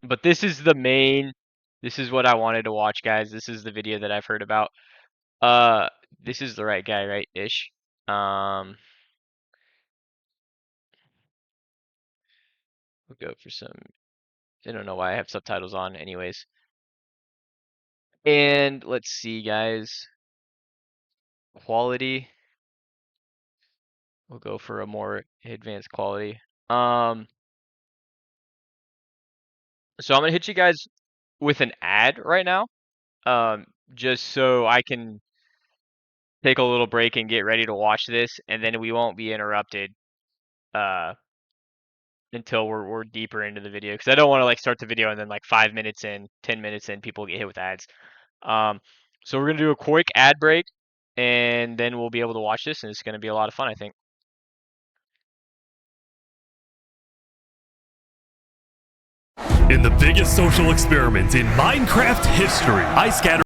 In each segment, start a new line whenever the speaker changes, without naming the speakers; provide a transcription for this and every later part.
But this is the main. This is what I wanted to watch, guys. This is the video that I've heard about. Uh, this is the right guy, right? Ish. Um, we'll go for some. I don't know why I have subtitles on, anyways. And let's see, guys. Quality. We'll go for a more advanced quality. Um, so I'm gonna hit you guys with an ad right now. Just so I can take a little break and get ready to watch this, and then we won't be interrupted uh until we're deeper into the video, because I don't want to like start the video and then like 5 minutes in, 10 minutes in, people get hit with ads. Um, so we're gonna do a quick ad break, and then we'll be able to watch this, and it's gonna be a lot of fun, I think.
In the biggest social experiment in Minecraft history, I scatter.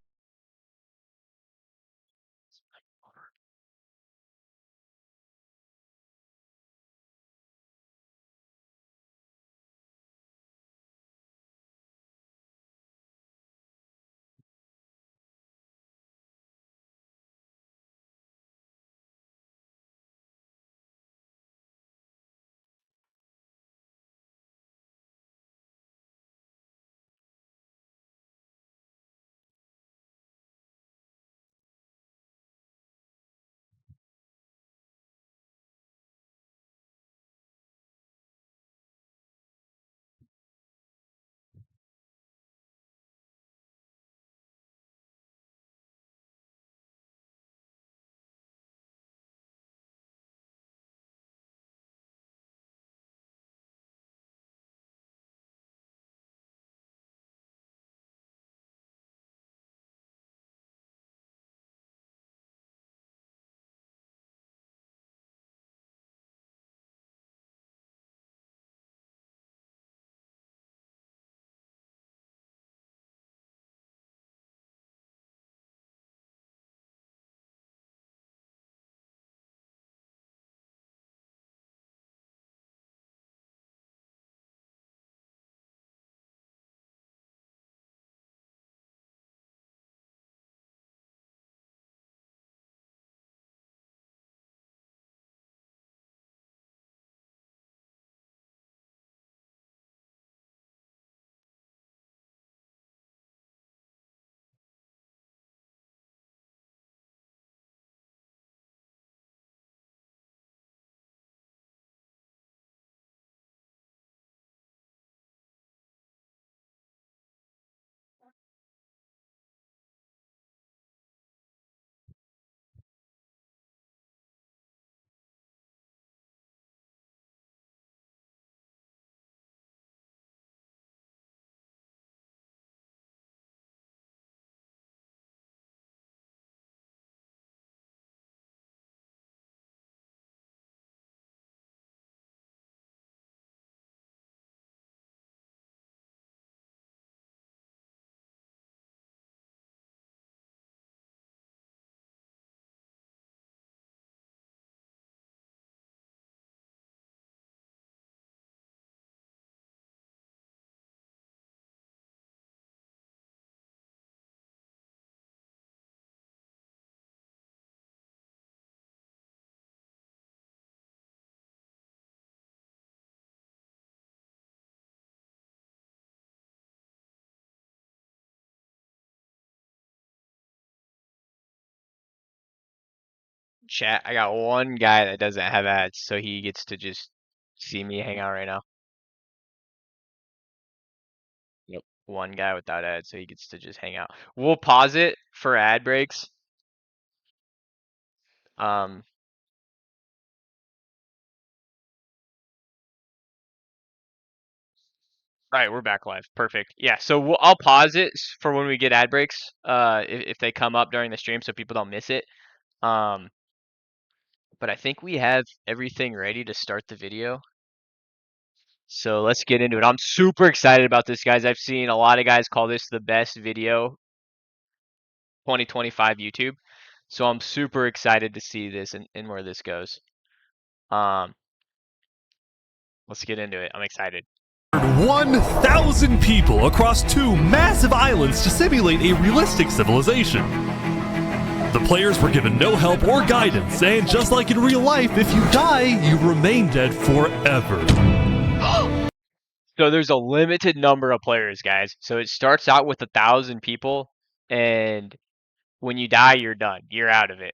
Chat, I got one guy that doesn't have ads, so he gets to just see me hang out right now. Yep. One guy without ads, so he gets to just hang out. We'll pause it for ad breaks. Um, all right, we're back live. Perfect. Yeah, so I'll pause it for when we get ad breaks, if they come up during the stream, so people don't miss it. Um, but I think we have everything ready to start the video. So let's get into it. I'm super excited about this, guys. I've seen a lot of guys call this the best video 2025 YouTube. So I'm super excited to see this and where this goes. Um, let's get into it. I'm excited.
1,000 people across 2 massive islands to simulate a realistic civilization. The players were given no help or guidance, and just like in real life, if you die, you remain dead forever.
So there's a limited number of players, guys. So it starts out with 1,000 people, and when you die, you're done. You're out of it.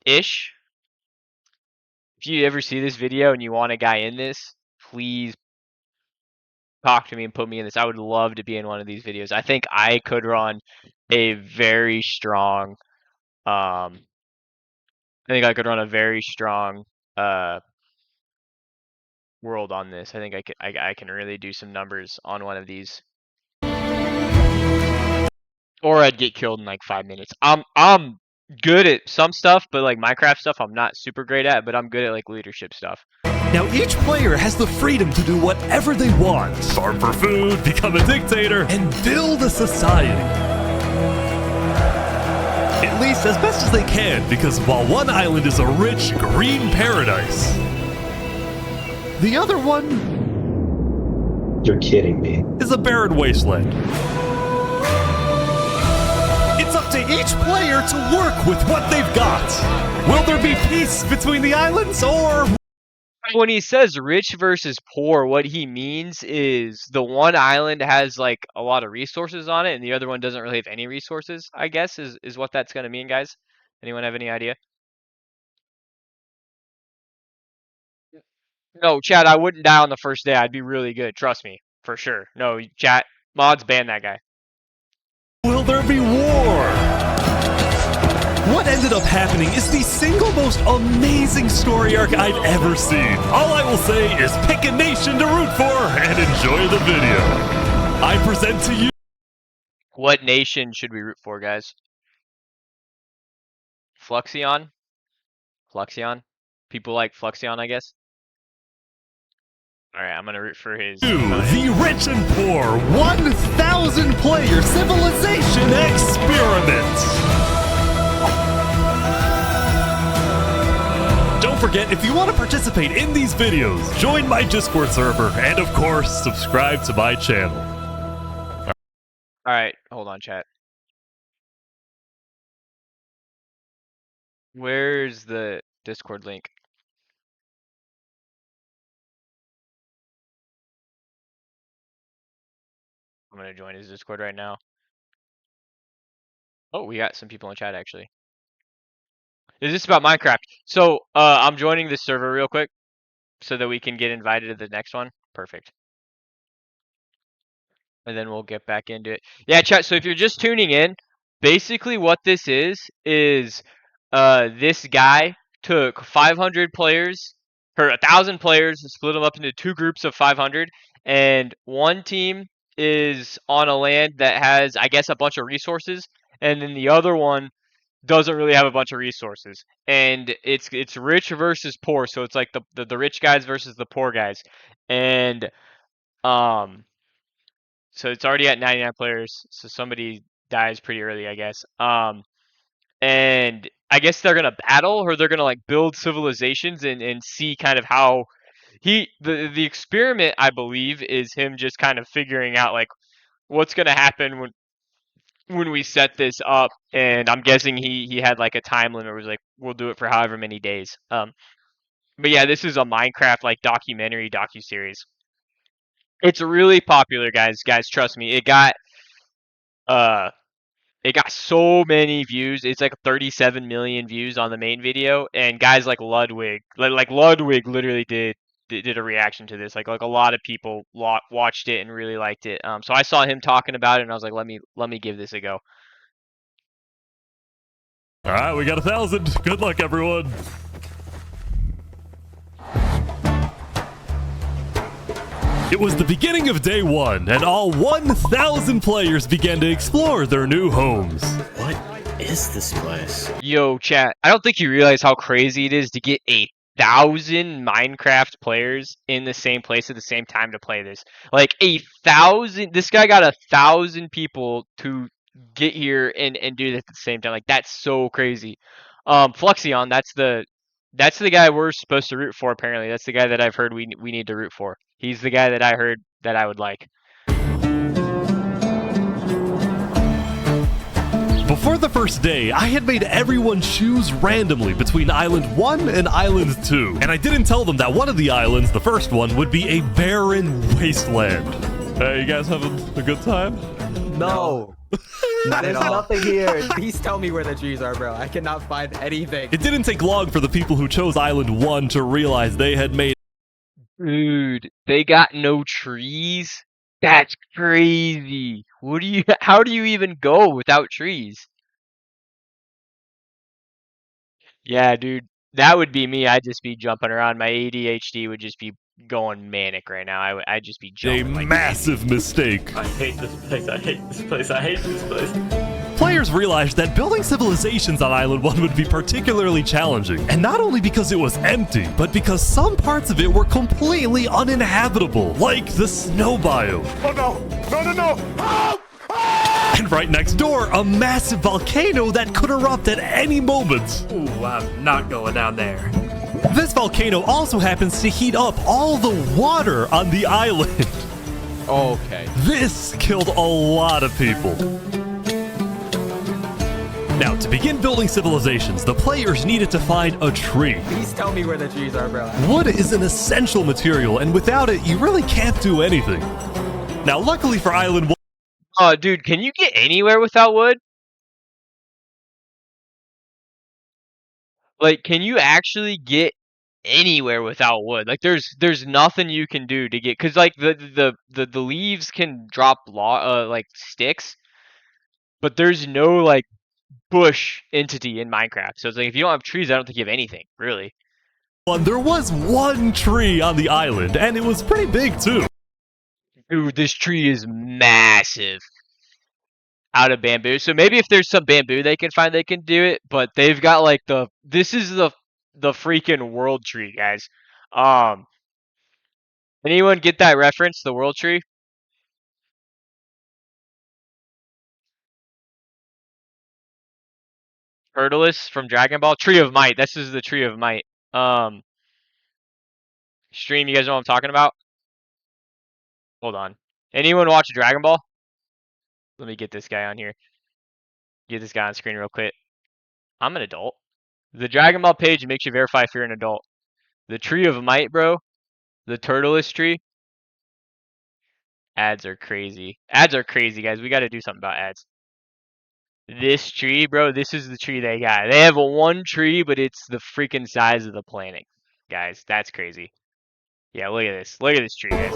Ish, if you ever see this video and you want a guy in this, please talk to me and put me in this. I would love to be in one of these videos. I think I could run a very strong I think I could run a very strong world on this. I think I can really do some numbers on one of these. Or I'd get killed in like 5 minutes. I'm good at some stuff, but like Minecraft stuff I'm not super great at, but I'm good at like leadership stuff.
Now each player has the freedom to do whatever they want. Farm for food, become a dictator, and build a society. At least as best as they can, because while one island is a rich, green paradise, the other one...
You're kidding me.
...is a barren wasteland. It's up to each player to work with what they've got. Will there be peace between the islands, or...
When he says rich versus poor, what he means is the one island has like a lot of resources on it and the other one doesn't really have any resources, I guess, is what that's going to mean, guys. Anyone have any idea? No, Chad, I wouldn't die on the first day. I'd be really good. Trust me. For sure. No, chat. Mods, ban that guy.
Will there be war? What ended up happening is the single most amazing story arc I've ever seen. All I will say is pick a nation to root for and enjoy the video. I present to you...
What nation should we root for, guys? Fluxion? Fluxion? People like Fluxion, I guess. Alright, I'm gonna root for his...
The Rich and Poor 1,000 player civilization experiment. Don't forget, if you want to participate in these videos, join my Discord server, and of course, subscribe to my channel.
Alright, hold on, chat. Where's the Discord link? I'm gonna join his Discord right now. Oh, we got some people in chat, actually. Is this about Minecraft? So, I'm joining this server real quick so that we can get invited to the next one. Perfect. And then we'll get back into it. Yeah, chat, so if you're just tuning in, basically what this is this guy took 500 players, or 1,000 players, and split them up into 2 groups of 500, and one team is on a land that has, I guess, a bunch of resources, and then the other one doesn't really have a bunch of resources, and it's rich versus poor, so it's like the rich guys versus the poor guys, and so it's already at 99 players, so somebody dies pretty early, I guess. And I guess they're gonna battle, or they're gonna like build civilizations and see kind of how the experiment, I believe, is him just kind of figuring out like what's gonna happen when we set this up. And I'm guessing he had like a time limit. It was like we'll do it for however many days. But yeah, this is a Minecraft like documentary docuseries. It's really popular, guys. Guys, trust me. Uh it got so many views. It's like 37 million views on the main video, and guys like Ludwig, like Ludwig, literally did a reaction to this. Like a lot of people watched it and really liked it. So I saw him talking about it, and I was like, let me give this a go.
All right, we got 1,000. Good luck, everyone. It was the beginning of day 1, and all 1,000 players began to explore their new homes.
What is this place?
Yo, chat, I don't think you realize how crazy it is to get 1,000 Minecraft players in the same place at the same time to play this. Like 1,000. This guy got 1,000 people to get here and do this at the same time. Like that's so crazy. Fluxion, that's the That's the guy we're supposed to root for. Apparently, that's the guy that I've heard we need to root for. He's the guy that I heard that I would like.
Before the first day, I had made everyone choose randomly between Island 1 and Island 2. And I didn't tell them that one of the islands, the first one, would be a barren wasteland. Hey, you guys having a good time?
No.
Not at
There's
all.
nothing here.
Please tell me where the trees are, bro. I cannot find anything.
It didn't take long for the people who chose Island 1 to realize they had made
Dude, they got no trees. That's crazy. What do you? How do you even go without trees? Yeah, dude, that would be me. I'd just be jumping around. My ADHD would just be going manic right now. I'd just be
a
jumping like
massive mistake.
I hate this place. I hate this place. I hate this place.
Players realized that building civilizations on Island 1 would be particularly challenging, and not only because it was empty, but because some parts of it were completely uninhabitable, like the snow biome.
Oh no! No, no, no! Help!
And right next door, a massive volcano that could erupt at any moment.
Ooh, I'm not going down there.
This volcano also happens to heat up all the water on the island.
Okay.
This killed a lot of people. Now, to begin building civilizations, the players needed to find a tree.
Please tell me where the trees are, bro.
Wood is an essential material, and without it, you really can't do anything. Now, luckily for Island 1,
Oh, dude, can you get anywhere without wood? Like, can you actually get anywhere without wood? Like, there's nothing you can do to get, cause like the leaves can drop like sticks, but there's no like bush entity in Minecraft. So it's like if you don't have trees, I don't think you have anything really.
there was one tree on the island, and it was pretty big too.
Dude, this tree is massive. Out of bamboo. So maybe if there's some bamboo they can find, they can do it. But they've got like this is the freaking world tree, guys. Anyone get that reference? The world tree? Turtles from Dragon Ball. Tree of Might. This is the Tree of Might. Stream. You guys know what I'm talking about? Hold on. Anyone watch Dragon Ball? Let me get this guy on here. Get this guy on screen real quick. I'm an adult. The Dragon Ball page makes you verify if you're an adult. The Tree of Might, bro. The Turtleist tree. Ads are crazy. Ads are crazy, guys. We got to do something about ads. This tree, bro, this is the tree they got. They have one tree, but it's the freaking size of the planet. Guys, that's crazy. Yeah, look at this. Look at this tree, guys.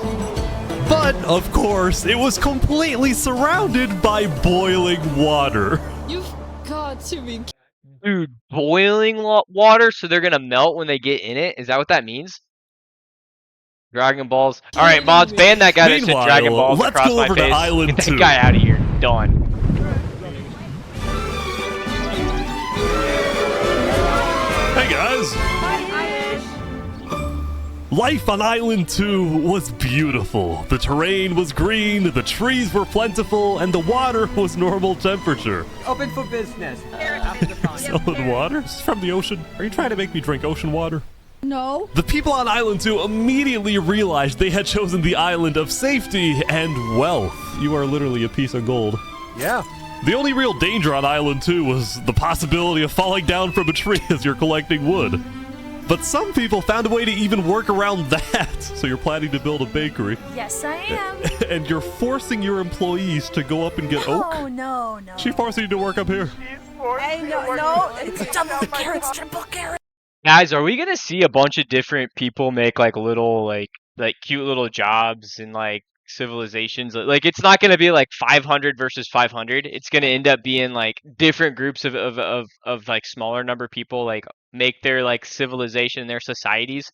But, of course, it was completely surrounded by boiling water.
You've got to be.
Dude, boiling water, so they're going to melt when they get in it? Is that what that means? Dragon Balls. All right, mods, ban that guy that said
Meanwhile,
Dragon Balls
let's
across
go
my
over to
face.
Island
Get that
2.
guy out of here. Done.
Hey guys! Life on Island 2 was beautiful. The terrain was green, the trees were plentiful, and the water was normal temperature.
Open for business.
Selling water? This is from the ocean. Are you trying to make me drink ocean water?
No.
The people on Island 2 immediately realized they had chosen the island of safety and wealth. You are literally a piece of gold.
Yeah.
The only real danger on Island 2 was the possibility of falling down from a tree as you're collecting wood. But some people found a way to even work around that. So you're planning to build a bakery.
Yes, I am.
And you're forcing your employees to go up and get oak?
Oh, no, no.
She forcing you to work up here.
Hey, no, it's double carrots, triple carrots.
Guys, are we going to see a bunch of different people make like little like cute little jobs and like civilizations? Like it's not going to be like 500 versus 500. It's going to end up being like different groups of like smaller number of people like make their like civilization, their societies,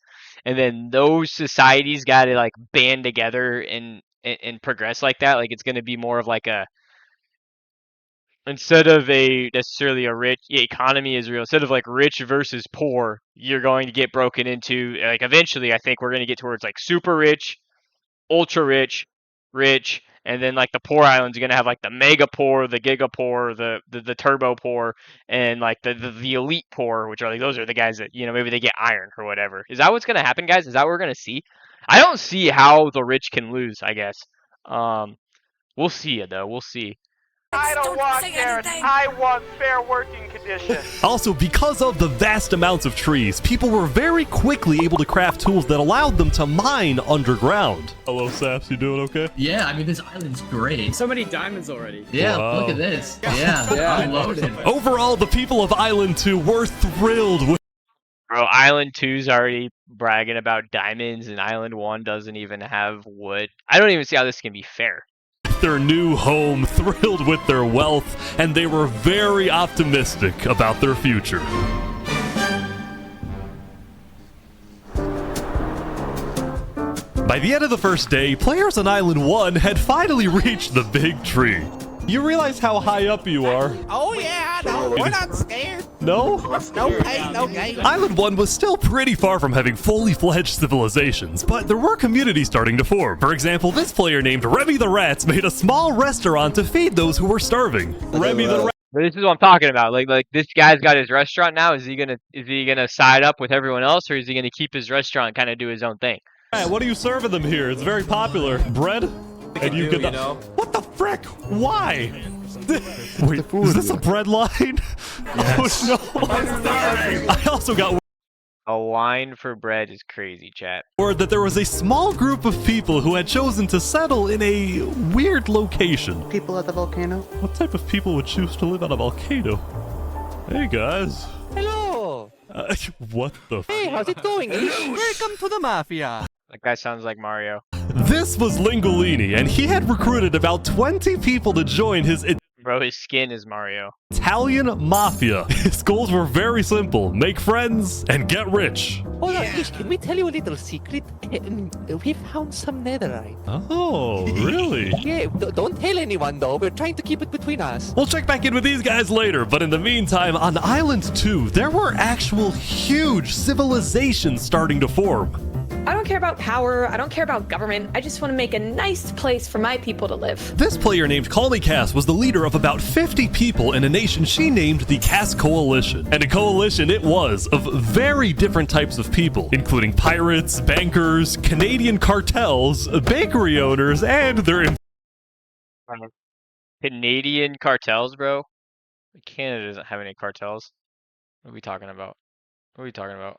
and then those societies got to like band together and progress like that. Like it's going to be more of like a, instead of a necessarily a rich economy is real, instead of like rich versus poor, you're going to get broken into like eventually I think we're going to get towards like super rich, ultra rich, rich, and then like the poor islands are gonna have like the mega poor, the giga poor, the turbo poor, and like the elite poor, which are like those are the guys that maybe they get iron or whatever. Is that what's gonna happen, guys? Is that what we're gonna see? I don't see how the rich can lose. I guess. We'll see it though. We'll see.
I don't want carrots. I want fair working conditions.
Also, because of the vast amounts of trees, people were very quickly able to craft tools that allowed them to mine underground. Hello, Saps. You doing okay?
Yeah, I mean, this island's great.
So many diamonds already.
Yeah,
Wow.
look at this. Yeah, I'm loaded.
Overall, the people of Island 2 were thrilled with
Bro, Island 2's already bragging about diamonds, and Island 1 doesn't even have wood. I don't even see how this can be fair.
their new home, thrilled with their wealth, and they were very optimistic about their future. By the end of the first day, players on Island 1 had finally reached the big tree. You realize how high up you are?
Oh yeah, no, we're not scared.
No?
No pain, no gain.
Island 1 was still pretty far from having fully fledged civilizations, but there were communities starting to form. For example, this player named Remy the Rats made a small restaurant to feed those who were starving. Remy the Rat.
But this is what I'm talking about. Like this guy's got his restaurant now. Is he gonna side up with everyone else, or is he gonna keep his restaurant and kind of do his own thing?
What are you serving them here? It's very popular. Bread? And you can What the frick? Why? Wait, is this a bread line? Yes. Oh no! I also got
A line for bread is crazy, chat.
word that there was a small group of people who had chosen to settle in a weird location.
People at the volcano.
What type of people would choose to live on a volcano? Hey guys.
Hello.
What the?
Hey, how's it going, Ish? Welcome to the mafia.
That guy sounds like Mario.
This was Lingolini, and he had recruited about 20 people to join his
Bro, his skin is Mario.
Italian mafia. His goals were very simple: make friends and get rich.
Hold on, Ish, can we tell you a little secret? We found some netherite.
Oh, really?
Yeah, don't tell anyone though. We're trying to keep it between us.
We'll check back in with these guys later, but in the meantime, on Island 2, there were actual huge civilizations starting to form.
I don't care about power. I don't care about government. I just want to make a nice place for my people to live.
This player named Call Me Cass was the leader of about 50 people in a nation she named the Cass Coalition. And a coalition it was of very different types of people, including pirates, bankers, Canadian cartels, bakery owners, and their
Canadian cartels, bro? Canada doesn't have any cartels. What are we talking about? What are we talking about?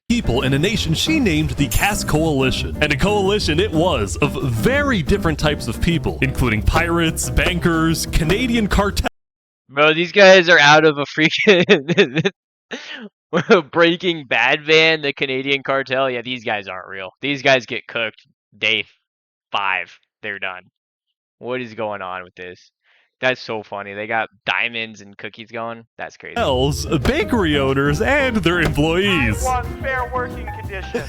people in a nation she named the Cass Coalition. And a coalition it was of very different types of people, including pirates, bankers, Canadian cartels.
Bro, these guys are out of a freaking Breaking Bad van, the Canadian cartel. Yeah, these guys aren't real. These guys get cooked day 5. They're done. What is going on with this? That's so funny. They got diamonds and cookies going. That's crazy.
Bakery owners, and their employees.
I want fair working conditions.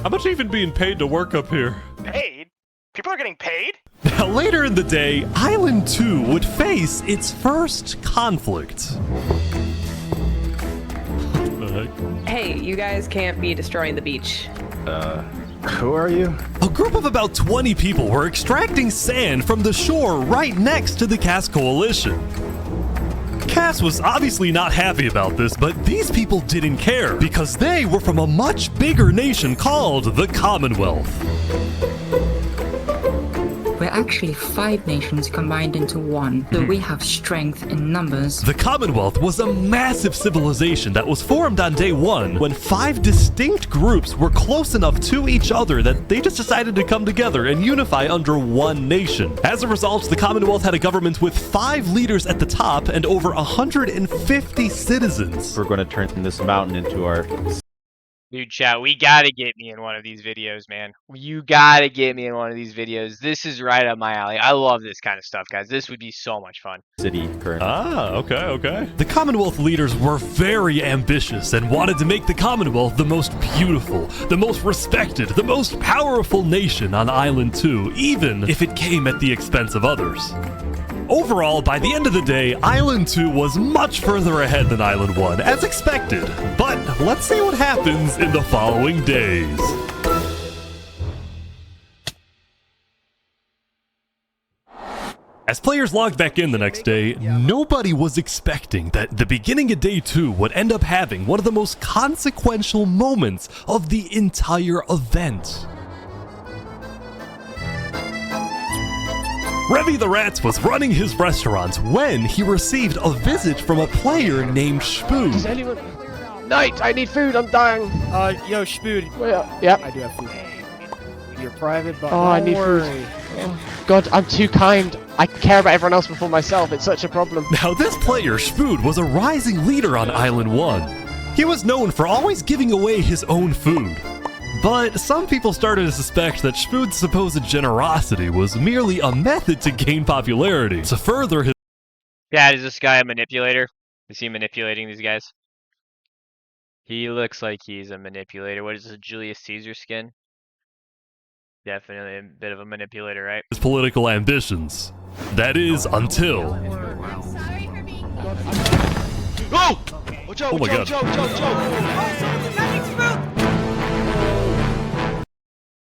How much are you even being paid to work up here?
Paid? People are getting paid?
Now, later in the day, Island 2 would face its first conflict. What the heck?
Hey, you guys can't be destroying the beach.
Who are you?
A group of about 20 people were extracting sand from the shore right next to the Cass Coalition. Cass was obviously not happy about this, but these people didn't care because they were from a much bigger nation called the Commonwealth.
We're actually 5 nations combined into one, so we have strength in numbers.
The Commonwealth was a massive civilization that was formed on day 1 when 5 distinct groups were close enough to each other that they just decided to come together and unify under one nation. As a result, the Commonwealth had a government with 5 leaders at the top and over 150 citizens.
We're going to turn this mountain into our...
Dude, chat, we gotta get me in one of these videos, man. You gotta get me in one of these videos. This is right up my alley. I love this kind of stuff, guys. This would be so much fun.
city currently.
Ah, okay. The Commonwealth leaders were very ambitious and wanted to make the Commonwealth the most beautiful, the most respected, the most powerful nation on Island 2, even if it came at the expense of others. Overall, by the end of the day, Island 2 was much further ahead than Island 1, as expected. But let's see what happens in the following days. As players logged back in the next day, nobody was expecting that the beginning of day 2 would end up having one of the most consequential moments of the entire event. Revy the Rats was running his restaurant when he received a visit from a player named Spoon.
Does anyone... Knight, I need food, I'm dying.
Yo, Spoon.
Yep.
I do have food. You're private, but
I need food. Oh, God, I'm too kind. I care about everyone else before myself. It's such a problem.
Now this player, Spoon, was a rising leader on Island 1. He was known for always giving away his own food. But some people started to suspect that Spoon's supposed generosity was merely a method to gain popularity, to further his...
Yeah, is this guy a manipulator? Is he manipulating these guys? He looks like he's a manipulator. What is this, Julius Caesar skin? Definitely a bit of a manipulator, right?
his political ambitions. That is, until...
Oh! Watch out,
Oh my God.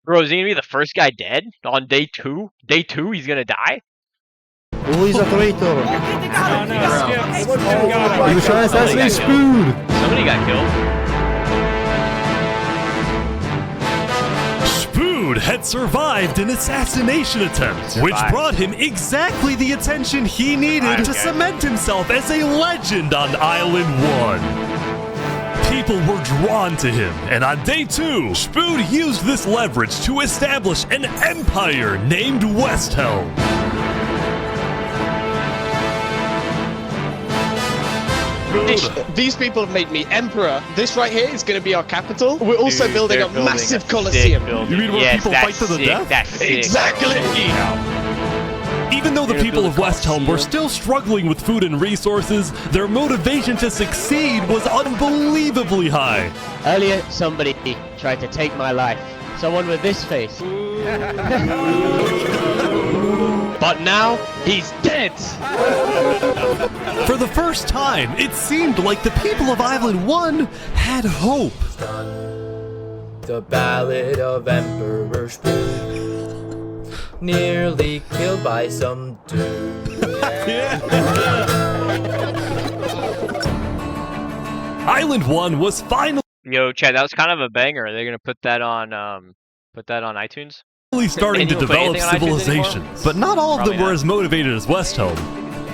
Bro, is he gonna be the first guy dead on day 2? Day 2, he's gonna die?
Who is a traitor?
He was trying to assassinate Spoon! Somebody got killed.
Spoon had survived an assassination attempt, which brought him exactly the attention he needed to cement himself as a legend on Island 1. People were drawn to him, and on day 2, Spoon used this leverage to establish an empire named Westhelm.
These people have made me emperor. This right here is going to be our capital. We're also building a massive coliseum.
You mean where people fight to the death?
That's sick.
Exactly.
Even though the people of Westhelm were still struggling with food and resources, their motivation to succeed was unbelievably high.
Earlier, somebody tried to take my life. Someone with this face. But now, he's dead!
For the first time, it seemed like the people of Island 1 had hope.
The Ballad of Emperor Spoon. Nearly killed by some dude.
Island 1 was finally
Yo, Chad, that was kind of a banger. Are they gonna put that on iTunes?
starting to develop civilizations, but not all of them were as motivated as Westhelm.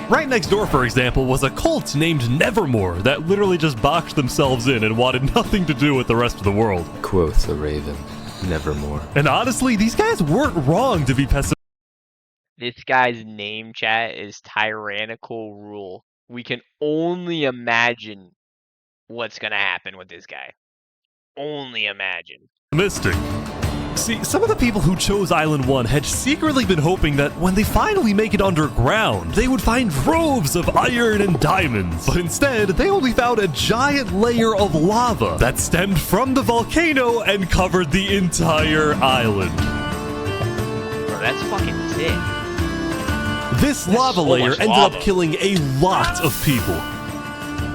Right next door, for example, was a cult named Nevermore that literally just boxed themselves in and wanted nothing to do with the rest of the world.
Quoth the raven, nevermore.
And honestly, these guys weren't wrong to be pessimistic.
This guy's name, chat, is Tyrannical Rule. We can only imagine what's gonna happen with this guy. Only imagine.
See, some of the people who chose Island 1 had secretly been hoping that when they finally make it underground, they would find droves of iron and diamonds. But instead, they only found a giant layer of lava that stemmed from the volcano and covered the entire island.
Bro, that's fucking sick.
This lava layer ended up killing a lot of people.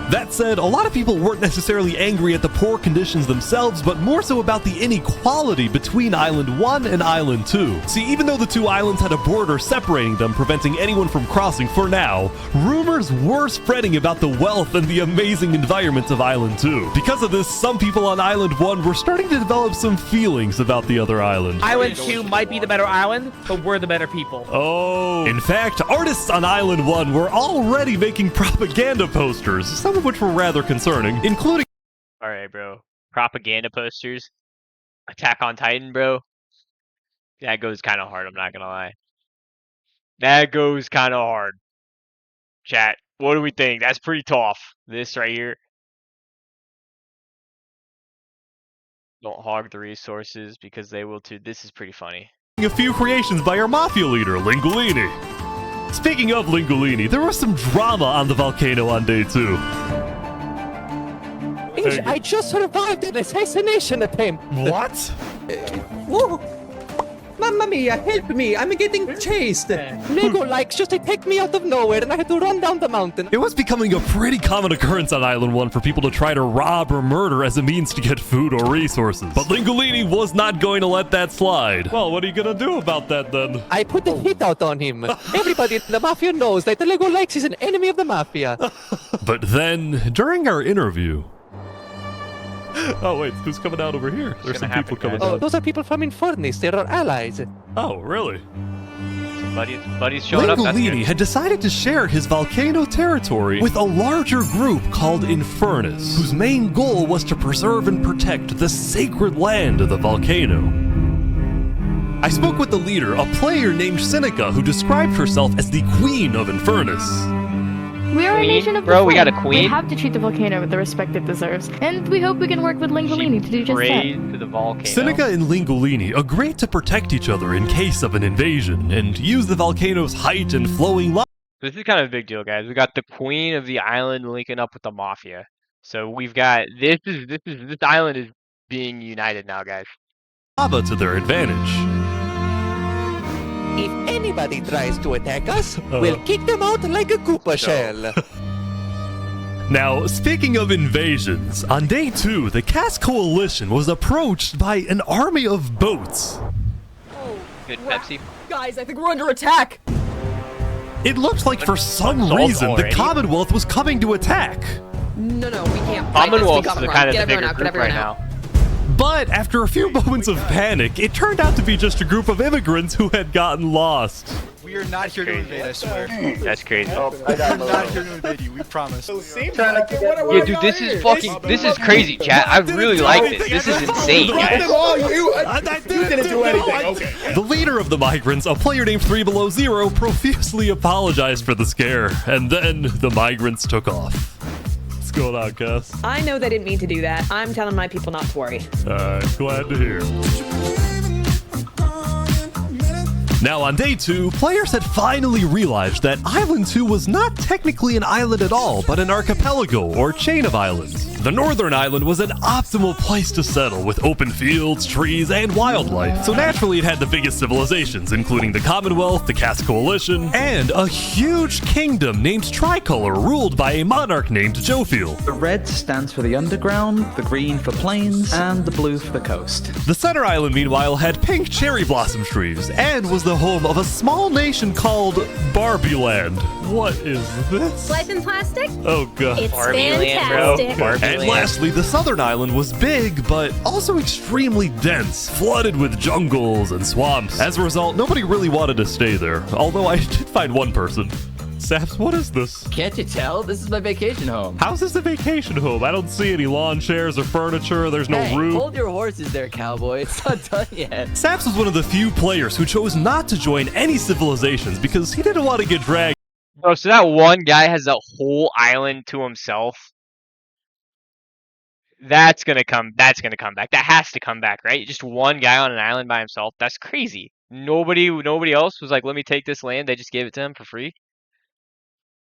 That said, a lot of people weren't necessarily angry at the poor conditions themselves, but more so about the inequality between Island 1 and Island 2. See, even though the two islands had a border separating them, preventing anyone from crossing for now, rumors were spreading about the wealth and the amazing environment of Island 2. Because of this, some people on Island 1 were starting to develop some feelings about the other island.
Island 2 might be the better island, but we're the better people.
Oh. In fact, artists on Island 1 were already making propaganda posters, some of which were rather concerning, including...
Alright, bro. Propaganda posters. Attack on Titan, bro. That goes kind of hard, I'm not gonna lie. That goes kind of hard. Chat, what do we think? That's pretty tough. This right here. Don't hog the resources because they will too. This is pretty funny.
A few creations by our mafia leader, Lingolini. Speaking of Lingolini, there was some drama on the volcano on day 2.
I just survived an assassination attempt.
What?
Woo. Mamma mia, help me! I'm getting chased! Lego likes just attacked me out of nowhere and I had to run down the mountain.
It was becoming a pretty common occurrence on Island 1 for people to try to rob or murder as a means to get food or resources. But Lingolini was not going to let that slide. Well, what are you gonna do about that then?
I put the hit out on him. Everybody in the Mafia knows that the Lego likes is an enemy of the Mafia.
But then, during our interview... Oh, wait, who's coming out over here? There's some people coming out.
Oh, those are people from Infernus. They're our allies.
Oh, really?
Buddy's showing up.
Lingolini had decided to share his volcano territory with a larger group called Infernus, whose main goal was to preserve and protect the sacred land of the volcano. I spoke with the leader, a player named Seneca, who described herself as the Queen of Infernus.
We are a nation of
bro, we got a
We
queen.
have to treat the volcano with the respect it deserves, and we hope we can work with Lingolini to do just that.
Prayed to the volcano.
Seneca and Lingolini agreed to protect each other in case of an invasion, and use the volcano's height and flowing lava.
This is kind of a big deal, guys. We got the queen of the island linking up with the mafia. So we've got this island is being united now, guys.
To their advantage.
If anybody tries to attack us, we'll kick them out like a Koopa shell.
Now, speaking of invasions, on day 2, the Cask Coalition was approached by an army of boats.
Good Pepsi.
Guys, I think we're under attack.
It looked like for some reason the Commonwealth was coming to attack.
No, we can't fight this. We
Commonwealth's
got
the
it
kind
wrong.
of
Get
the
everyone
bigger
out, get
group
everyone
right
out.
now.
But after a few moments of panic, it turned out to be just a group of immigrants who had gotten lost.
We are not here to invade, I swear.
That's crazy.
We're not here to invade you, we promise.
Yeah, dude, this is crazy, chat. I really like this. This is insane, guys.
You didn't do anything. Okay.
The leader of the migrants, a player named 3 Below Zero, profusely apologized for the scare, and then the migrants took off. What's going on, Cass?
I know they didn't mean to do that. I'm telling my people not to worry.
Glad to hear. Now, on day 2, players had finally realized that Island 2 was not technically an island at all, but an archipelago, or chain of islands. The northern island was an optimal place to settle, with open fields, trees, and wildlife. So naturally it had the biggest civilizations, including the Commonwealth, the Cask Coalition, and a huge kingdom named Tricolor, ruled by a monarch named Jofiel.
The red stands for the underground, the green for plains, and the blue for the coast.
The center island, meanwhile, had pink cherry blossom trees, and was the home of a small nation called Barbie Land. What is this?
Life in plastic?
Oh god.
It's
Barbie
fantastic.
Land, bro.
And lastly, the southern island was big, but also extremely dense, flooded with jungles and swamps. As a result, nobody really wanted to stay there, although I did find one person. Saps, what is this?
Can't you tell? This is my vacation home.
How's this a vacation home? I don't see any lawn chairs or furniture. There's no roof.
Hold your horses there, cowboy. It's not done yet.
Saps was one of the few players who chose not to join any civilizations because he didn't want to get dragged.
Bro, so that one guy has a whole island to himself. That's gonna come back. That has to come back, right? Just one guy on an island by himself. That's crazy. Nobody else was like, let me take this land. They just gave it to him for free.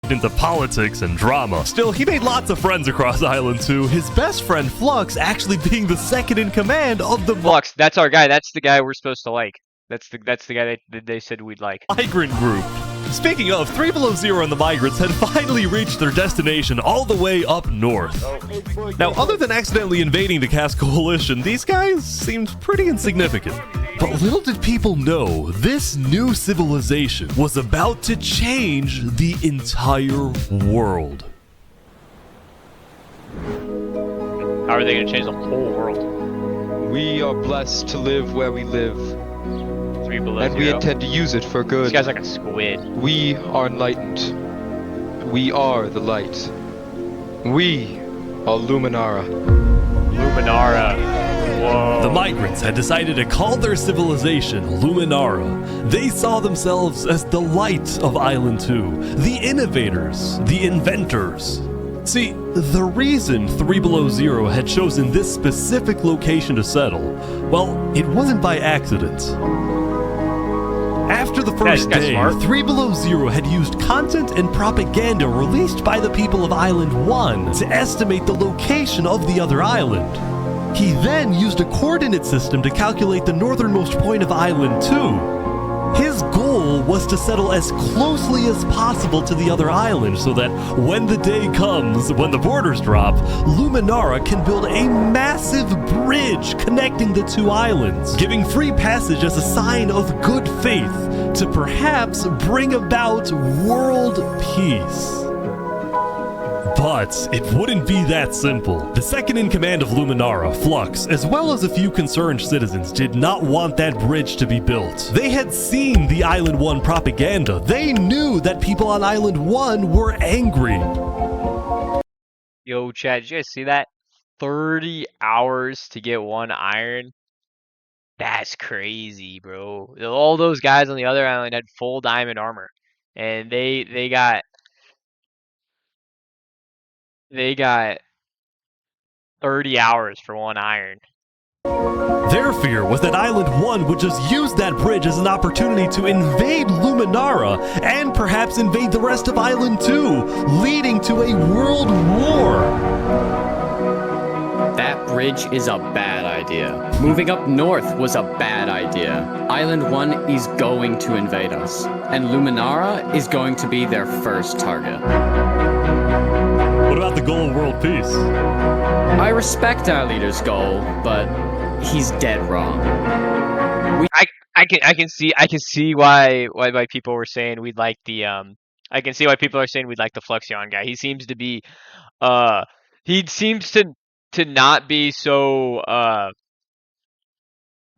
Into politics and drama. Still, he made lots of friends across Island 2, his best friend Flux actually being the second in command of the
Flux, that's our guy. That's the guy we're supposed to like. That's the guy they said we'd like.
migrant group. Speaking of, 3 Below Zero and the migrants had finally reached their destination all the way up north. Now, other than accidentally invading the Cask Coalition, these guys seemed pretty insignificant. But little did people know, this new civilization was about to change the entire world.
How are they going to change the whole world?
We are blessed to live where we live.
3 Below
and
Zero.
we intend to use it for good.
This guy's like a squid.
We are enlightened. We are the light. We are Luminara.
Whoa.
The migrants had decided to call their civilization Luminara. They saw themselves as the light of Island 2, the innovators, the inventors. See, the reason 3 Below Zero had chosen this specific location to settle, well, it wasn't by accident. After the first day, 3 Below Zero had used content and propaganda released by the people of Island 1 to estimate the location of the other island. He then used a coordinate system to calculate the northernmost point of Island 2. His goal was to settle as closely as possible to the other island so that when the day comes, when the borders drop, Luminara can build a massive bridge connecting the two islands, giving free passage as a sign of good faith to perhaps bring about world peace. But it wouldn't be that simple. The second in command of Luminara, Flux, as well as a few concerned citizens, did not want that bridge to be built. They had seen the Island 1 propaganda. They knew that people on Island 1 were angry.
Yo, chat, did you guys see that? 30 hours to get 1 iron? That's crazy, bro. All those guys on the other island had full diamond armor. And they got 30 hours for 1 iron.
Their fear was that Island 1 would just use that bridge as an opportunity to invade Luminara and perhaps invade the rest of Island 2, leading to a world war.
That bridge is a bad idea. Moving up north was a bad idea. Island 1 is going to invade us, and Luminara is going to be their first target.
What about the goal of world peace?
I respect our leader's goal, but he's dead wrong.
I can see why people were saying we'd like the I can see why people are saying we'd like the Fluxion guy. He seems to be he seems to not be so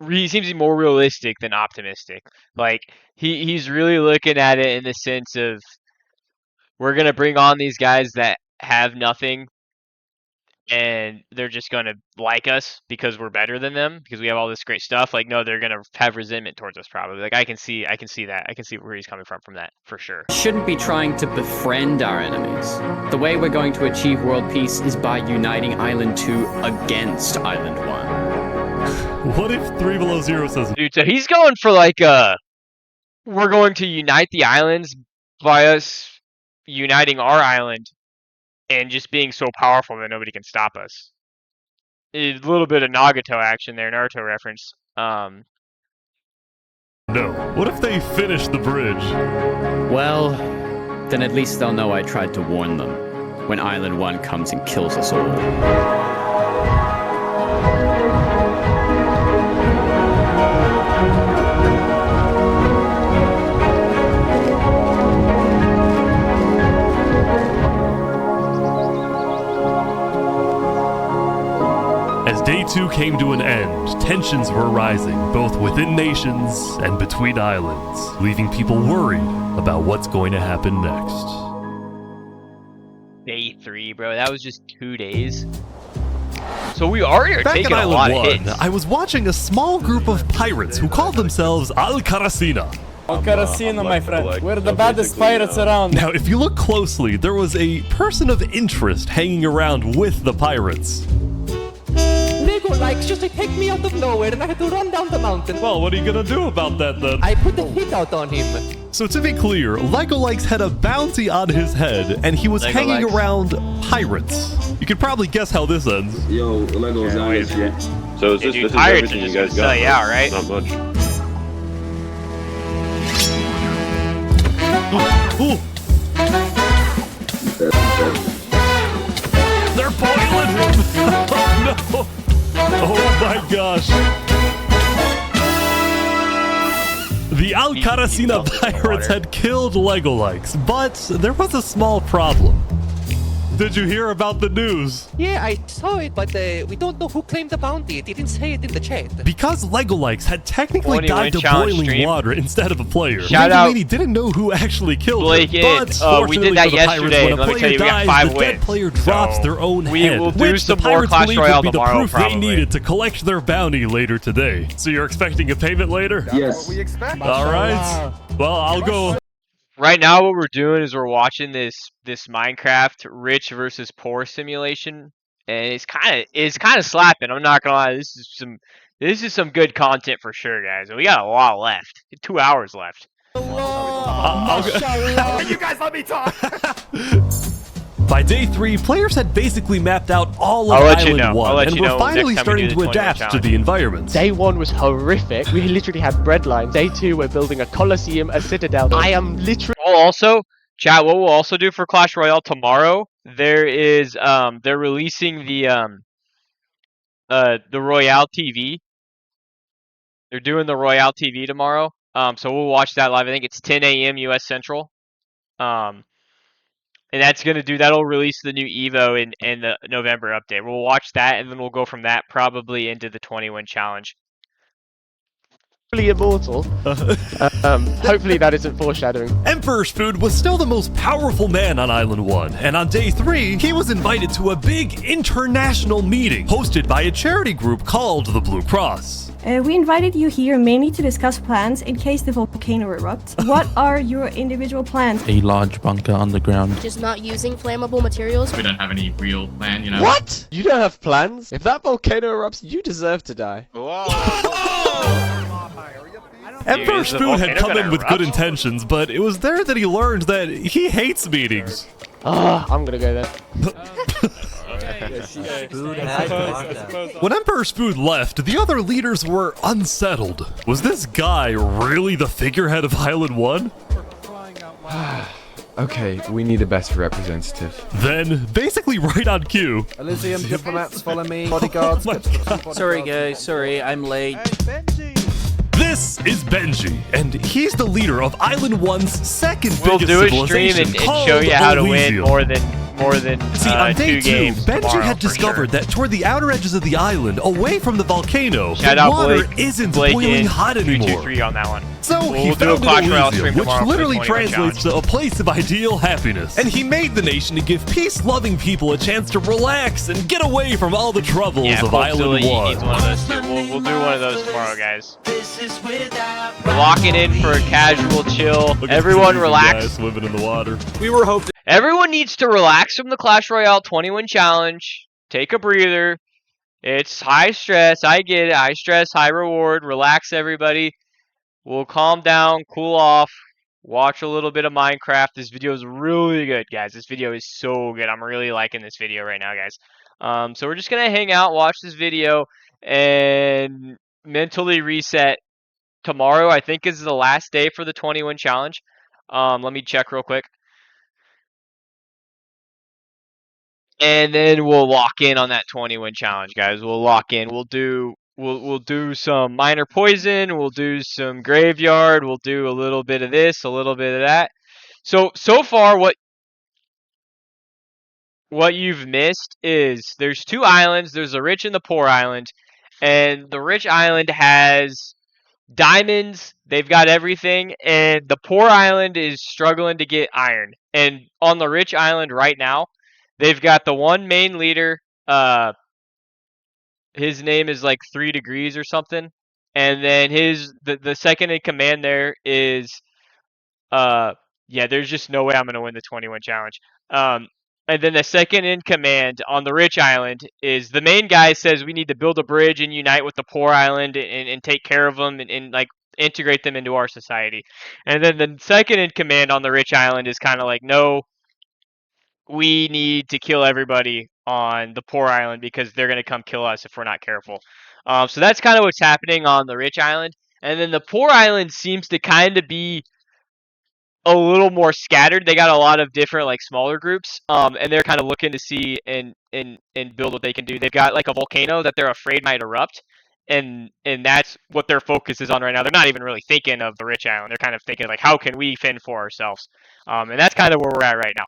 he seems to be more realistic than optimistic. Like he's really looking at it in the sense of we're gonna bring on these guys that have nothing and they're just gonna like us because we're better than them because we have all this great stuff. Like no, they're gonna have resentment towards us probably. Like I can see that. I can see where he's coming from that for sure.
Shouldn't be trying to befriend our enemies. The way we're going to achieve world peace is by uniting Island 2 against Island 1.
What if 3 Below Zero says,
dude, so he's going for like we're going to unite the islands by us uniting our island and just being so powerful that nobody can stop us. A little bit of Nagato action there, Naruto reference.
no. What if they finish the bridge?
Well, then at least they'll know I tried to warn them when Island 1 comes and kills us all.
As Day 2 came to an end, tensions were rising, both within nations and between islands, leaving people worried about what's going to happen next.
Day 3, bro. That was just 2 days. So we already are
Back
taking
in
a lot
Island
of
1,
hits.
I was watching a small group of pirates who called themselves Al-Karasina.
Al-Karasina, my friend. We're the baddest pirates around.
Now, if you look closely, there was a person of interest hanging around with the pirates.
Legolikes just take me out of nowhere and I had to run down the mountain.
Well, what are you gonna do about that then?
I put the hit out on him.
So to be clear, Legolikes had a bounty on his head and he was hanging around pirates. You could probably guess how this ends.
Yo, Legos, So is this is
pirates
everything
are
you
just
guys
gonna
got?
sell you out, right?
Not much.
Ooh. They're boiling him! Oh no! Oh my gosh! The Al-Karasina pirates had killed Legolikes, but there was a small problem. Did you hear about the news?
Yeah, I saw it, but we don't know who claimed the bounty. It didn't say it in the chat.
Because Legolikes had technically died to boiling water instead of a player,
Shout out
Lady didn't know who actually killed
Blake
him. But
we did that
for the
yesterday,
Pirates, when
and let
a
me tell
player
you, we got
dies,
5
the dead
wins.
player drops
So
their own
we
head,
will do
which
some
the
more
Pirates
Clash
believed
Royale
would be the
tomorrow,
proof
probably.
they needed to collect their bounty later today. So you're expecting a payment later?
Yes.
What we expect.
All right. Well, I'll go.
Right now, what we're doing is we're watching this Minecraft rich versus poor simulation, and it's kind of slapping. I'm not gonna lie. This is some good content for sure, guys. And we got a lot left. 2 hours left.
You guys let me talk.
By day 3, players had basically mapped out all of
I'll let you
Island
know.
1 and were finally
next time we
starting
do the
to
21
adapt to
challenge.
the environment.
Day 1 was horrific. We literally had bread lines. Day 2, we're building a coliseum, a citadel. I am literally...
Well, also, chat, what we'll also do for Clash Royale tomorrow, there is, they're releasing the Royale TV. They're doing the Royale TV tomorrow. So we'll watch that live. I think it's 10 a.m. US Central. And that'll release the new Evo in the November update. We'll watch that, and then we'll go from that probably into the 20-win challenge.
immortal. Hopefully that isn't foreshadowing.
Emperor Spood was still the most powerful man on Island 1, and on day 3, he was invited to a big international meeting hosted by a charity group called the Blue Cross.
We invited you here mainly to discuss plans in case the volcano erupts. What are your individual plans?
A large bunker underground.
Just not using flammable materials.
We don't have any real plan, you know.
What? You don't have plans? If that volcano erupts, you deserve to die.
Emperor Spood had come in with good intentions, but it was there that he learned that he hates meetings.
I'm gonna go there.
When Emperor Spood left, the other leaders were unsettled. Was this guy really the figurehead of Island 1?
Okay, we need a better representative.
Then, basically right on cue.
Elysium diplomats follow me. Bodyguards.
Sorry guys, sorry, I'm late.
This is Benji, and he's the leader of Island 1's second
We'll
biggest
do a stream
civilization
and
called
show you how to win
Elysium.
more than
See, on day
2
2,
games.
Benji had discovered that toward the outer edges of the island, away from the volcano,
Shout
the
out
water
Blake,
isn't
Blake
boiling
in
hot anymore.
323 on that one.
So he
We'll do a
founded
Clash Royale
Elysium,
stream
which
tomorrow for the
literally
21
translates to a place of ideal happiness. And he made the nation to give peace-loving people a chance to relax and get away from all the troubles of Island 1.
Needs one of those too. We'll do one of those tomorrow, guys. We're locking in for a casual chill. Everyone relax.
Swimming in the water.
We were hoping.
Everyone needs to relax from the Clash Royale 21 challenge. Take a breather. It's high stress. I get it. High stress, high reward. Relax, everybody. We'll calm down, cool off, watch a little bit of Minecraft. This video is really good, guys. This video is so good. I'm really liking this video right now, guys. So we're just going to hang out, watch this video, and mentally reset. Tomorrow, I think, is the last day for the 21 challenge. Let me check real quick. And then we'll lock in on that 20-win challenge, guys. We'll lock in. We'll do some minor poison. We'll do some graveyard. We'll do a little bit of this, a little bit of that. So far, what you've missed is there's 2 islands. There's the rich and the poor island, and the rich island has diamonds. They've got everything, and the poor island is struggling to get iron. And on the rich island right now, they've got the one main leader. His name is like 3 Degrees or something, and then the second in command there is yeah. There's just no way I'm gonna win the 21 challenge. And then the second in command on the rich island is the main guy says we need to build a bridge and unite with the poor island and take care of them and like integrate them into our society. And then the second in command on the rich island is kind of like, no, we need to kill everybody on the poor island because they're going to come kill us if we're not careful. So that's kind of what's happening on the rich island. And then the poor island seems to kind of be a little more scattered. They got a lot of different like smaller groups, and they're kind of looking to see and build what they can do. They've got like a volcano that they're afraid might erupt, and that's what their focus is on right now. They're not even really thinking of the rich island. They're kind of thinking like, how can we fend for ourselves? And that's kind of where we're at right now.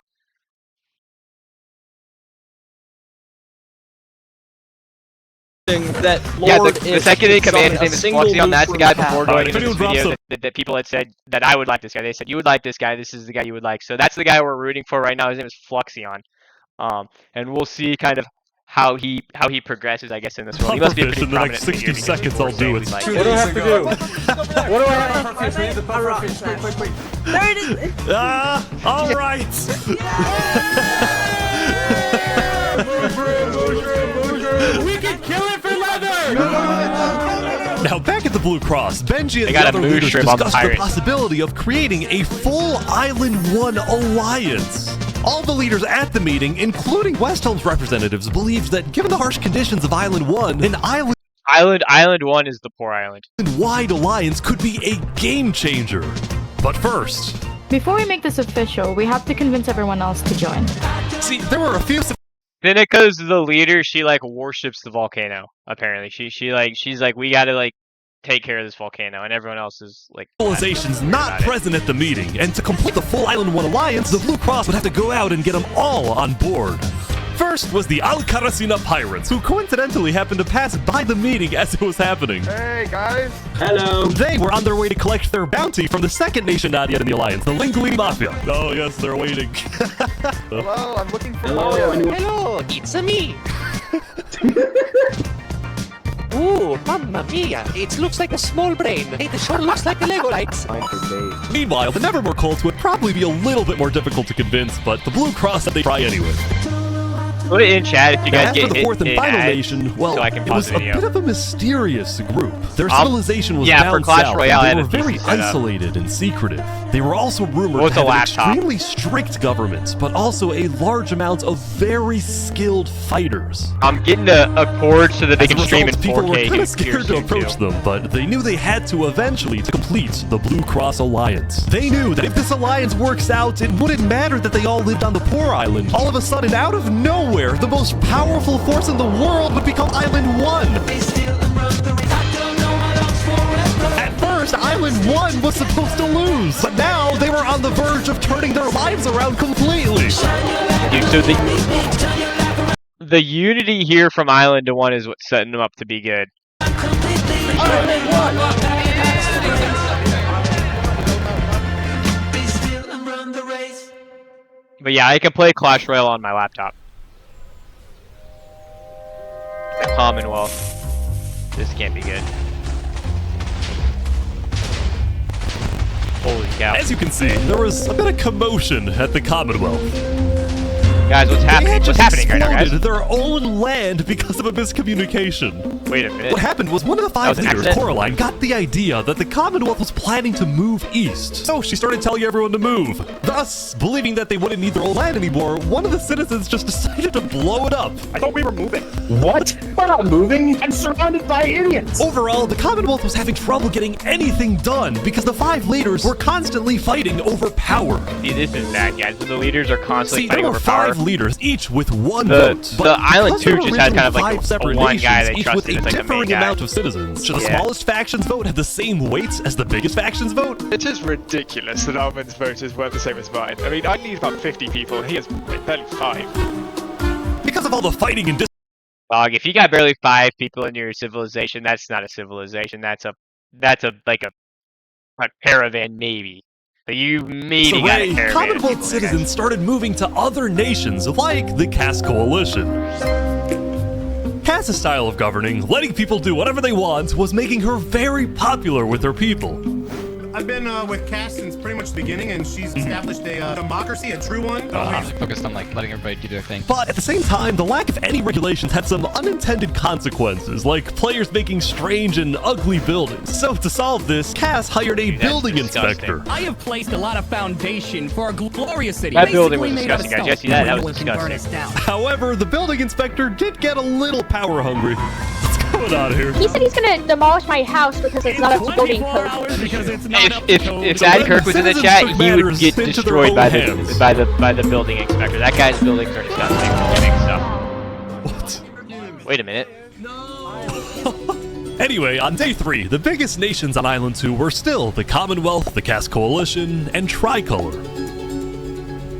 That
Lord the second in command, his name is Fluxion. That's the guy before going into this video that people had said that I would like this guy. They said you would like this guy. This is the guy you would like. So that's the guy we're rooting for right now. His name is Fluxion. And we'll see kind of how he progresses, I guess, in this world. He must be a pretty prominent figure.
In the next 60 seconds, I'll do it.
What do I have to do? What do I have to do? Quick.
There it is.
All right.
We can kill it for leather!
Now, back at the Blue Cross, Benji and
They
the
got a
other
moose
leaders
shrimp on the
discussed the
pirate.
possibility of creating a full Island 1 alliance. All the leaders at the meeting, including Westholme's representatives, believed that given the harsh conditions of Island 1, an
Island 1 is the poor island.
wide alliance could be a game changer. But first,
Before we make this official, we have to convince everyone else to join.
see, there were a few
Finica's the leader. She like worships the volcano. Apparently, she's like we gotta like take care of this volcano, and everyone else is like
civilizations not present at the meeting, and to complete the full Island 1 alliance, the Blue Cross would have to go out and get them all on board. First was the Alcaracina Pirates, who coincidentally happened to pass by the meeting as it was happening.
Hey, guys.
Hello.
They were on their way to collect their bounty from the second nation not yet in the alliance, the Linguini Mafia. Oh yes, they're waiting.
Hello, I'm looking for
Hello, it's me. Ooh, mamma mia! It looks like a small brain. It sure looks like a Lego lights.
Meanwhile, the Nevermore cults would probably be a little bit more difficult to convince, but the Blue Cross said they'd try anyway.
Put it in chat if you guys
As
get
for the fourth and final
ad,
nation, well,
so I can
it
pause
was
the
a
video.
bit of a mysterious group. Their civilization was
yeah,
down
for Clash
south,
Royale, I
and
had
they
a
were very
PC set up.
isolated and secretive. They were also rumored
What's
to
a
have an
laptop?
extremely strict government, but also a large amount of very skilled fighters.
I'm getting a cord so that they
As a
can stream in
result, people
4K.
were kind
here
of scared to
soon,
approach
too.
them, but they knew they had to eventually to complete the Blue Cross Alliance. They knew that if this alliance works out, it wouldn't matter that they all lived on the poor island. All of a sudden, out of nowhere, the most powerful force in the world would become Island 1. At first, Island 1 was supposed to lose, but now they were on the verge of turning their lives around completely.
Dude, so the unity here from Island to 1 is what's setting them up to be good. But yeah, I can play Clash Royale on my laptop. Commonwealth. This can't be good. Holy cow.
As you can see, there was a bit of commotion at the Commonwealth.
Guys, what's happening? What's happening right now, guys?
Their own land because of a miscommunication.
Wait a minute.
What happened was one of the five
was an
leaders,
accident?
Coraline, got the idea that the Commonwealth was planning to move east. So she started telling everyone to move. Thus, believing that they wouldn't need their own land anymore, one of the citizens just decided to blow it up.
I thought we were moving. What? We're not moving. I'm surrounded by idiots.
Overall, the Commonwealth was having trouble getting anything done because the five leaders were constantly fighting over power.
See, this is bad, guys. The leaders are constantly
See, there
fighting
were
over power.
five leaders, each with one
The-
vote.
the Island
because there
2
were
just had kind of
originally
like
five
a
separate
one
nations,
guy they
each
trusted
with a
as like the main
differing
guy.
amount of citizens. Should the
Yeah.
smallest faction's vote have the same weight as the biggest faction's vote?
It is ridiculous that Armin's vote is worth the same as mine. I mean, I need about 50 people. He has barely 5.
Because of all the fighting and
Dog, if you got barely 5 people in your civilization, that's not a civilization. That's a like a caravan maybe. But you maybe got a
disarray,
caravan. of
Commonwealth
people there,
citizens
guys.
started moving to other nations like the Cass Coalition. Cass's style of governing, letting people do whatever they want, was making her very popular with her people.
I've been with Cass since pretty much the beginning, and she's established a democracy, a true one.
Focused on like letting everybody do their thing.
But at the same time, the lack of any regulations had some unintended consequences, like players making strange and ugly buildings. So to solve this, Cass hired a building inspector.
I have placed a lot of foundation for a glorious city.
That building was
basically made out of
disgusting, guys.
stone.
You see that? That
No
was
one can burn us
disgusting.
down.
However, the building inspector did get a little power hungry. What's going on here?
He said he's gonna demolish my house because it's not up to building code.
If Dad Kirk was in the chat, he would get destroyed by the building inspector. That guy's buildings are disgusting. What? Wait a minute.
Anyway, on day 3, the biggest nations on Island 2 were still the Commonwealth, the Cass Coalition, and Tricolor.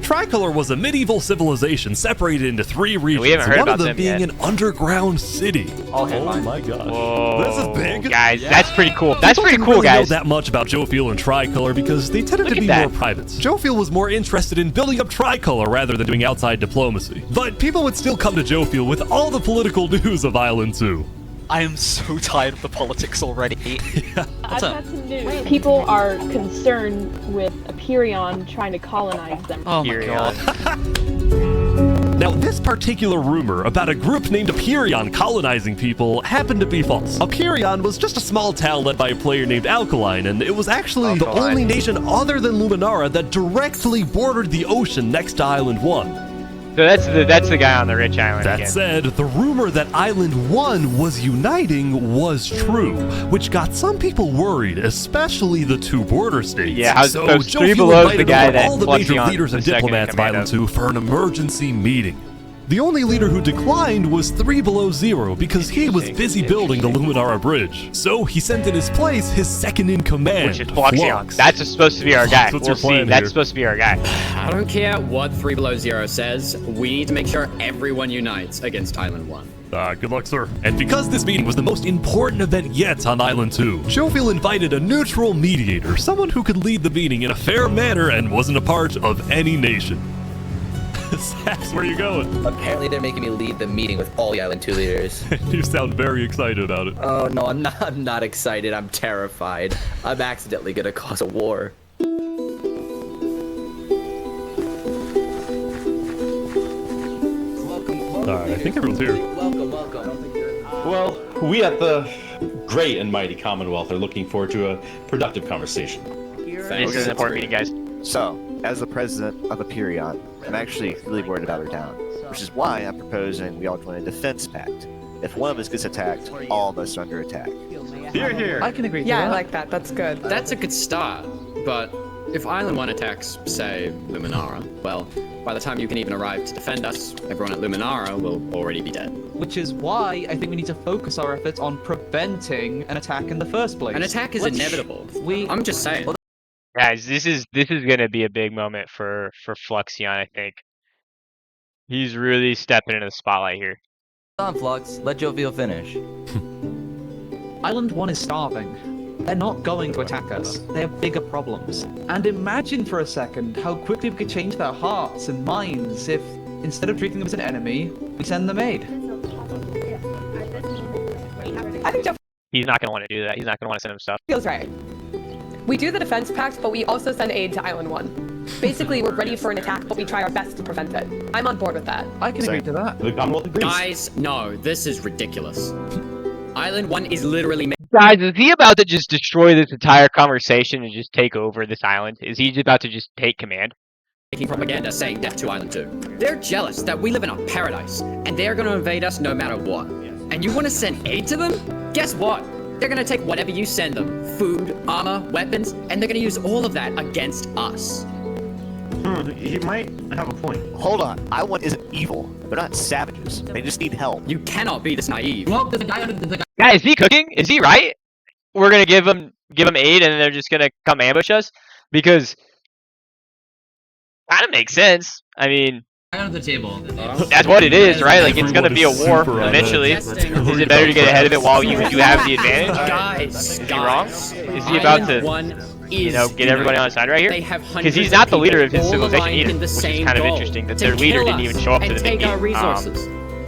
Tricolor was a medieval civilization separated into 3 regions,
haven't heard
one
about
of them
them
being
yet.
an underground city.
Oh
my gosh.
Whoa.
This is big.
Guys, that's pretty cool. That's
People
pretty
didn't
cool,
really know
guys.
that much about Jofiel and Tricolor because they tended
Look
to
at
be
that.
more private. Jofiel was more interested in building up Tricolor rather than doing outside diplomacy. But people would still come to Jofiel with all the political news of Island 2.
I am so tired of the politics already.
I've got some news. People are concerned with Aperion trying to colonize them.
Oh my god.
Now, Now, this particular rumor about a group named Aperion colonizing people happened to be false. Aperion was just a small town led by a player named Alkaline, and it was actually the only nation other than Luminara that directly bordered the ocean next to Island 1.
So that's the guy on the rich island
That
again.
said, the rumor that Island 1 was uniting was true, which got some people worried, especially the two border states.
Yeah, how's
so
those
Joe
three
Fuel
below the
invited
guy
over
that
all the major
Fluxion
leaders and
was second in
diplomats of
command
Island
of.
2 for an emergency meeting. The only leader who declined was 3 Below Zero because he was busy building the Luminara Bridge. So he sent in his place his second in command,
Which is Fluxion.
Flux.
That's supposed to be our guy.
What's
We'll
your plan
see. That's
here?
supposed to be our guy.
I don't care what 3 Below Zero says. We need to make sure everyone unites against Island 1.
Good luck, sir. And because this meeting was the most important event yet on Island 2, Jovial invited a neutral mediator, someone who could lead the meeting in a fair manner and wasn't a part of any nation. Saps, where are you going?
Apparently they're making me lead the meeting with all the Island 2 leaders.
You sound very excited about it.
Oh no, I'm not excited. I'm terrified. I'm accidentally gonna cause a war.
Alright, I think everyone's here.
Welcome.
Well, we at the great and mighty Commonwealth are looking forward to a productive conversation.
This is an important meeting, guys.
So, as the president of Aperion, I'm actually really worried about our town, which is why I'm proposing we all join a defense pact. If one of us gets attacked, all of us are under attack.
Here, here.
I can agree to
Yeah,
that.
I like that. That's good.
That's a good start, but if Island 1 attacks, say, Luminara, well, by the time you can even arrive to defend us, everyone at Luminara will already be dead.
Which is why I think we need to focus our efforts on preventing an attack in the first place.
An attack is inevitable. I'm just saying.
Guys, this is gonna be a big moment for Fluxion, I think. He's really stepping into the spotlight here.
Come on, Flux. Let Jovial finish.
Island 1 is starving. They're not going to attack us. They have bigger problems. And imagine for a second how quickly we could change their hearts and minds if, instead of treating them as an enemy, we send them aid.
I think Jeff
He's not gonna want to do that. He's not gonna want to send him stuff.
feels right. We do the defense pact, but we also send aid to Island 1. Basically, we're ready for an attack, but we try our best to prevent it. I'm on board with that.
I can agree to that.
The Commonwealth agrees.
Guys, no, this is ridiculous. Island 1 is literally
Guys, is he about to just destroy this entire conversation and just take over this island? Is he about to just take command?
making propaganda saying death to Island 2. They're jealous that we live in a paradise, and they're gonna invade us no matter what. And you wanna send aid to them? Guess what? They're gonna take whatever you send them. Food, armor, weapons, and they're gonna use all of that against us.
He might have a point.
Hold on, I1 isn't evil. They're not savages. They just need help.
You cannot be this naive.
Well, there's a guy under the guy.
Guy, is he cooking? Is he right? We're gonna give him aid, and they're just gonna come ambush us? Because kind of makes sense. I mean,
Under the table.
that's what it is, right? Like it's gonna be a war eventually. Is it better to get ahead of it while you have the advantage?
Guys,
is he wrong? Is he about to, get everybody on his side right here? Because he's not the leader of his civilization either, which is kind of interesting that their leader didn't even show up to the
take our
meeting.
resources.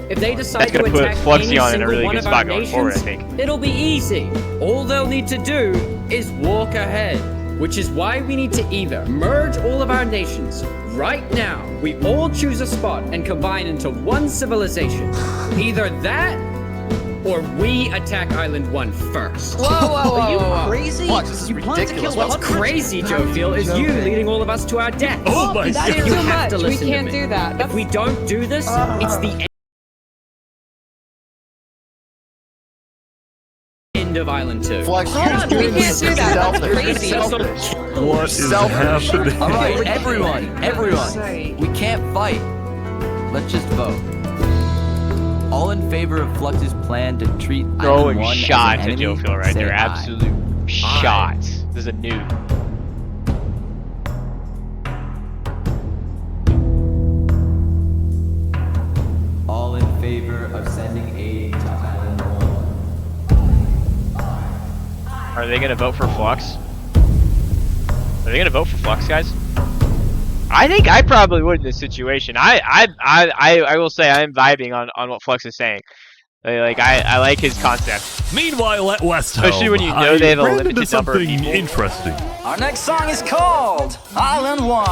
If they decide
That's gonna
to
put
attack any
Fluxion in a
single
really
one
good
of
spot
our
going forward, I
nations,
think.
it'll be easy. All they'll need to do is walk ahead, which is why we need to either merge all of our nations right now. We all choose a spot and combine into one civilization. Either that, or we attack Island 1 first.
Are you crazy?
What? This is
You plan to
ridiculous.
kill
What's crazy, Jovial, is you leading all of us to our death.
Oh my
That's
god.
too
have
much.
to
We
listen to
can't
me.
do that.
If we don't do this, it's the end of Island 2.
Flex,
Hold on, we can't do that. That's crazy.
What is happening?
Alright, everyone. We can't fight. Let's just vote. All in favor of Flux's plan to treat Island
Throwing
1
shots
as an
at
enemy,
Jovial right
say
there.
aye.
Absolute shots. There's a nuke.
All in favor of sending aid to Island 1.
Are they gonna vote for Flux? Are they gonna vote for Flux, guys? I think I probably would in this situation. I will say I'm vibing on what Flux is saying. Like I like his concept.
Meanwhile, at West
Especially when you know
I
they have a
ran
limited
into
number of
something
people.
interesting.
Our next song is called Island 1.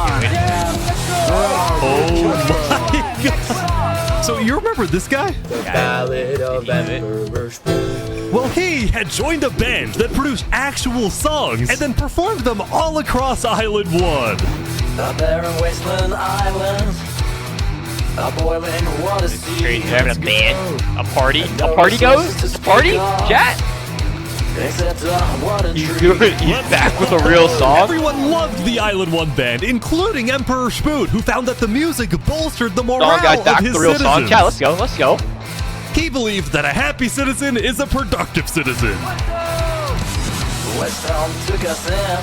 Oh my god. So you remember this guy?
Ballad of Emperor Spoon.
Well, he had joined a band that produced actual songs and then performed them all across Island 1.
Up there in Wasteland Island, a boiling water sea.
Crazy, they're having a band, a party goes, a party, chat. He's back with a real song.
Everyone loved the Island 1 band, including Emperor Spoon, who found that the music bolstered the morale of his citizens.
Song. Chat, let's go, let's go.
He believed that a happy citizen is a productive citizen.
West Elm took us in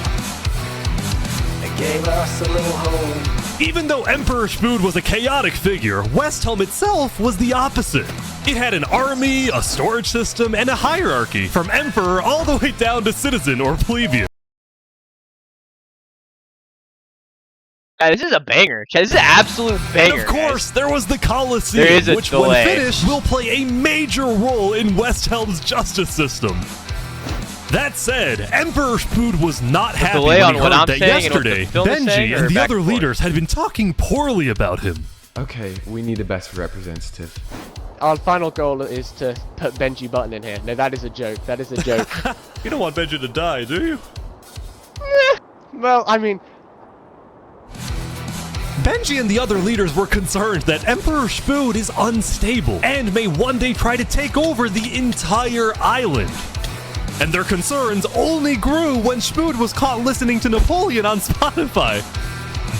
and gave us a little home.
Even though Emperor Spoon was a chaotic figure, Westhelm itself was the opposite. It had an army, a storage system, and a hierarchy, from emperor all the way down to citizen or plebeian.
This is a banger. This is an absolute banger.
And of course, there was the Colosseum, which when finished will play a major role in Westhelm's justice system. That said, Emperor Spoon was not happy when he heard that yesterday Benji and the other leaders had been talking poorly about him.
Okay, we need a best representative.
Our final goal is to put Benji Button in here. No, that is a joke. That is a joke.
You don't want Benji to die, do you?
Well, I mean...
Benji and the other leaders were concerned that Emperor Spoon is unstable and may one day try to take over the entire island. And their concerns only grew when Spoon was caught listening to Napoleon on Spotify.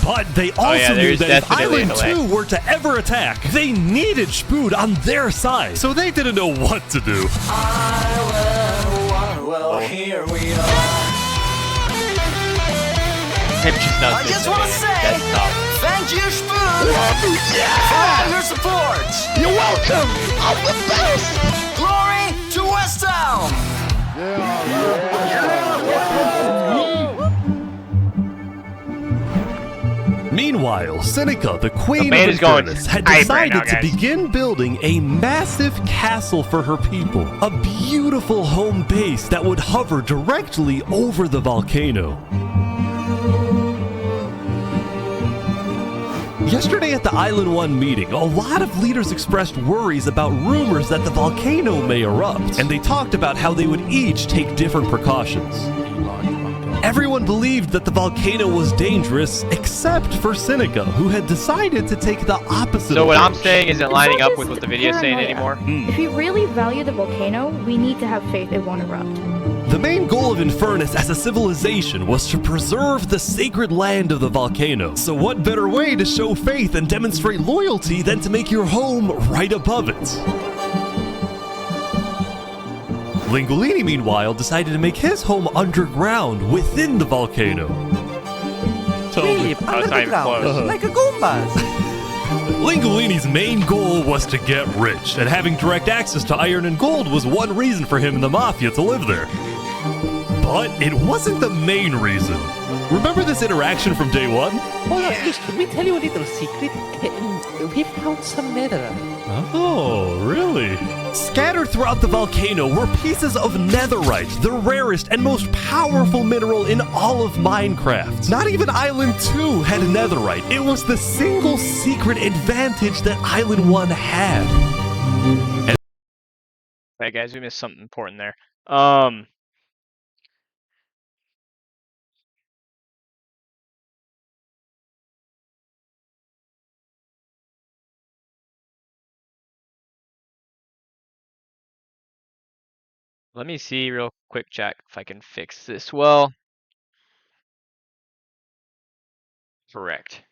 But they also knew that if Island 2 were to ever attack, they needed Spoon on their side, so they didn't know what to do.
Island 1, well, here we are. I just want to say, thank you, Spoon, for all your support. You're welcome. I'm the best. Glory to West Elm.
Meanwhile, Seneca, the queen of Infernus, had decided to begin building a massive castle for her people. A beautiful home base that would hover directly over the volcano. Yesterday at the Island 1 meeting, a lot of leaders expressed worries about rumors that the volcano may erupt, and they talked about how they would each take different precautions. Everyone believed that the volcano was dangerous, except for Seneca, who had decided to take the opposite
So what I'm
approach.
saying isn't lining up with what the video's saying anymore?
If we really value the volcano, we need to have faith it won't erupt.
The main goal of Infernus as a civilization was to preserve the sacred land of the volcano. So what better way to show faith and demonstrate loyalty than to make your home right above it? Lingolini, meanwhile, decided to make his home underground within the volcano.
Really, underground, like a Goombas.
Lingolini's main goal was to get rich, and having direct access to iron and gold was one reason for him and the Mafia to live there. But it wasn't the main reason. Remember this interaction from day one?
Oh, yes, let me tell you a little secret. We found some netherite.
Oh, really? Scattered throughout the volcano were pieces of netherite, the rarest and most powerful mineral in all of Minecraft. Not even Island 2 had netherite. It was the single secret advantage that Island 1 had.
Hey guys, we missed something important there. Let me see real quick, chat, if I can fix this well. Correct.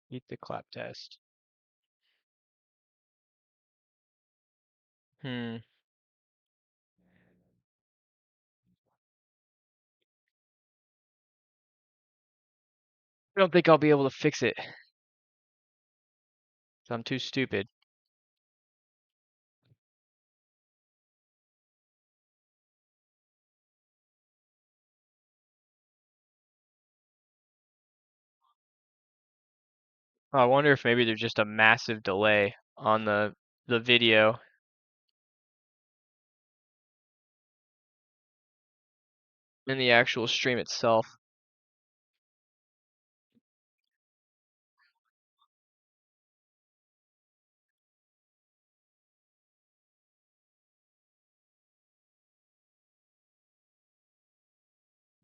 Eat the clap test. I don't think I'll be able to fix it. I'm too stupid. I wonder if maybe there's just a massive delay on the video. In the actual stream itself.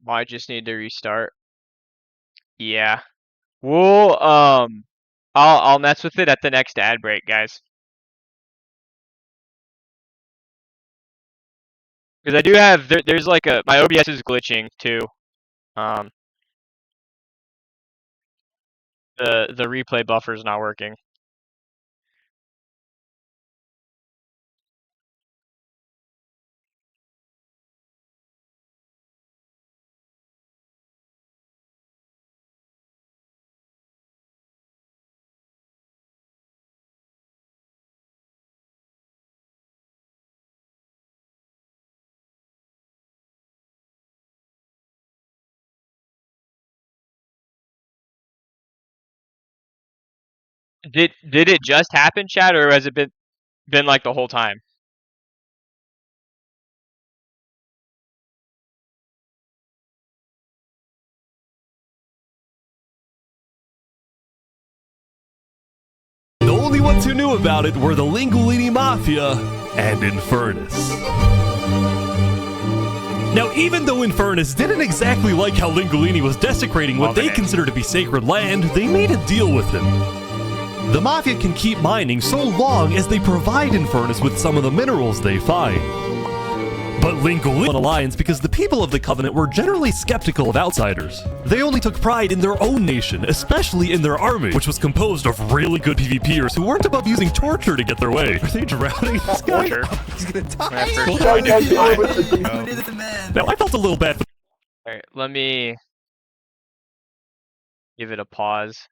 Might just need to restart. Yeah. We'll I'll mess with it at the next ad break, guys. Because I do have there's like my OBS is glitching too. The replay buffer is not working. Did it just happen, chat, or has it been like the whole time?
The only ones who knew about it were the Linguini Mafia and Infernus. Now, even though Infernus didn't exactly like how Linguini was desecrating what they consider to be sacred land, they made a deal with him. The Mafia can keep mining so long as they provide Infernus with some of the minerals they find. But Linguini won alliance because the people of the Covenant were generally skeptical of outsiders. They only took pride in their own nation, especially in their army, which was composed of really good PvPers who weren't above using torture to get their way. Are they drowning this guy?
He's gonna die.
Now, I felt a little bad.
Alright, let me give it a pause.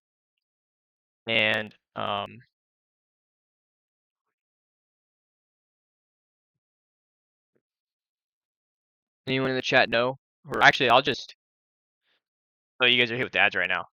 And anyone in the chat know? Or actually, I'll just. Oh, you guys are hit with the ads right now.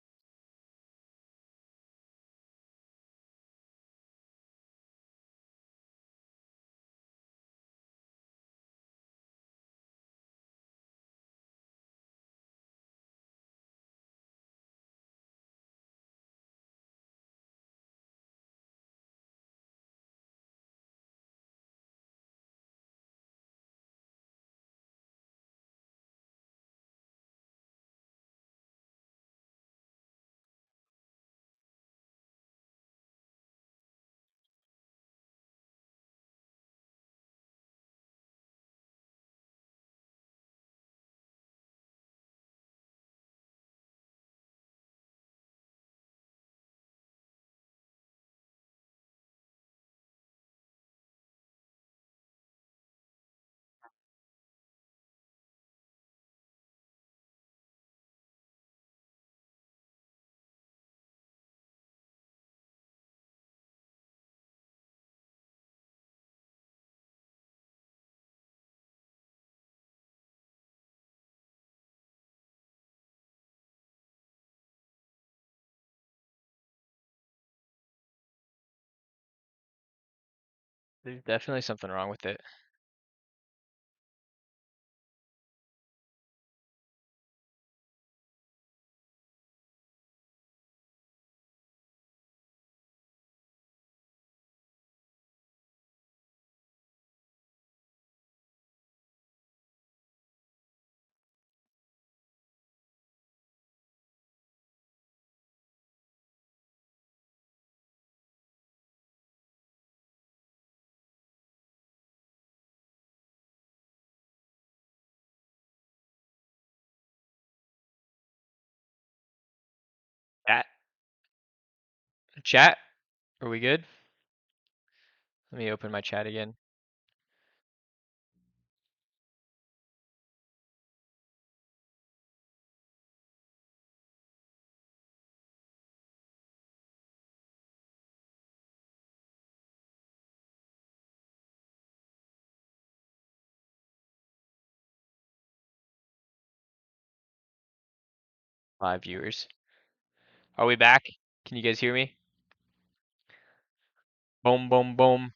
There's definitely something wrong with it. Chat? Are we good? Let me open my chat again. Five viewers. Are we back? Can you guys hear me? Boom, boom, boom.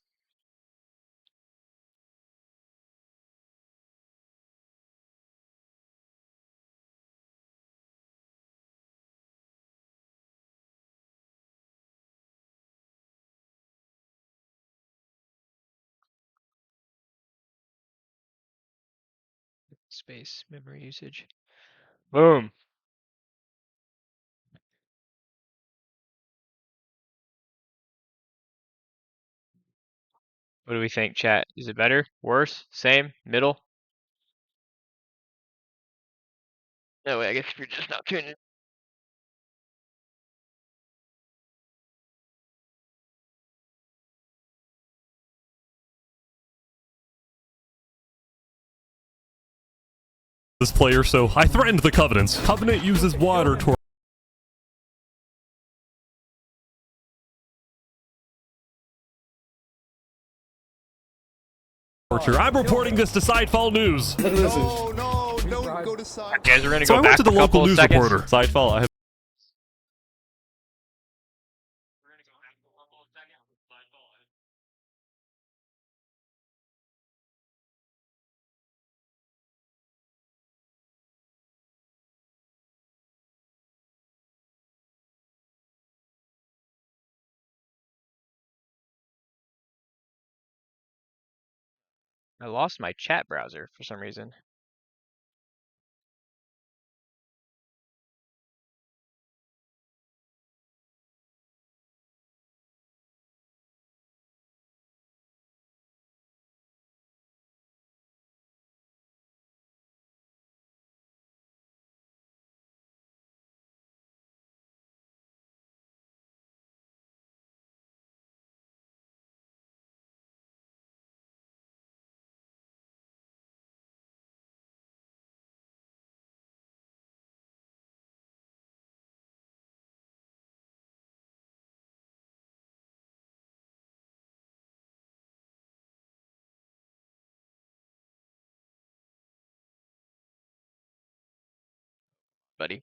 Space, memory usage. Boom. What do we think, chat? Is it better? Worse? Same? Middle? No way, I guess you're just not tuning in.
This player, so I threatened the Covenants. Covenant uses water torture. I'm reporting this to Sidefall News.
No, don't go to Sidefall.
Guys, we're gonna
So
go
I
back
went to the
a couple
local
of
news
seconds.
reporter. Sidefall, I have
I lost my chat browser for some reason. Buddy.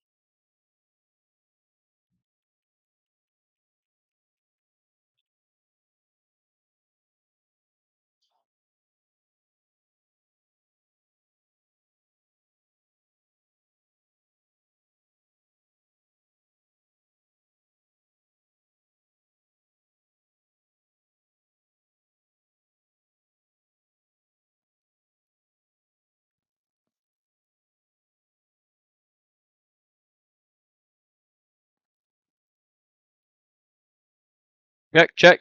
Check.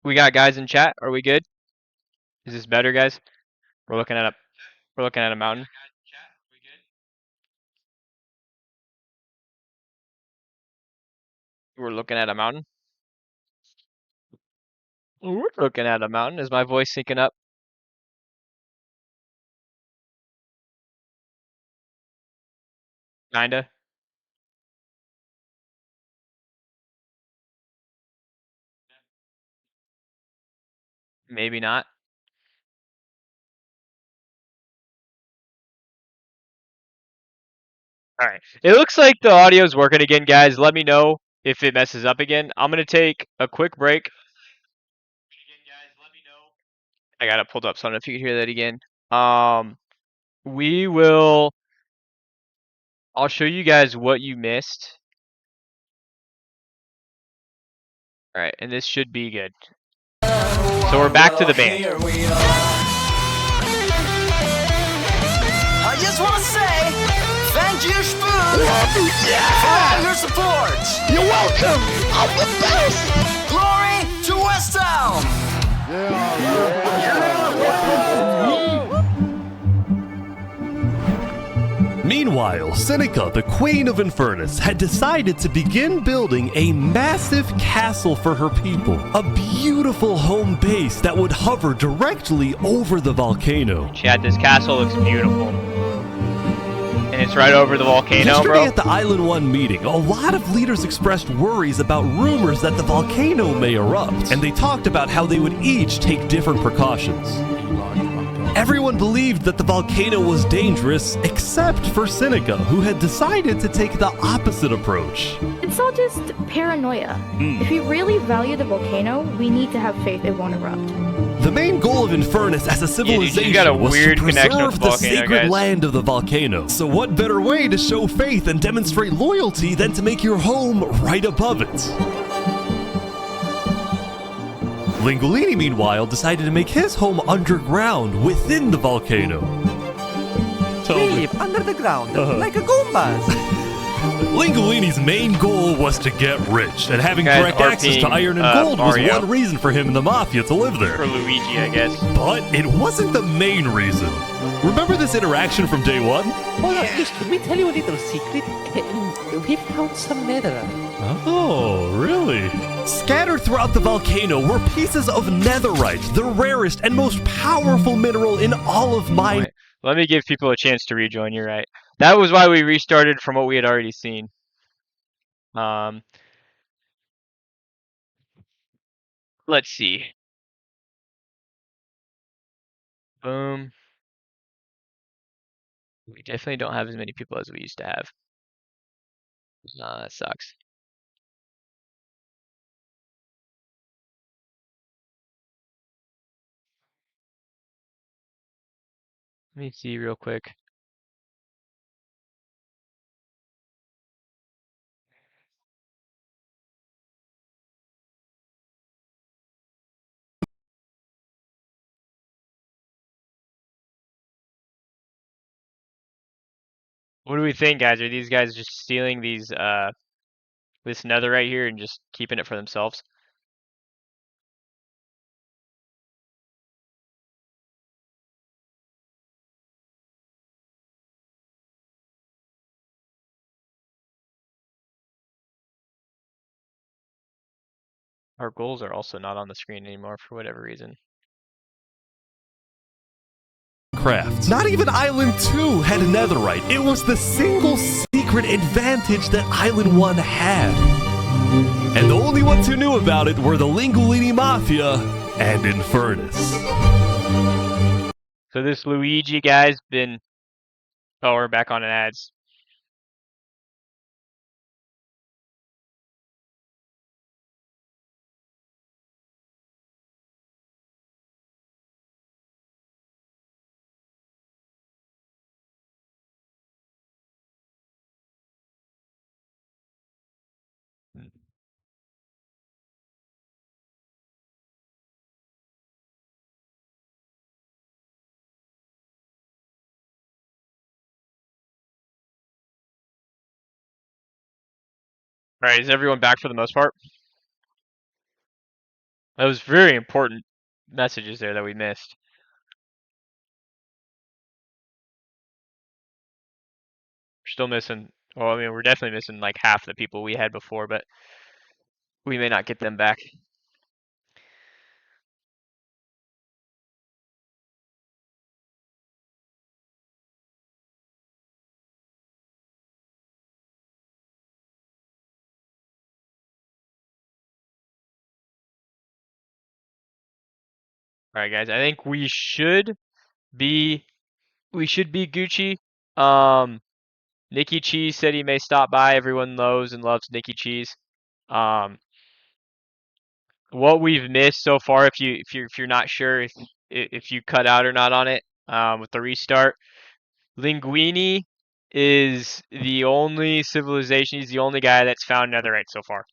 We got guys in chat. Are we good? Is this better, guys? We're looking at a mountain. We're looking at a mountain. We're looking at a mountain. Is my voice syncing up? Kinda. Maybe not. All right. It looks like the audio's working again, guys. Let me know if it messes up again. I'm gonna take a quick break. I got it pulled up, so I don't know if you can hear that again. We will. I'll show you guys what you missed. All right, and this should be good. So we're back to the band.
I just want to say thank you, Spoon, for all your support. You're welcome. I'm the best. Glory to West Town.
Meanwhile, Seneca, the Queen of Infernus, had decided to begin building a massive castle for her people. A beautiful home base that would hover directly over the volcano.
Chad, this castle looks beautiful. And it's right over the volcano,
Yesterday
bro.
at the Island 1 meeting, a lot of leaders expressed worries about rumors that the volcano may erupt, and they talked about how they would each take different precautions. Everyone believed that the volcano was dangerous, except for Seneca, who had decided to take the opposite approach.
It's all just paranoia. If we really value the volcano, we need to have faith it won't erupt.
The main goal of Infernus as a civilization
got a
was
weird
to
connection with
preserve the
the volcano,
sacred
guys.
land of the volcano. So what better way to show faith and demonstrate loyalty than to make your home right above it? Lingolini, meanwhile, decided to make his home underground within the volcano.
We live under the ground, like a Goombas.
Lingolini's main goal was to get rich, and having
Guys,
direct access to
RPing,
iron and gold was
Mario.
one reason for him and the Mafia to live there.
For Luigi, I guess.
But it wasn't the main reason. Remember this interaction from day one?
Well, let me tell you a little secret. We found some netherite.
Oh, really? Scattered throughout the volcano were pieces of netherite, the rarest and most powerful mineral in all of Mine.
Wait, let me give people a chance to rejoin. You're right. That was why we restarted from what we had already seen. Let's see. Boom. We definitely don't have as many people as we used to have. That sucks. Let me see real quick. What do we think, guys? Are these guys just stealing these this nether right here and just keeping it for themselves? Our goals are also not on the screen anymore for whatever reason.
Craft. Not even Island 2 had netherite. It was the single secret advantage that Island 1 had. And the only ones who knew about it were the Lingolini Mafia and Infernus.
So this Luigi guy's been... Oh, we're back on ads. Alright, is everyone back for the most part? That was very important messages there that we missed. We're still missing... Well, I mean, we're definitely missing like half the people we had before, but we may not get them back. Alright, guys, I think we should be Gucci. Nikki Cheese said he may stop by. Everyone knows and loves Nikki Cheese. What we've missed so far, if you're not sure if you cut out or not on it, with the restart, Linguini is the only civilization. He's the only guy that's found netherite so far.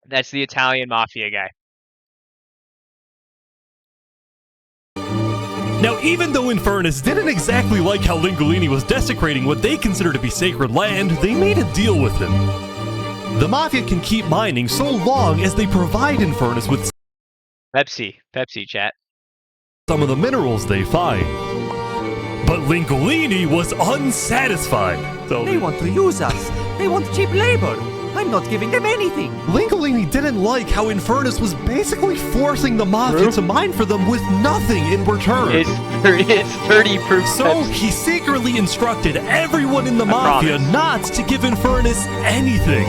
That's the Italian mafia guy.
Now, even though Infernus didn't exactly like how Lingolini was desecrating what they consider to be sacred land, they made a deal with him. The Mafia can keep mining so long as they provide Infernus with
Pepsi chat.
some of the minerals they find. But Lingolini was unsatisfied.
They want to use us. They want cheap labor. I'm not giving them anything.
Lingolini didn't like how Infernus was basically forcing the Mafia to mine for them with nothing in return.
It's 30 proof.
So he secretly instructed everyone in the Mafia not to give Infernus anything.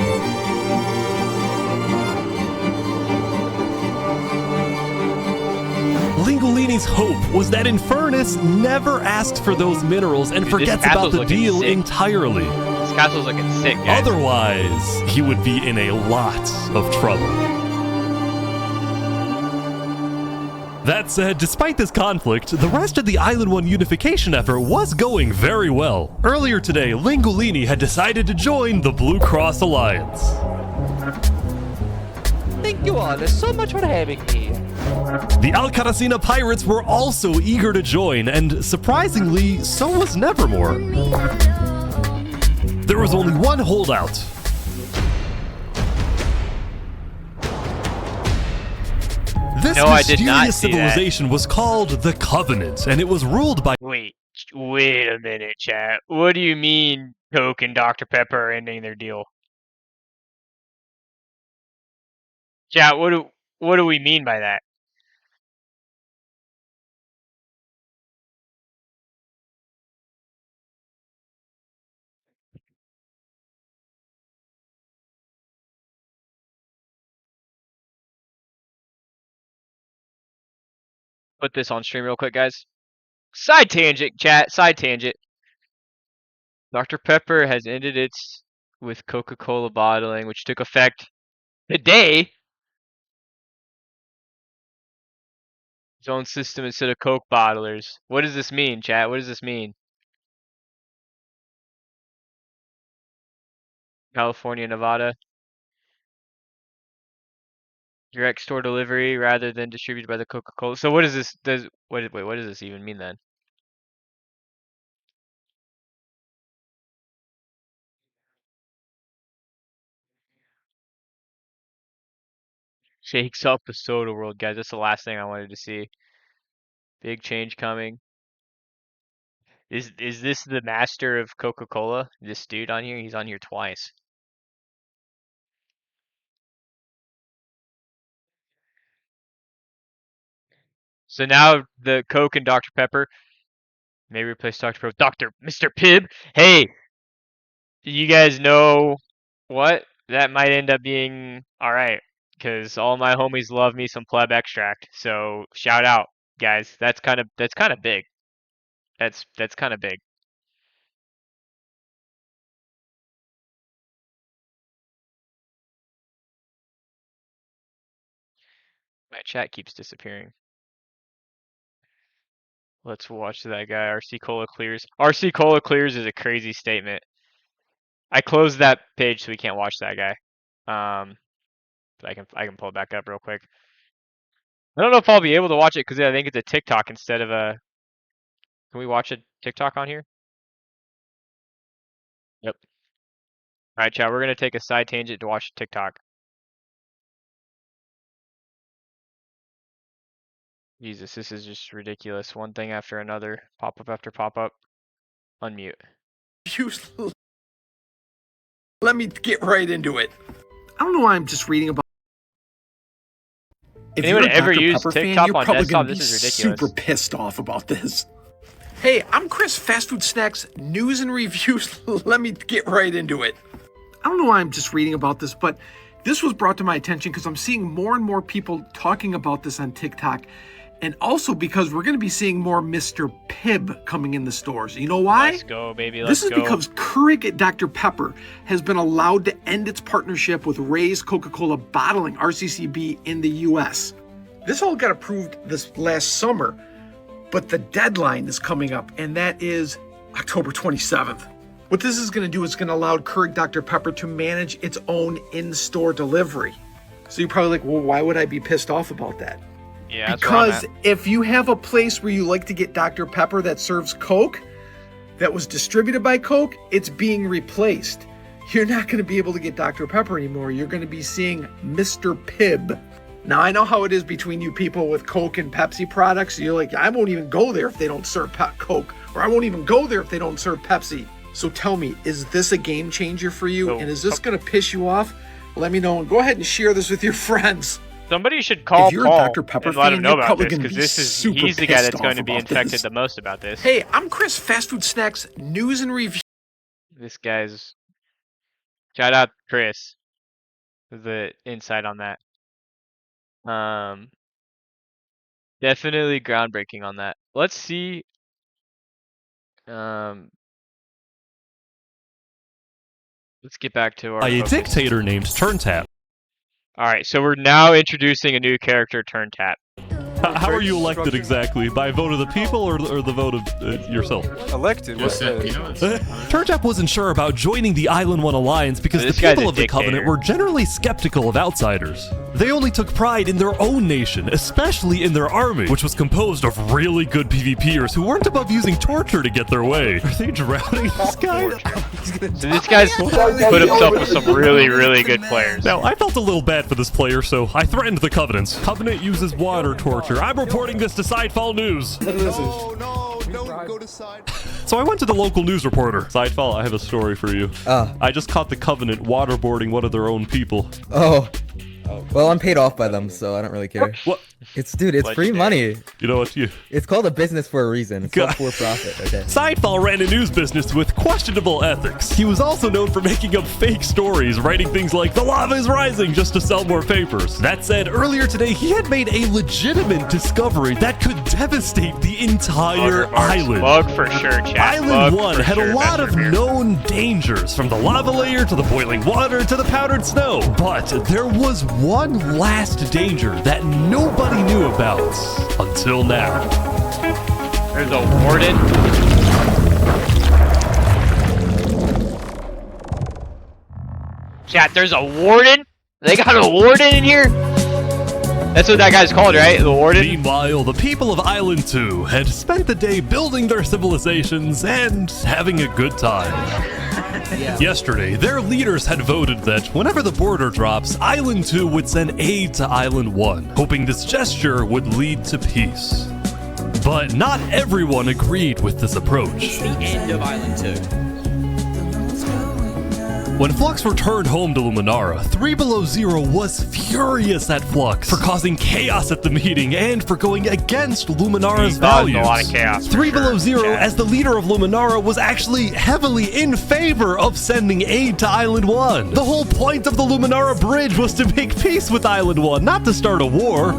Lingulini's hope was that Infernus never asked for those minerals and forgets about the deal entirely.
This castle's looking sick, guys.
Otherwise, he would be in a lot of trouble. That said, despite this conflict, the rest of the Island 1 unification effort was going very well. Earlier today, Lingulini had decided to join the Blue Cross Alliance.
Thank you all so much for having me.
The Alcaracina pirates were also eager to join, and surprisingly, so was Nevermore. There was only one holdout. This mysterious civilization was called the Covenant, and it was ruled by—
Wait a minute, chat. What do you mean Coke and Dr. Pepper are ending their deal? Chat, what do we mean by that? Put this on stream real quick, guys. Side tangent, chat. Side tangent. Dr. Pepper has ended its with Coca-Cola bottling, which took effect today. Its own system instead of Coke bottlers. What does this mean, chat? What does this mean? California, Nevada. Direct store delivery rather than distributed by the Coca-Cola. So what is this? Wait, what does this even mean then? Shakes up the soda world, guys. That's the last thing I wanted to see. Big change coming. Is this the master of Coca-Cola? This dude on here? He's on here twice. So now the Coke and Dr. Pepper may replace Dr. Pepper with Mr. Pibb. Hey, you guys know what? That might end up being alright. Because all my homies love me some pleb extract. So shout out, guys. That's kind of big. That's kind of big. My chat keeps disappearing. Let's watch that guy. RC Cola clears. RC Cola clears is a crazy statement. I closed that page so we can't watch that guy. But I can pull it back up real quick. I don't know if I'll be able to watch it because I think it's a TikTok instead of a. Can we watch a TikTok on here? Yep. All right, chat. We're gonna take a side tangent to watch TikTok. Jesus, this is just ridiculous. One thing after another. Pop up after pop up. Unmute.
Let me get right into it. I don't know why I'm just reading about. If
anyone
you're a
ever
Dr.
used
Pepper fan,
TikTok
you're
on
probably
desktop?
gonna
This
be
is ridiculous.
super pissed off about this. Hey, I'm Chris, Fast Food Snacks News and Reviews. Let me get right into it. I don't know why I'm just reading about this, but this was brought to my attention because I'm seeing more and more people talking about this on TikTok. And also because we're going to be seeing more Mr. Pibb coming in the stores. You know why?
Let's go, baby.
This is because Keurig Dr. Pepper has been allowed to end its partnership with Ray's Coca-Cola Bottling, RCCB, in the US. This all got approved this last summer, but the deadline is coming up, and that is October 27th. What this is going to do is going to allow Keurig Dr. Pepper to manage its own in-store delivery. So you're probably like, well, why would I be pissed off about that?
Yeah,
because if you have a place where you like to get Dr. Pepper that serves Coke, that was distributed by Coke, it's being replaced. You're not going to be able to get Dr. Pepper anymore. You're going to be seeing Mr. Pibb. Now, I know how it is between you people with Coke and Pepsi products. You're like, I won't even go there if they don't serve Coke, or I won't even go there if they don't serve Pepsi. So tell me, is this a game changer for you? And is this going to piss you off? Let me know, and go ahead and share this with your friends.
Somebody should call
if you're
Paul
a Dr. Pepper
and let him
fan,
know
you're
about
probably
this
going to
because
be
this is
super
he's the guy
pissed
that's going to
off
be
about
infected
this.
the most about this.
Hey, I'm Chris, Fast Food Snacks News and Review.
This guy's shout out Chris for the insight on that. Definitely groundbreaking on that. Let's see. Let's get back to our
A
focus.
dictator named Turntap.
Alright, so we're now introducing a new character, Turntap.
How are you elected exactly? By vote of the people or the vote of yourself?
Elected?
Turntap wasn't sure about joining the Island One Alliance because the people of the Covenant were generally skeptical of outsiders. They only took pride in their own nation, especially in their army, which was composed of really good PvPers who weren't above using torture to get their way. Are they drowning this guy?
So this guy's put himself with some really, really good players.
Now, I felt a little bad for this player, so I threatened the Covenants. Covenant uses water torture. I'm reporting this to Sidefall News.
No, go to side.
So I went to the local news reporter. Sidefall, I have a story for you. I just caught the Covenant waterboarding one of their own people.
Oh. Well, I'm paid off by them, so I don't really care.
What?
Dude, it's free money.
You know what?
It's called a business for a reason. It's not for profit, okay?
Sidefall ran a news business with questionable ethics. He was also known for making up fake stories, writing things like, "The lava is rising," just to sell more papers. That said, earlier today, he had made a legitimate discovery that could devastate the entire island.
Bug for sure, chat.
Island 1 had a lot of known dangers, from the lava layer to the boiling water to the powdered snow. But there was one last danger that nobody knew about until now.
There's a warden. Chat, there's a warden? They got a warden in here? That's what that guy's called, right? The warden?
Meanwhile, the people of Island 2 had spent the day building their civilizations and having a good time. Yesterday, their leaders had voted that whenever the border drops, Island 2 would send aid to Island 1, hoping this gesture would lead to peace. But not everyone agreed with this approach.
It's the end of Island 2.
When Flux returned home to Luminara, 3 Below Zero was furious at Flux for causing chaos at the meeting and for going against Luminara's values.
A lot of chaos.
3 Below Zero, as the leader of Luminara, was actually heavily in favor of sending aid to Island 1. The whole point of the Luminara Bridge was to make peace with Island 1, not to start a war.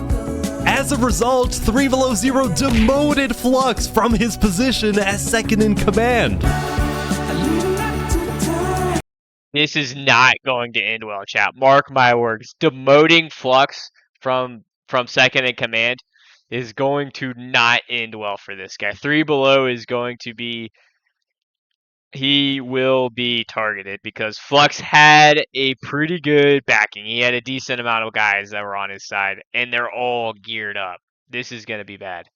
As a result, 3 Below Zero demoted Flux from his position as second in command.
This is not going to end well, chat. Mark my words. Demoting Flux from second in command is going to not end well for this guy. 3 Below is going to be... He will be targeted because Flux had a pretty good backing. He had a decent amount of guys that were on his side, and they're all geared up. This is going to be bad.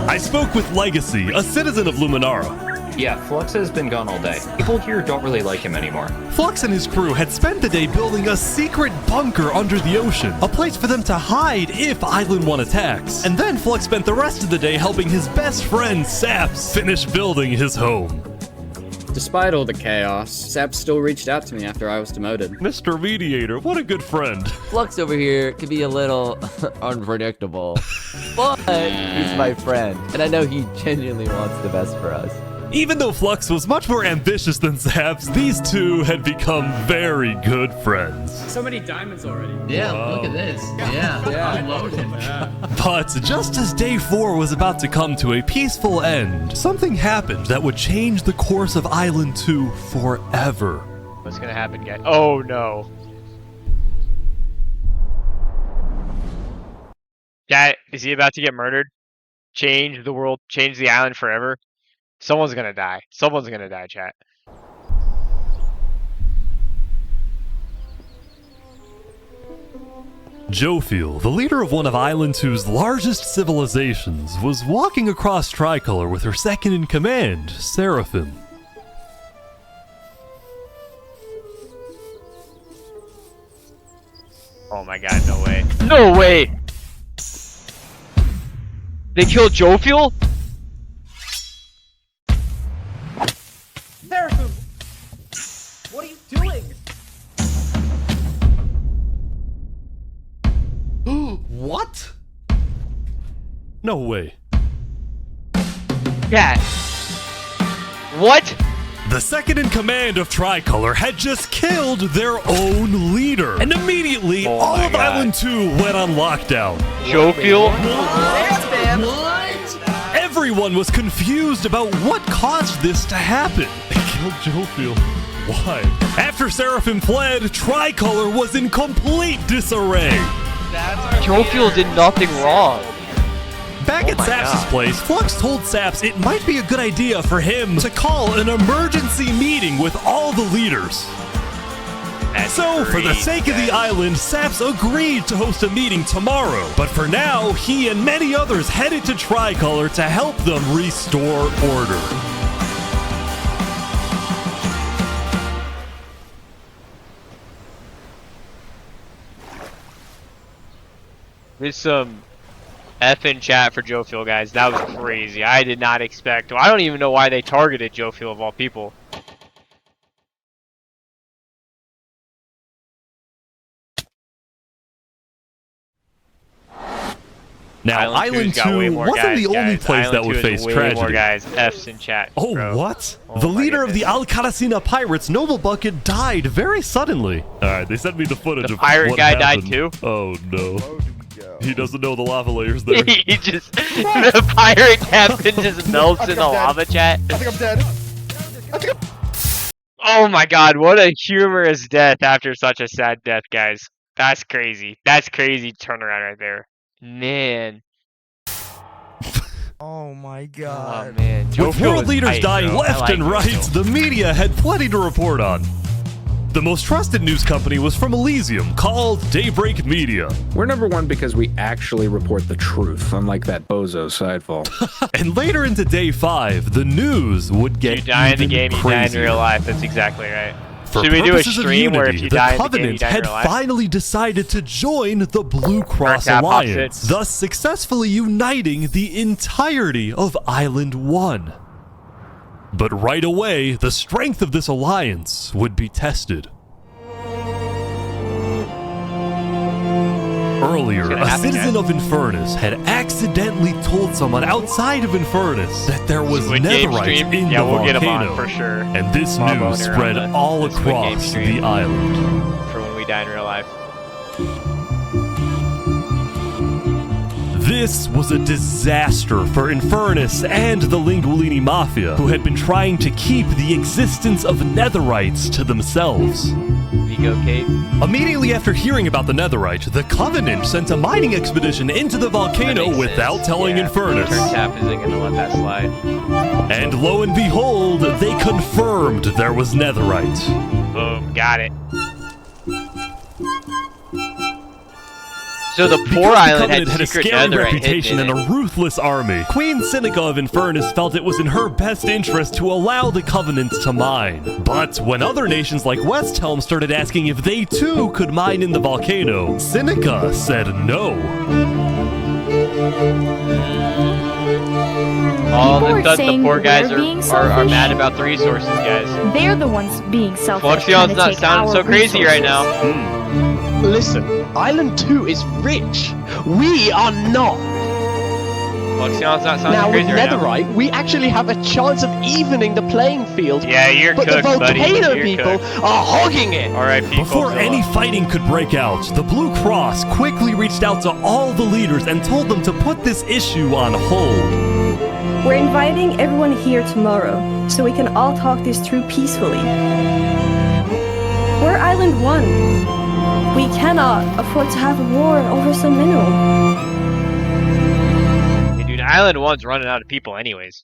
I spoke with Legacy, a citizen of Luminara.
Yeah, Flux has been gone all day. People here don't really like him anymore.
Flux and his crew had spent the day building a secret bunker under the ocean, a place for them to hide if Island 1 attacks. And then Flux spent the rest of the day helping his best friend, Saps, finish building his home.
Despite all the chaos, Saps still reached out to me after I was demoted.
Mr. Mediator, what a good friend.
Flux over here can be a little unpredictable, but he's my friend, and I know he genuinely wants the best for us.
Even though Flux was much more ambitious than Zaps, these two had become very good friends.
So many diamonds already.
Yeah, look at this. Yeah. Unloaded.
But just as day 4 was about to come to a peaceful end, something happened that would change the course of Island 2 forever.
What's gonna happen, guys? Oh no. Guy, is he about to get murdered? Change the world, change the island forever? Someone's gonna die. Someone's gonna die, chat.
Jofiel, the leader of one of Island 2's largest civilizations, was walking across Tricolor with her second in command, Seraphim.
Oh my god, no way. No way! They killed Jofiel?
Seraphim! What are you doing?
What? No way.
Yeah. What?
The second in command of Tricolor had just killed their own leader. And immediately, all of Island 2 went on lockdown.
Jovial?
Everyone was confused about what caused this to happen. They killed Jovial. Why? After Seraphim fled, Tricolor was in complete disarray.
Jovial did nothing wrong.
Back at Saps' place, Flux told Saps it might be a good idea for him to call an emergency meeting with all the leaders. So, for the sake of the island, Saps agreed to host a meeting tomorrow. But for now, he and many others headed to Tricolor to help them restore order.
There's some F in chat for Jovial, guys. That was crazy. I did not expect. I don't even know why they targeted Jovial of all people.
Now, Island 2 wasn't the only place that would face tragedy.
More guys. F's in chat.
Oh,
bro.
what? The leader of the Alcaracina Pirates, Noble Bucket, died very suddenly. Alright, they sent me the footage of
pirate
what
guy
happened.
died too?
Oh, no. He doesn't know the lava layers there.
He just... the pirate captain just melts in the lava chat.
I think I'm dead.
Oh my god, what a humorous death after such a sad death, guys. That's crazy. That's crazy turnaround right there. Man.
Oh my god.
Oh man.
With world leaders dying left and right, the media had plenty to report on. The most trusted news company was from Elysium, called Daybreak Media.
We're number one because we actually report the truth, unlike that bozo Sidefall.
And later into day 5, the news would get
You die in the game, you die in
crazier.
real life. That's exactly right.
For
Should we do a
purposes of
stream where if
unity,
you
the
die in the game, you
Covenant
die in
had
real life?
finally decided to join the Blue Cross
Tap
Alliance,
opposites.
thus successfully uniting the entirety of Island 1. But right away, the strength of this alliance would be tested. Earlier, a citizen of Infernus had accidentally told someone outside of Infernus that there was
Squid Game
netherite
stream?
in
Yeah,
the
we'll get 'em
volcano.
on for sure.
And this
Mob
news
owner
spread
on the
all
Squid Game
across
stream.
the island.
For when we die in real life.
This was a disaster for Infernus and the Linguolini Mafia, who had been trying to keep the existence of netherites to themselves.
Vigo Kate.
Immediately after hearing about the netherite, the Covenant sent a mining expedition into the volcano without telling Infernus.
Turn tap isn't gonna let that slide.
And lo and behold, they confirmed there was netherite.
Boom, got it. So the poor island
Covenant had a
secret
scary
netherite
reputation
hidden
and
in
a ruthless army. Queen Seneca of Infernus felt it was in her best interest to allow the Covenant to mine. But when other nations like Westhelm started asking if they too could mine in the volcano, Seneca said no.
All
People
of
are
a sudden, the
saying
poor guys
we're being
are
selfish.
mad about the resources, guys.
They're the ones being selfish.
Fluxion's
trying to
not
take
sounding
our
so crazy right
resources.
now.
Listen, Island 2 is rich. We are not.
Fluxion's not sounding
Now with
crazy right now.
netherite, we actually have a chance of evening the playing field.
Yeah, you're
but
cooked,
the
buddy.
volcano
You're
people
cooked.
are hogging it.
Alright, people.
Before any fighting could break out, the Blue Cross quickly reached out to all the leaders and told them to put this issue on hold.
We're inviting everyone here tomorrow, so we can all talk this through peacefully. We're Island 1. We cannot afford to have a war over some mineral.
Hey, dude, Island 1's running out of people anyways.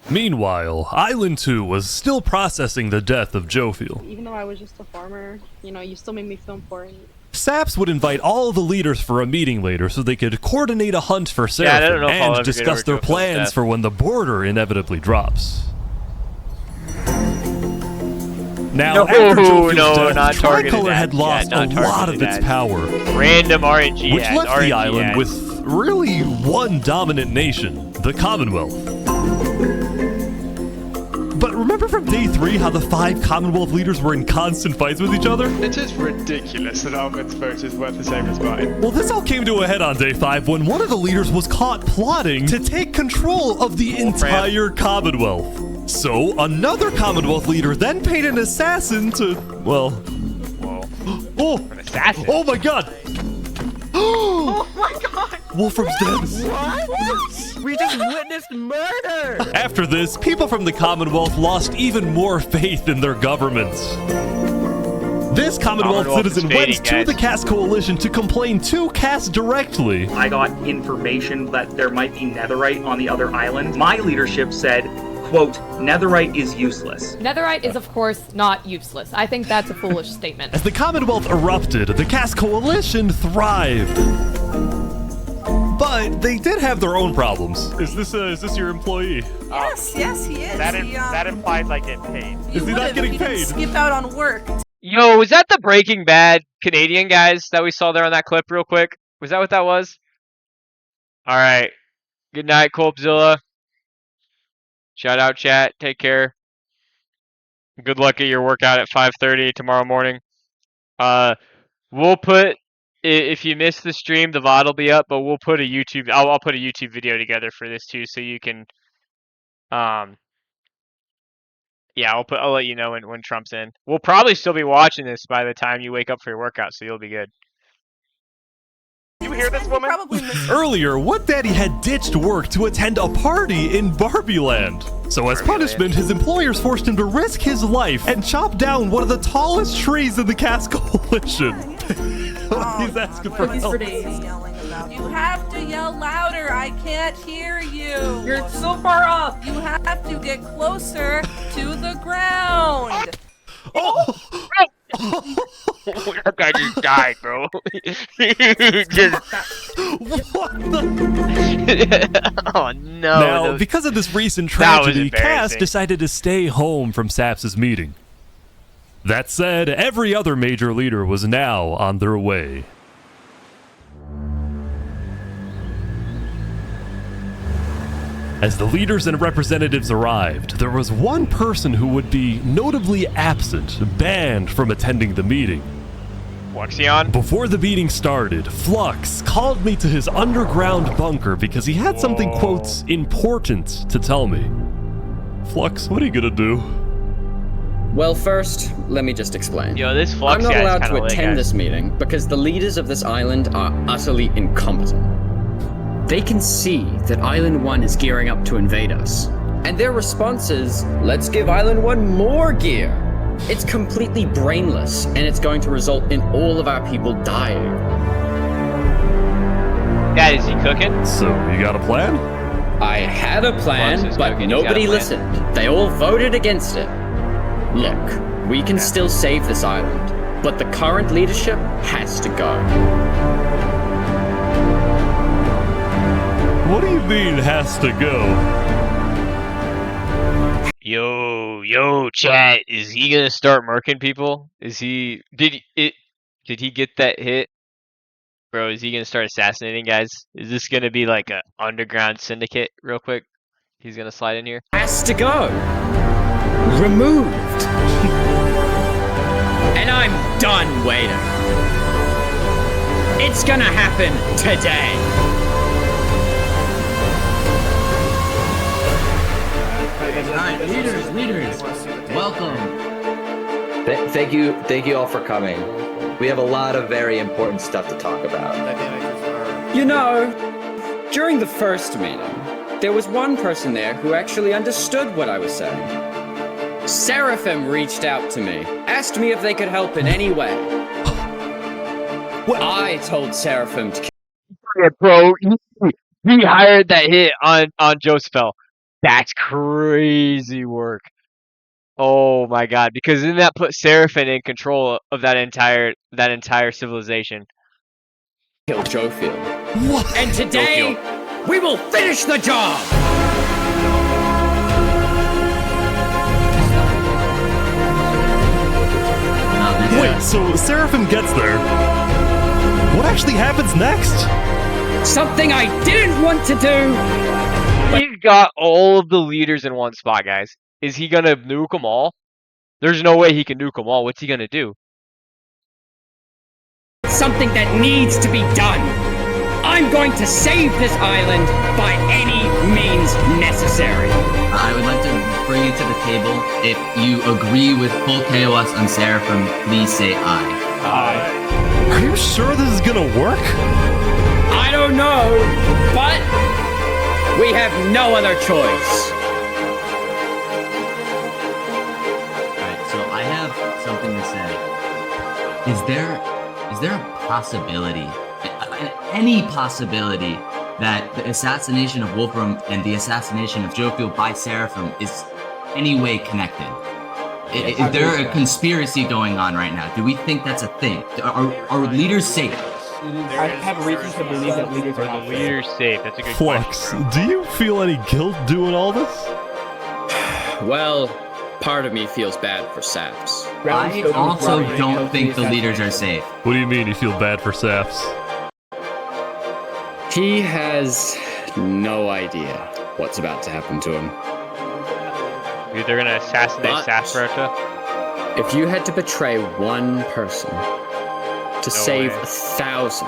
Meanwhile, Island 2 was still processing the death of Jovial.
Even though I was just a farmer, you know, you still made me feel important.
Saps would invite all the leaders for a meeting later so they could coordinate a hunt for
Yeah, I
Seraphim
don't know if I'll ever
and
get
discuss
over
their
Jovial's
plans
death.
for when the border inevitably drops. Now,
No,
after Jovial's
no,
death,
not targeted
Tricolor
ads.
had lost
Yeah,
a
not
lot of
targeted
its
ads.
power,
Random RNG
which
ads,
left
RNG
the island
ads.
with really one dominant nation, the Commonwealth. But remember from day 3 how the 5 Commonwealth leaders were in constant fights with each other?
It is ridiculous that Ahmed's vote is worth the same as mine.
Well, this all came to a head on day 5 when one of the leaders was caught plotting to take control of the entire Commonwealth. So, another Commonwealth leader then paid an assassin to, well...
Whoa. An assassin?
Oh my god!
Oh my god!
Wolfram's dead.
What? We just witnessed murder!
After this, people from the Commonwealth lost even more faith in their governments. This Commonwealth citizen went to the Cass Coalition to complain to Cass directly.
I got information that there might be netherite on the other island. My leadership said, quote, netherite is useless.
Netherite is, of course, not useless. I think that's a foolish statement.
As the Commonwealth erupted, the Cass Coalition thrived. But they did have their own problems. Is this your employee?
Yes, yes, he is.
That implies I get paid.
Is he not getting paid?
Skip out on work.
Yo, was that the Breaking Bad Canadian guys that we saw there on that clip real quick? Was that what that was? Alright. Good night, Colpzilla. Shout out, chat. Take care. Good luck at your workout at 5:30 tomorrow morning. We'll put, if you missed the stream, the VOD will be up, but we'll put a YouTube, I'll put a YouTube video together for this too, so you can, yeah, I'll let you know when Trump's in. We'll probably still be watching this by the time you wake up for your workout, so you'll be good.
You hear this woman?
Earlier, What Daddy had ditched work to attend a party in Barbie Land. So as punishment, his employers forced him to risk his life and chop down one of the tallest trees in the Cass Coalition. He's asking for help.
You have to yell louder. I can't hear you. You're so far up. You have to get closer to the ground.
Oh!
That guy just died, bro.
What the?
Oh no.
Now, because of this recent tragedy, Cass decided to stay home from Saps' meeting. That said, every other major leader was now on their way. As the leaders and representatives arrived, there was one person who would be notably absent, banned from attending the meeting.
Fluxion?
Before the meeting started, Flux called me to his underground bunker because he had something, quote, important to tell me. Flux, what are you gonna do?
Well, first, let me just explain.
Yo, this Flux
I'm not
guy's
allowed
kinda
to
lit,
attend
guys.
this meeting because the leaders of this island are utterly incompetent. They can see that Island 1 is gearing up to invade us. And their response is, let's give Island 1 more gear. It's completely brainless, and it's going to result in all of our people dying.
Dad, is he cooking?
So, you got a plan?
I had a plan, but nobody listened. They all voted against it. Look, we can still save this island, but the current leadership has to go.
What do you mean, has to go?
Yo, chat, is he gonna start murking people? Is he, did he get that hit? Bro, is he gonna start assassinating guys? Is this gonna be like a underground syndicate real quick? He's gonna slide in here?
Has to go. Removed. And I'm done waiting. It's gonna happen today.
Leaders, welcome.
Thank you all for coming. We have a lot of very important stuff to talk about.
You know, during the first meeting, there was one person there who actually understood what I was saying. Seraphim reached out to me, asked me if they could help in any way.
What?
I told Seraphim to
Yeah, bro, he hired that hit on Josephel. That's crazy work. Oh my god, because then that put Seraphim in control of that entire civilization.
kill Jofield.
What?
And today, we will finish the job!
Wait, so Seraphim gets there. What actually happens next?
Something I didn't want to do!
He's got all of the leaders in one spot, guys. Is he gonna nuke them all? There's no way he can nuke them all. What's he gonna do?
Something that needs to be done. I'm going to save this island by any means necessary.
I would like to bring it to the table. If you agree with full KOS on Seraphim, please say aye.
Aye. Are you sure this is gonna work?
I don't know, but we have no other choice.
Alright, so I have something to say. Is there a possibility, any possibility, that the assassination of Wolfram and the assassination of Jofiel by Seraphim is any way connected? Is there a conspiracy going on right now? Do we think that's a thing? Are leaders safe?
I have reason to believe that leaders are not
safe. That's a good
Flux,
question.
do you feel any guilt doing all this?
Well, part of me feels bad for Saps.
I also don't think the leaders are safe.
What do you mean you feel bad for Saps?
He has no idea what's about to happen to him.
Dude, they're gonna assassinate Saps,
if you had to betray one person to save 1,000,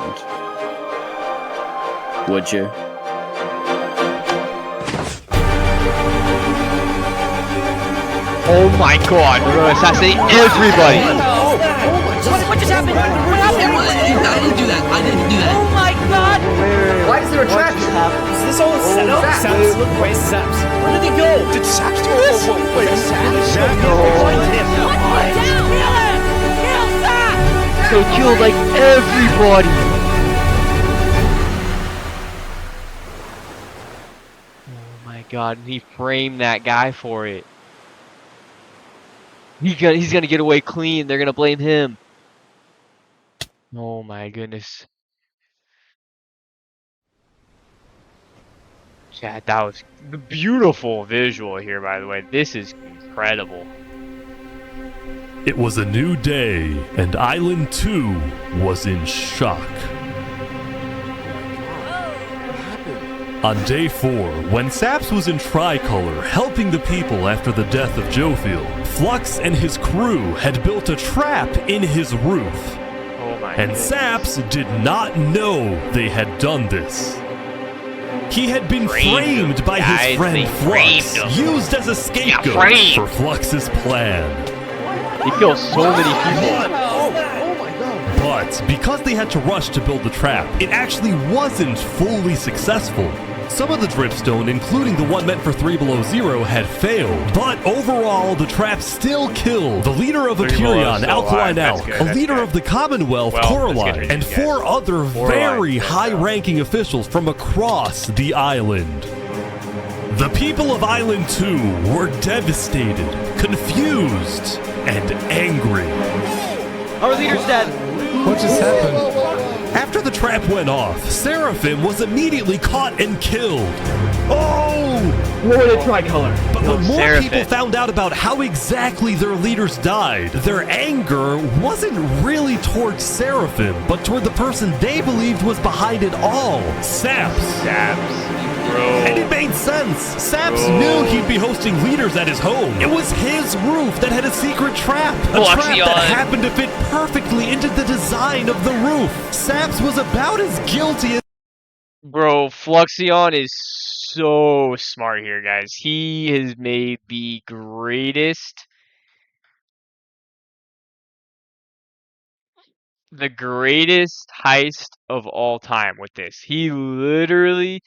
would you?
Oh my god, we're gonna assassinate everybody!
What just happened? What happened?
I didn't do that. I didn't do that.
Oh my god!
Why is there a trap? Is this all a setup? Saps, look, where's Saps? Where did he go? Did Saps do this? Wait, Saps?
Find him! Down! Kill him! Kill Saps!
So killed like everybody! Oh my god, and he framed that guy for it. He's gonna get away clean. They're gonna blame him. Oh my goodness. Chat, that was the beautiful visual here, by the way. This is incredible.
It was a new day, and Island 2 was in shock. On day 4, when Saps was in Tricolor helping the people after the death of Jofiel, Flux and his crew had built a trap in his roof. And Saps did not know they had done this. He had been framed by his friend Flux, used as a scapegoat for Flux's plan.
He killed so many people.
But because they had to rush to build the trap, it actually wasn't fully successful. Some of the dripstone, including the one meant for 3 Below Zero, had failed. But overall, the trap still killed the leader of Aperion, Alkaline Elk, a leader of the Commonwealth, Coraline, and 4 other very high-ranking officials from across the island. The people of Island 2 were devastated, confused, and angry.
Our leader's dead.
What just happened? After the trap went off, Seraphim was immediately caught and killed. Oh!
What a Tricolor.
But when more people found out about how exactly their leaders died, their anger wasn't really towards Seraphim, but toward the person they believed was behind it all, Saps. And it made sense. Saps knew he'd be hosting leaders at his home. It was his roof that had a secret trap. A trap that happened to fit perfectly into the design of the roof. Saps was about as guilty as...
Bro, Fluxion is so smart here, guys. He has made the greatest heist of all time with this. He literally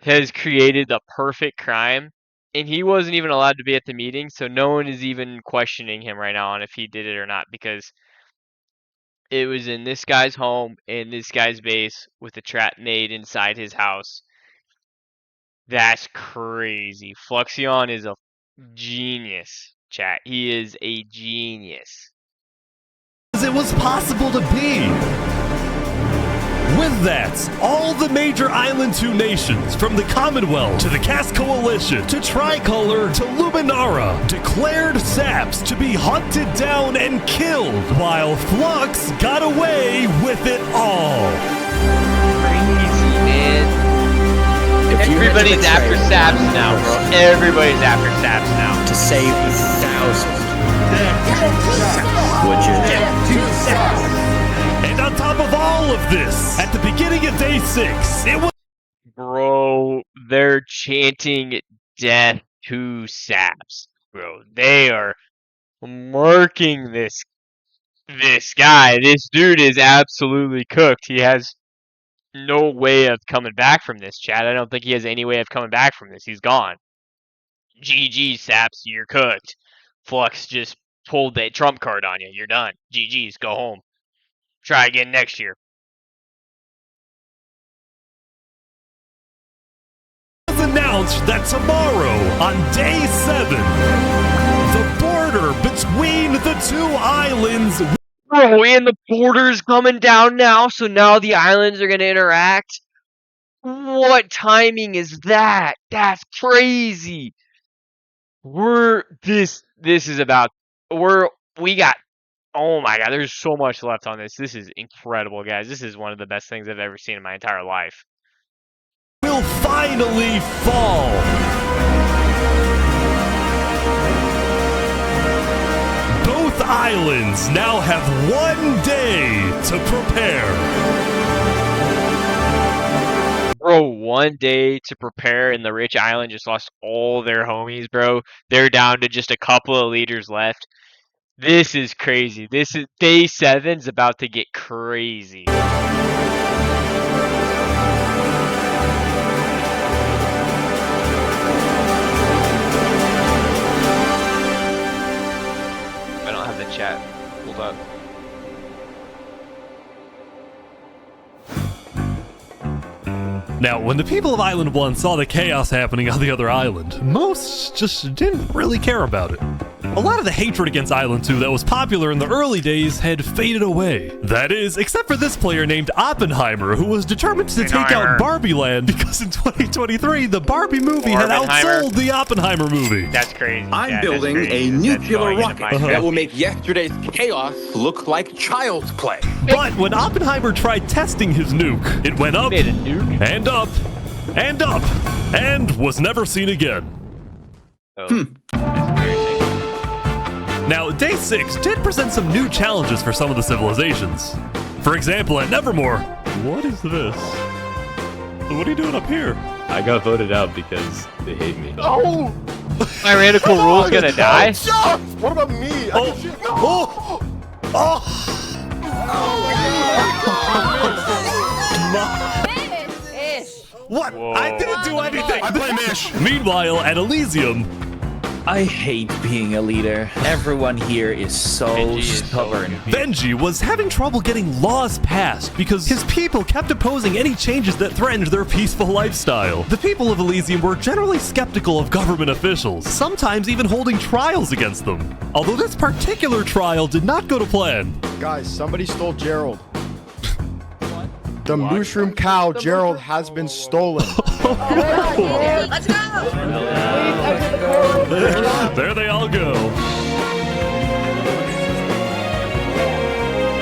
has created the perfect crime, and he wasn't even allowed to be at the meeting, so no one is even questioning him right now on if he did it or not, because it was in this guy's home, in this guy's base, with a trap made inside his house. That's crazy. Fluxion is a genius, chat. He is a genius.
It was possible to be. With that, all the major Island 2 nations, from the Commonwealth to the Caste Coalition to Tricolor to Luminara, declared Saps to be hunted down and killed, while Flux got away with it all.
Crazy, man. Everybody's after Saps now, bro. Everybody's after Saps now.
To save 1,000. Would you?
And on top of all of this, at the beginning of day 6, it was.
Bro, they're chanting death to Saps, bro. They are murking this guy. This dude is absolutely cooked. He has no way of coming back from this, Chad. I don't think he has any way of coming back from this. He's gone. GG, Saps, you're cooked. Flux just pulled that trump card on you. You're done. GG's, go home. Try again next year.
It was announced that tomorrow, on day 7, the border between the 2 islands.
Bro, and the border's coming down now, so now the islands are gonna interact. What timing is that? That's crazy. We got, oh my god, there's so much left on this. This is incredible, guys. This is one of the best things I've ever seen in my entire life.
Will finally fall. Both islands now have 1 day to prepare.
Bro, 1 day to prepare, and the rich island just lost all their homies, bro. They're down to just a couple of leaders left. This is crazy. This is day 7's about to get crazy. I don't have the chat pulled up.
Now, when the people of Island 1 saw the chaos happening on the other island, most just didn't really care about it. A lot of the hatred against Island 2 that was popular in the early days had faded away. That is, except for this player named Oppenheimer, who was determined to take out Barbie Land because in 2023, the Barbie movie had outsold the Oppenheimer movie.
That's crazy.
I'm building a nuclear rocket that will make yesterday's chaos look like child's play.
But when Oppenheimer tried testing his nuke, it went up and up and up and was never seen again. Now, day 6 did present some new challenges for some of the civilizations. For example, at Nevermore, what is this? What are you doing up here?
I got voted out because they hate me.
Oh!
Tyrannical Rule's gonna die?
What about me?
What?
Whoa.
I didn't do anything.
I blame Ish.
Meanwhile, at Elysium,
I hate being a leader. Everyone here is so stubborn.
Benji was having trouble getting laws passed because his people kept opposing any changes that threatened their peaceful lifestyle. The people of Elysium were generally skeptical of government officials, sometimes even holding trials against them. Although this particular trial did not go to plan.
Guys, somebody stole Gerald. The mushroom cow, Gerald, has been stolen.
Let's go!
There they all go.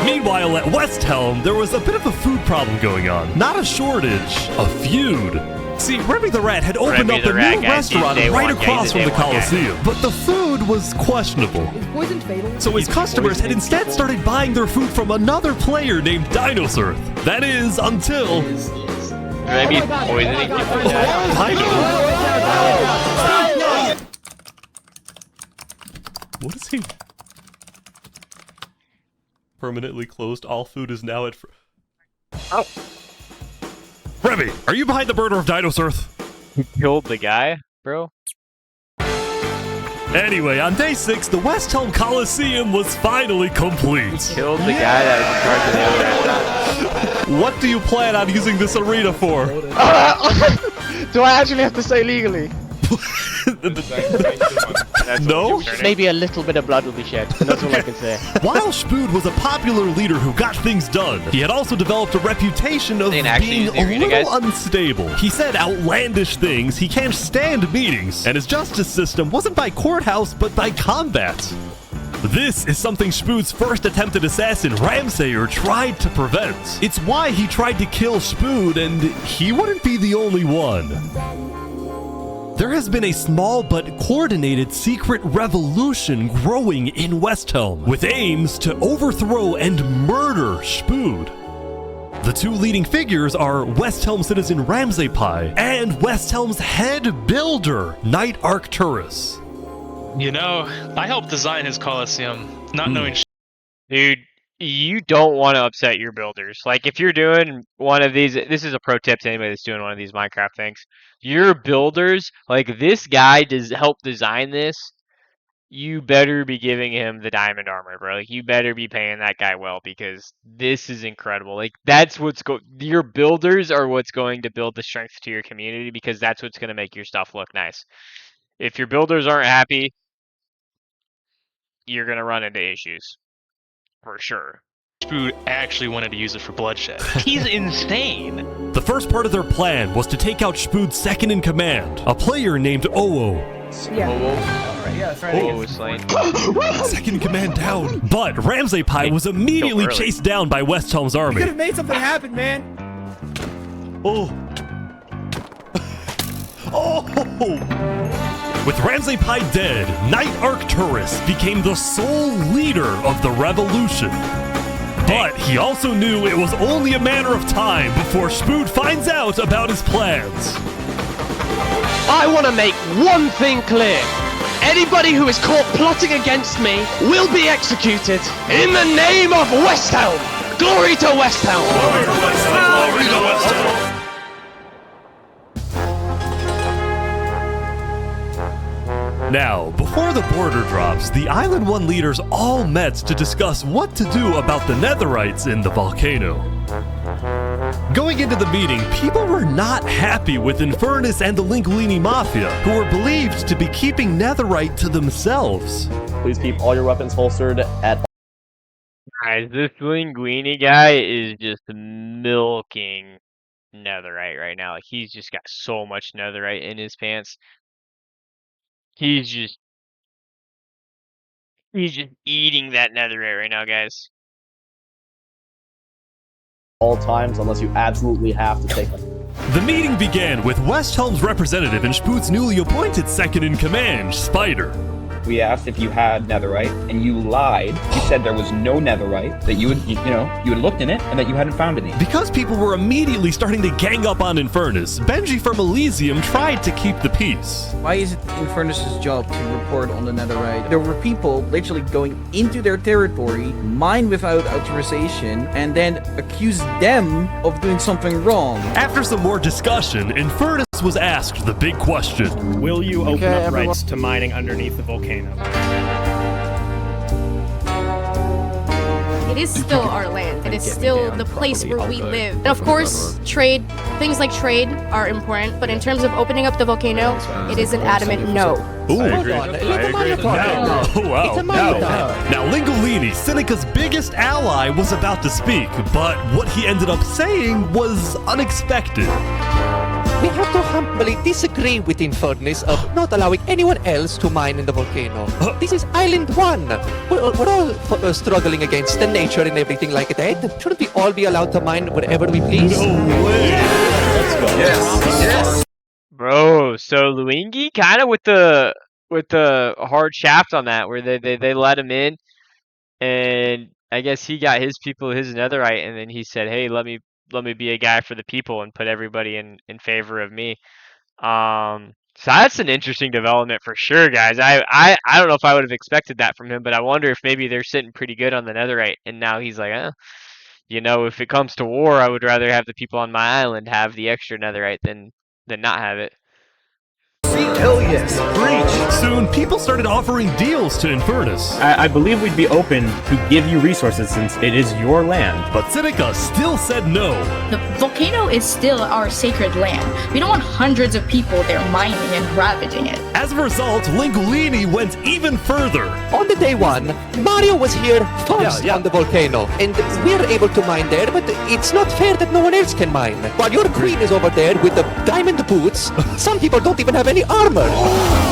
Meanwhile, at West Helm, there was a bit of a food problem going on. Not a shortage, a feud. See, Remy the Rat had opened up a new restaurant right across from the Coliseum, but the food was questionable. So his customers had instead started buying their food from another player named Dinosaur. That is, until...
Maybe poisoning people?
What is he? Permanently closed. All food is now at... Oh. Remy, are you behind the murder of Dinosaur?
He killed the guy, bro?
Anyway, on day 6, the West Helm Coliseum was finally complete.
He killed the guy that was in charge of the other restaurant.
What do you plan on using this arena for?
Do I actually have to say legally?
No?
Maybe a little bit of blood will be shed. That's all I can say.
While Spood was a popular leader who got things done, he had also developed a reputation of being a little unstable. He said outlandish things, he can't stand meetings, and his justice system wasn't by courthouse, but by combat. This is something Spood's first attempted assassin, Ramsayer, tried to prevent. It's why he tried to kill Spood, and he wouldn't be the only one. There has been a small but coordinated secret revolution growing in Westhelm, with aims to overthrow and murder Spood. The two leading figures are Westhelm citizen Ramsay and Westhelm's head builder, Knight Arcturus.
You know, I helped design his Colosseum, not knowing
Dude, you don't want to upset your builders. Like, if you're doing one of these, this is a pro tip to anybody that's doing one of these Minecraft things. Your builders, like this guy does help design this, you better be giving him the diamond armor, bro. Like, you better be paying that guy well, because this is incredible. Like, that's what's your builders are what's going to build the strength to your community, because that's what's going to make your stuff look nice. If your builders aren't happy, you're going to run into issues. For sure.
Spood actually wanted to use it for bloodshed. He's insane.
The first part of their plan was to take out Spood's second in command, a player named Oo.
Yeah.
Oo was slain.
Second in command down. But Ramsay was immediately chased down by Westhelm's
You
army.
could have made something happen, man.
Oh. With Ramsay dead, Knight Arcturus became the sole leader of the revolution. But he also knew it was only a matter of time before Spood finds out about his plans.
I want to make one thing clear. Anybody who is caught plotting against me will be executed. In the name of Westhelm! Glory to Westhelm! Glory to Westhelm! Glory to Westhelm!
Now, before the border drops, the Island 1 leaders all met to discuss what to do about the Netherites in the volcano. Going into the meeting, people were not happy with Infernus and the Linguini Mafia, who were believed to be keeping Netherite to themselves.
Please keep all your weapons holstered at...
Guys, this Linguini guy is just milking Netherite right now. Like, he's just got so much Netherite in his pants. He's just eating that Netherite right now, guys.
all times unless you absolutely have to take them.
The meeting began with Westhelm's representative and Spood's newly appointed second-in-command, Spider.
We asked if you had netherite, and you lied. You said there was no netherite, that you had looked in it, and that you hadn't found any.
Because people were immediately starting to gang up on Infernus, Benji from Elysium tried to keep the peace.
Why is it Infernus' job to report on the netherite? There were people literally going into their territory, mine without authorization, and then accuse them of doing something wrong.
After some more discussion, Infernus was asked the big question.
Will you open up rights to mining underneath the volcano?
It is still our land. It is still the place where we live. And of course, trade, things like trade are important, but in terms of opening up the volcano, it is an adamant no.
Ooh.
I agree.
Oh, wow. Now, Lingolini, Seneca's biggest ally, was about to speak, but what he ended up saying was unexpected.
We have to humbly disagree with Infernus of not allowing anyone else to mine in the volcano. This is Island 1. We're all struggling against the nature and everything like that. Shouldn't we all be allowed to mine wherever we please?
No way!
Let's go.
Yes. Bro, so Luigi kind of with the hard shaft on that, where they let him in, and I guess he got his people his netherite, and then he said, "Hey, let me be a guy for the people and put everybody in favor of me." So that's an interesting development for sure, guys. I don't know if I would have expected that from him, but I wonder if maybe they're sitting pretty good on the netherite, and now he's like, if it comes to war, I would rather have the people on my island have the extra netherite than not have it.
Hell yes, preach!
Soon, people started offering deals to Infernus.
I believe we'd be open to give you resources since it is your land.
But Seneca still said no.
The volcano is still our sacred land. We don't want hundreds of people there mining and ravaging it.
As a result, Lingolini went even further.
On the day one, Mario was here first on the volcano, and we're able to mine there, but it's not fair that no one else can mine. While your queen is over there with the diamond boots, some people don't even have any the armor.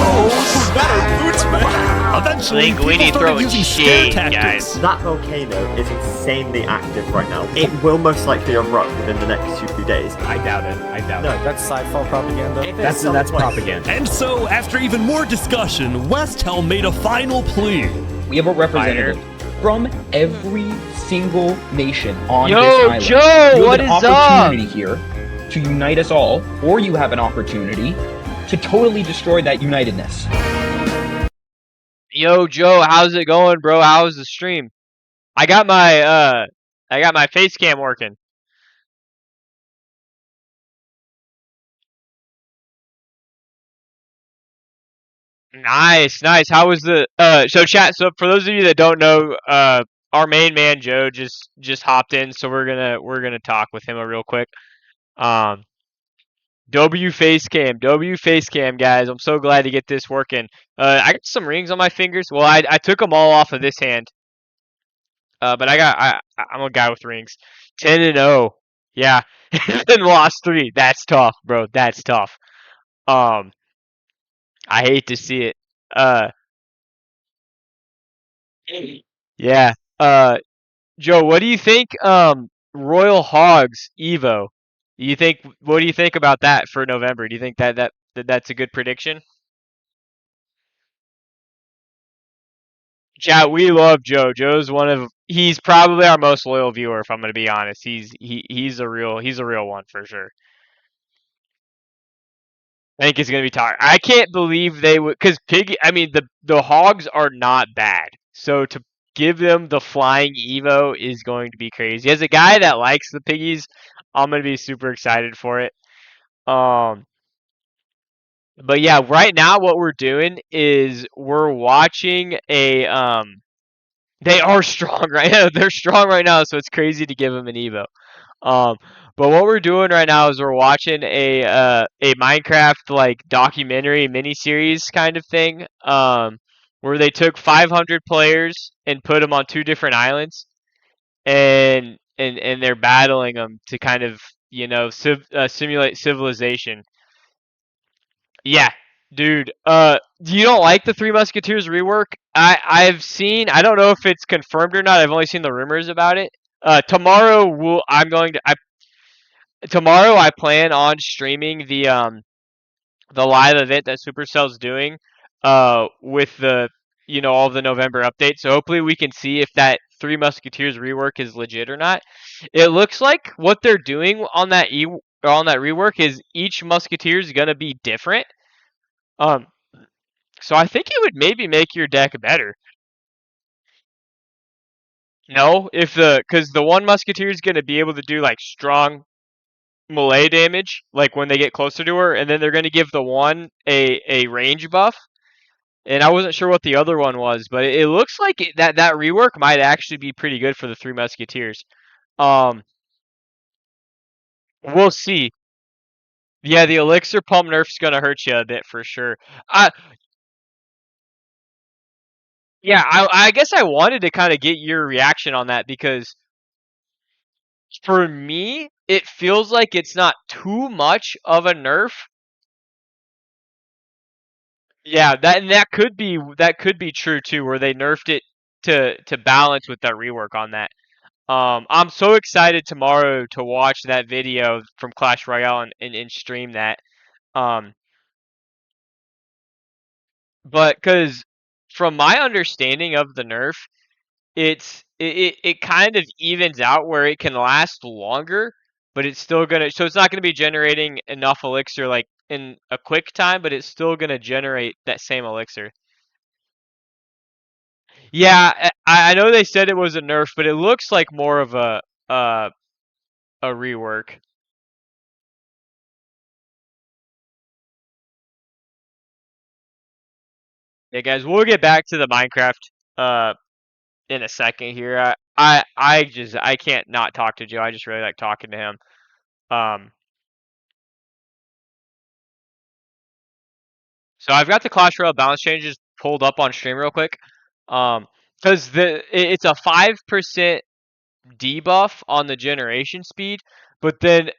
Oh, better boots, man. Eventually, people started using scare tactics.
That volcano is insanely active right now. It will most likely erupt within the next 2 days.
I doubt it. I doubt
No,
it.
that's sci-fi propaganda.
That's propaganda.
And so, after even more discussion, Westhelm made a final plea.
We have a representative from every single nation on
Yo,
this island.
Joe,
you
what
have
is
an
up?
opportunity here to unite us all, or you have an opportunity to totally destroy that unitedness.
Yo, Joe, how's it going, bro? How's the stream? I got my face cam working. Nice, nice. How was the so chat, so for those of you that don't know, our main man Joe just hopped in, so we're gonna talk with him real quick. Um W Facecam, guys. I'm so glad to get this working. I got some rings on my fingers. Well, I took them all off of this hand. But I'm a guy with rings. 10-0. Yeah. And lost 3. That's tough, bro. That's tough. Um I hate to see it. Uh yeah. Joe, what do you think Royal Hogs Evo? What do you think about that for November? Do you think that's a good prediction? Chat, we love Joe. He's probably our most loyal viewer if I'm going to be honest. He's a real one for sure. I think it's going to be tired. I can't believe they would cuz the Hogs are not bad. So to give them the flying Evo is going to be crazy. As a guy that likes the piggies, I'm going to be super excited for it. Um but yeah, right now what we're doing is we're watching they are strong right now. They're strong right now, so it's crazy to give them an Evo. Um, but what we're doing right now is we're watching a Minecraft like documentary miniseries kind of thing. Where they took 500 players and put them on 2 different islands, and they're battling them to kind of simulate civilization. Yeah, dude. You don't like the Three Musketeers rework? I've seen. I don't know if it's confirmed or not. I've only seen the rumors about it. Tomorrow tomorrow I plan on streaming the live event that Supercell's doing with the all the November updates. So hopefully we can see if that Three Musketeers rework is legit or not. It looks like what they're doing on on that rework is each Musketeer is gonna be different. Um, so I think it would maybe make your deck better. No, because the one Musketeer is gonna be able to do like strong melee damage, like when they get closer to her, and then they're gonna give the one a range buff. And I wasn't sure what the other one was, but it looks like that rework might actually be pretty good for the Three Musketeers. Um, we'll see. Yeah, the elixir pump nerf's gonna hurt you a bit for sure. I Yeah, I guess I wanted to kind of get your reaction on that because for me, it feels like it's not too much of a nerf. Yeah, that could be true too, where they nerfed it to balance with that rework on that. I'm so excited tomorrow to watch that video from Clash Royale and stream that. Um, but because from my understanding of the nerf, it kind of evens out where it can last longer, but it's not gonna be generating enough elixir like in a quick time, but it's still gonna generate that same elixir. Yeah, I know they said it was a nerf, but it looks like more of uh a rework. Yeah, guys, we'll get back to the Minecraft uh in a second here. I can't not talk to Joe. I just really like talking to him. Um, so I've got the Clash Royale balance changes pulled up on stream real quick. Because it's a 5% debuff on the generation speed, but then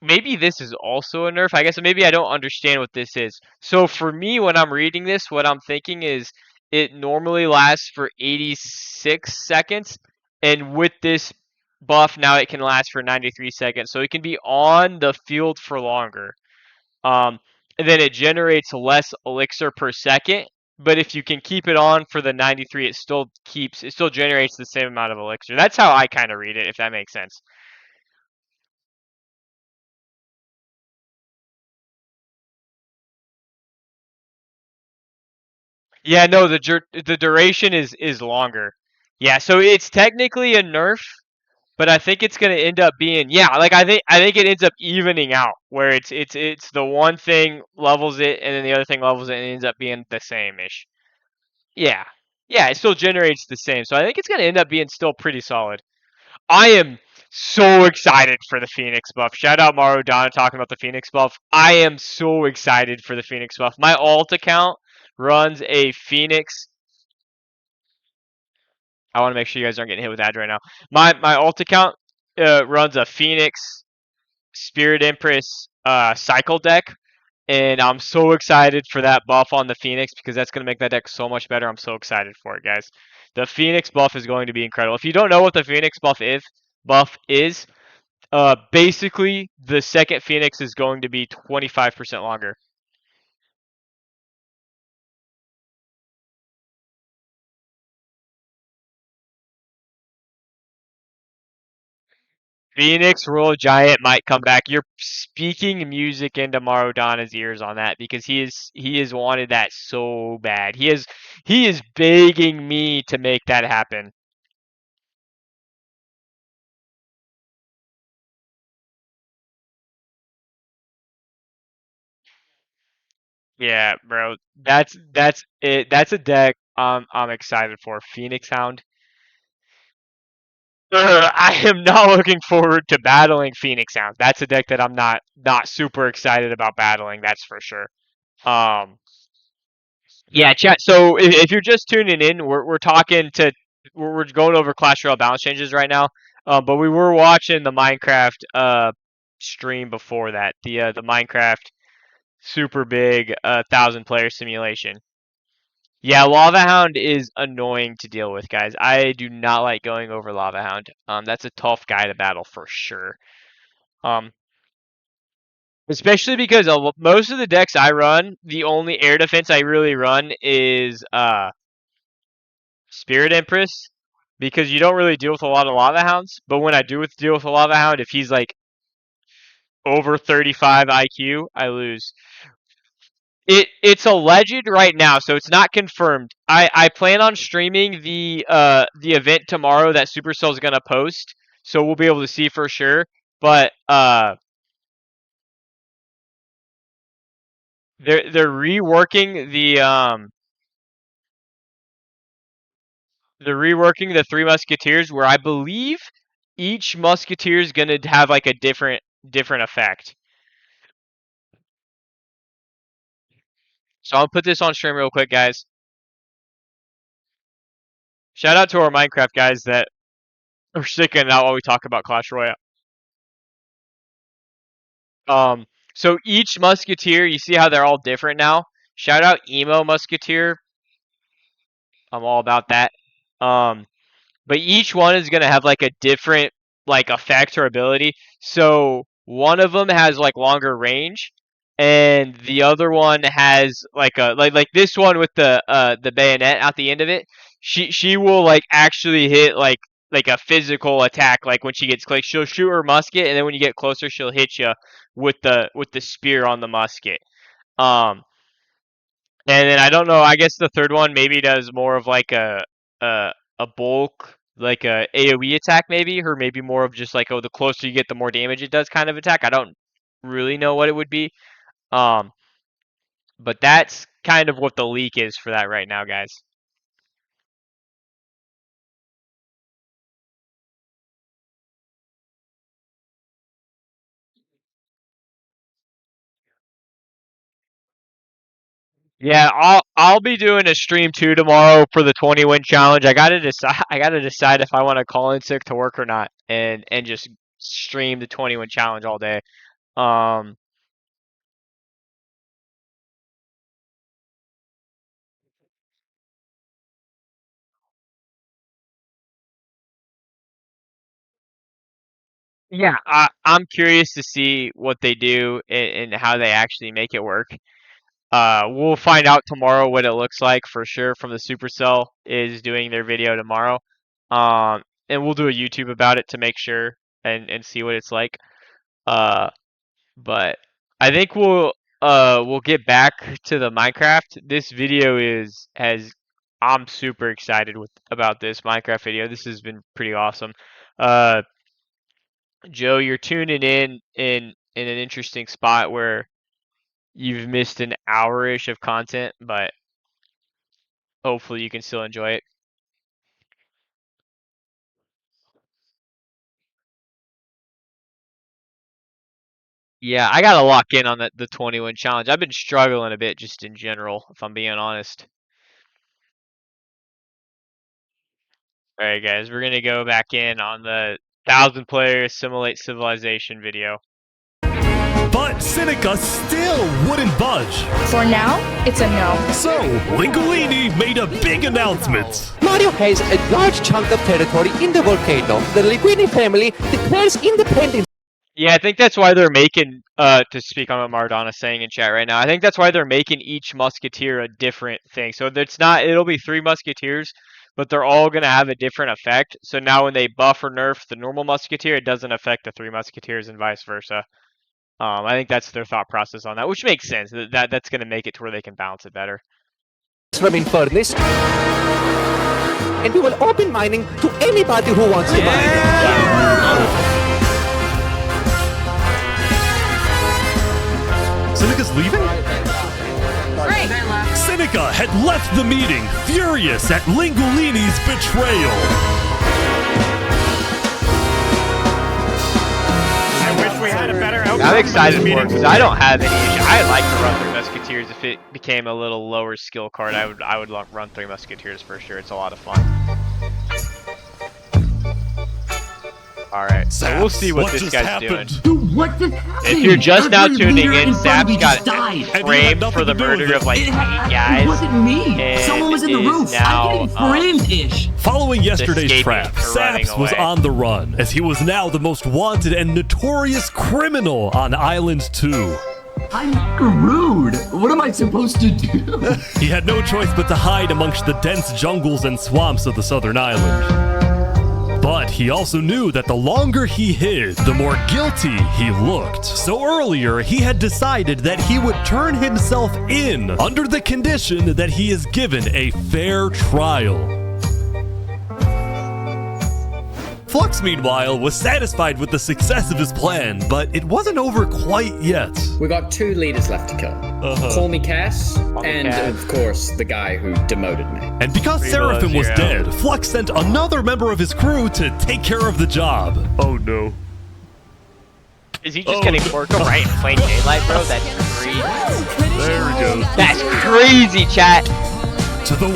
maybe this is also a nerf. I guess maybe I don't understand what this is. So for me, when I'm reading this, what I'm thinking is it normally lasts for 86 seconds, and with this buff now it can last for 93 seconds. So it can be on the field for longer. Um, and then it generates less elixir per second. But if you can keep it on for the 93, it still generates the same amount of elixir. That's how I kind of read it, if that makes sense. Yeah, no, the duration is longer. Yeah, so it's technically a nerf, but I think it's gonna end up being, yeah, like I think it ends up evening out where it's the one thing levels it and then the other thing levels it and it ends up being the same ish. Yeah. Yeah, it still generates the same. So I think it's gonna end up being still pretty solid. I am so excited for the Phoenix buff. Shout out Maru Donna talking about the Phoenix buff. I am so excited for the Phoenix buff. My alt account runs a Phoenix. I want to make sure you guys aren't getting hit with ads right now. My alt account runs a Phoenix Spirit Empress cycle deck, and I'm so excited for that buff on the Phoenix because that's going to make that deck so much better. I'm so excited for it, guys. The Phoenix buff is going to be incredible. If you don't know what the Phoenix buff is, basically the second Phoenix is going to be 25% longer. Phoenix Royal Giant might come back. You're speaking music into Marodana's ears on that because he has wanted that so bad. He is begging me to make that happen. Yeah, bro. That's it. That's a deck I'm excited for. Phoenix Hound. I am not looking forward to battling Phoenix Hound. That's a deck that I'm not super excited about battling. That's for sure. Um, Yeah, chat. So if you're just tuning in, we're talking to we're going over Clash Royale balance changes right now. But we were watching the Minecraft stream before that. The Minecraft super big 1,000 player simulation. Yeah, Lava Hound is annoying to deal with, guys. I do not like going over Lava Hound. That's a tough guy to battle for sure. Um, Especially because most of the decks I run, the only air defense I really run is Spirit Empress, because you don't really deal with a lot of Lava Hounds. But when I do deal with a Lava Hound, if he's like over 35 IQ, I lose. It's alleged right now, so it's not confirmed. I plan on streaming the event tomorrow that Supercell's gonna post, so we'll be able to see for sure. But they're reworking the Three Musketeers, where I believe each Musketeer is gonna have like a different effect. So I'll put this on stream real quick, guys. Shout out to our Minecraft guys that are sticking it out while we talk about Clash Royale. Um, so each Musketeer, you see how they're all different now? Shout out Emo Musketeer. I'm all about that. Um, but each one is gonna have like a different like effect or ability. So one of them has like longer range, and the other one has like a like this one with the bayonet at the end of it. She will like actually hit like a physical attack. Like when she gets clicked, she'll shoot her musket, and then when you get closer, she'll hit you with the spear on the musket. Um, and then I don't know. I guess the third one maybe does more of like a a bulk, like a AOE attack maybe, or maybe more of just like, oh, the closer you get, the more damage it does kind of attack. I don't really know what it would be. Um, but that's kind of what the leak is for that right now, guys. Yeah, I'll be doing a stream too tomorrow for the 20-win challenge. I gotta decide if I want to call in sick to work or not, and just stream the 20-win challenge all day. Um, yeah, I'm curious to see what they do and how they actually make it work. We'll find out tomorrow what it looks like for sure from the Supercell is doing their video tomorrow. And we'll do a YouTube about it to make sure and see what it's like. Uh, but I think we'll get back to the Minecraft. This video I'm super excited about this Minecraft video. This has been pretty awesome. Uh, Joe, you're tuning in an interesting spot where you've missed an hour-ish of content, but hopefully you can still enjoy it. Yeah, I gotta lock in on the 21 challenge. I've been struggling a bit just in general, if I'm being honest. All right, guys, we're gonna go back in on the 1,000 player simulate civilization video.
But Seneca still wouldn't budge.
For now, it's a no.
So, Lingolini made a big announcement.
Mario has a large chunk of territory in the volcano. The Linguini family declares independence.
Yeah, I think that's why they're making, to speak on what Maradonna's saying in chat right now, I think that's why they're making each musketeer a different thing. So it'll be 3 musketeers, but they're all going to have a different effect. So now when they buff or nerf the normal musketeer, it doesn't affect the 3 musketeers and vice versa. I think that's their thought process on that, which makes sense. That's going to make it to where they can balance it better.
From Infernus. And we will open mining to anybody who wants to mine.
Seneca's leaving?
Great.
Seneca had left the meeting, furious at Lingolini's betrayal.
I wish we had a better outcome.
I'm excited for it because I don't have any issue. I like to run 3 musketeers. If it became a little lower skill card, I would run 3 musketeers for sure. It's a lot of fun. Alright, so we'll see what this guy's doing.
Dude, what just happened?
If you're just now tuning in,
Sap's
Sap's got framed for the murder of like 8 guys.
It wasn't me.
And
Someone was in the roof.
Now,
I'm getting framed-ish.
Following yesterday's trap,
running
Saps was
away.
on the run, as he was now the most wanted and notorious criminal on Island 2.
I'm screwed. What am I supposed to do?
He had no choice but to hide amongst the dense jungles and swamps of the southern island. But he also knew that the longer he hid, the more guilty he looked. So earlier, he had decided that he would turn himself in under the condition that he is given a fair trial. Flux, meanwhile, was satisfied with the success of his plan, but it wasn't over quite yet.
We got 2 leaders left to kill. Call me Cass, and of course, the guy who demoted me.
And because Seraphim was dead, Flux sent another member of his crew to take care of the job. Oh no.
Is he just getting porked right in plain daylight, bro? That's crazy.
There we go.
That's crazy, chat.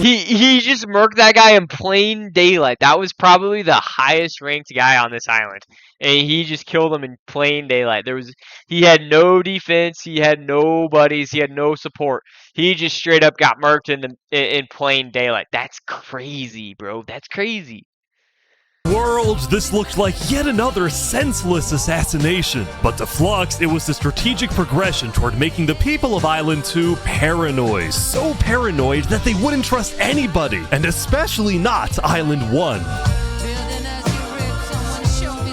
He just murked that guy in plain daylight. That was probably the highest ranked guy on this island, and he just killed him in plain daylight. He had no defense, he had no buddies, he had no support. He just straight up got murked in plain daylight. That's crazy, bro. That's crazy.
World, this looked like yet another senseless assassination. But to Flux, it was a strategic progression toward making the people of Island 2 paranoid. So paranoid that they wouldn't trust anybody, and especially not Island 1.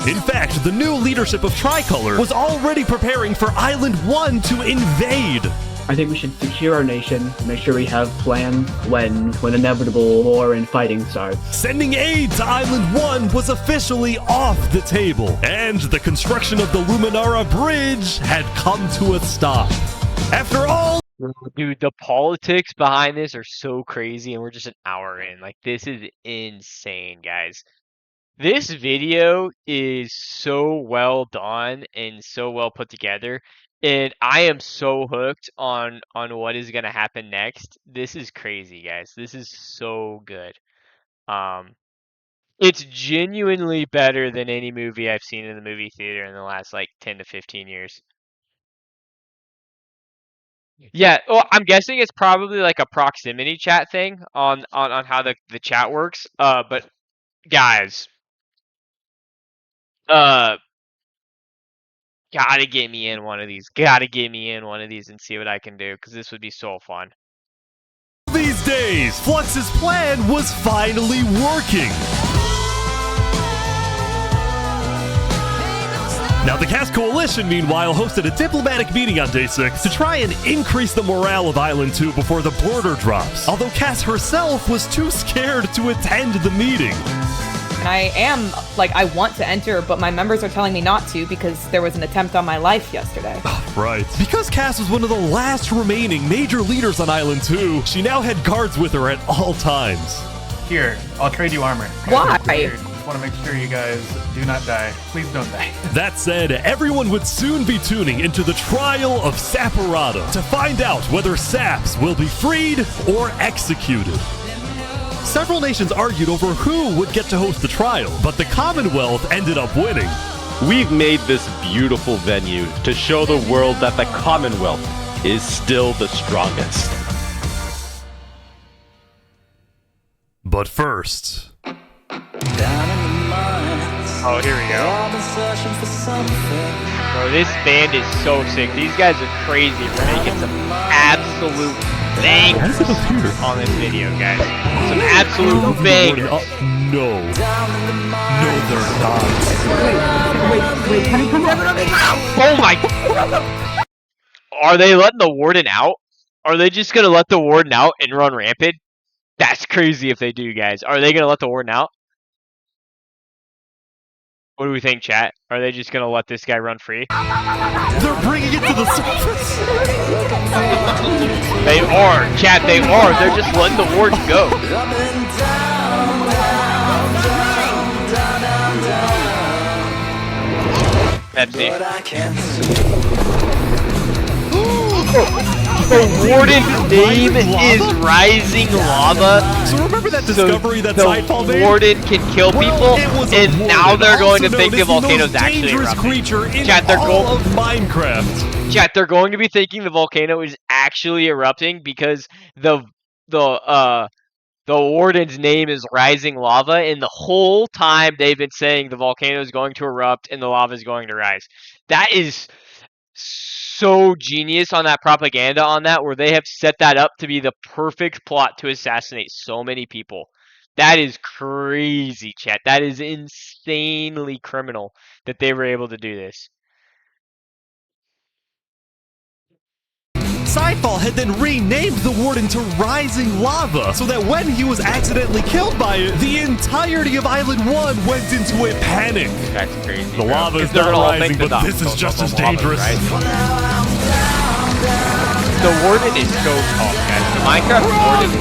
In fact, the new leadership of Tricolor was already preparing for Island 1 to invade.
I think we should secure our nation, make sure we have plans when inevitable war and fighting starts.
Sending aid to Island 1 was officially off the table, and the construction of the Luminara Bridge had come to a stop. After all...
Dude, the politics behind this are so crazy, and we're just an hour in. Like, this is insane, guys. This video is so well done and so well put together. And I am so hooked on what is gonna happen next. This is crazy, guys. This is so good. It's genuinely better than any movie I've seen in the movie theater in the last like 10 to 15 years. Yeah, well, I'm guessing it's probably like a proximity chat thing on how the chat works. But guys, uh, gotta get me in one of these. Gotta get me in one of these and see what I can do, because this would be so fun.
These days, Flux's plan was finally working. Now, the Cast Coalition, meanwhile, hosted a diplomatic meeting on Day 6 to try and increase the morale of Island 2 before the border drops, although Cass herself was too scared to attend the meeting.
And I want to enter, but my members are telling me not to because there was an attempt on my life yesterday.
Right. Because Cass was one of the last remaining major leaders on Island 2, she now had guards with her at all times.
Here, I'll trade you armor.
Why?
Just want to make sure you guys do not die. Please don't die.
That said, everyone would soon be tuning into the trial of Saparata to find out whether Saps will be freed or executed. Several nations argued over who would get to host the trial, but the Commonwealth ended up winning.
We've made this beautiful venue to show the world that the Commonwealth is still the strongest.
But first...
Oh, here we go. Bro, this band is so sick. These guys are crazy. We're making some absolute bangers on this video, guys. Some absolute bangers.
No. No, they're not.
Wait, can you come over?
Oh my... Are they letting the warden out? Are they just gonna let the warden out and run rampant? That's crazy if they do, guys. Are they gonna let the warden out? What do we think, chat? Are they just gonna let this guy run free?
They're bringing it to the surface.
They are, chat. They are. They're just letting the warden go. Pepsi. The warden's name is Rising Lava.
So remember that discovery that Sidefall made?
The warden can kill people, and now they're going to think the volcano's actually erupting.
Creature in
Chat, they're
all of Minecraft.
Chat, they're going to be thinking the volcano is actually erupting because the warden's name is Rising Lava, and the whole time they've been saying the volcano is going to erupt and the lava is going to rise. That is so genius on that propaganda on that, where they have set that up to be the perfect plot to assassinate so many people. That is crazy, chat. That is insanely criminal that they were able to do this.
Sidefall had then renamed the warden to Rising Lava, so that when he was accidentally killed by it, the entirety of Island 1 went into a panic.
That's crazy.
The lava is not rising, but this is just as dangerous.
The warden is so tough, guys. The Minecraft warden is...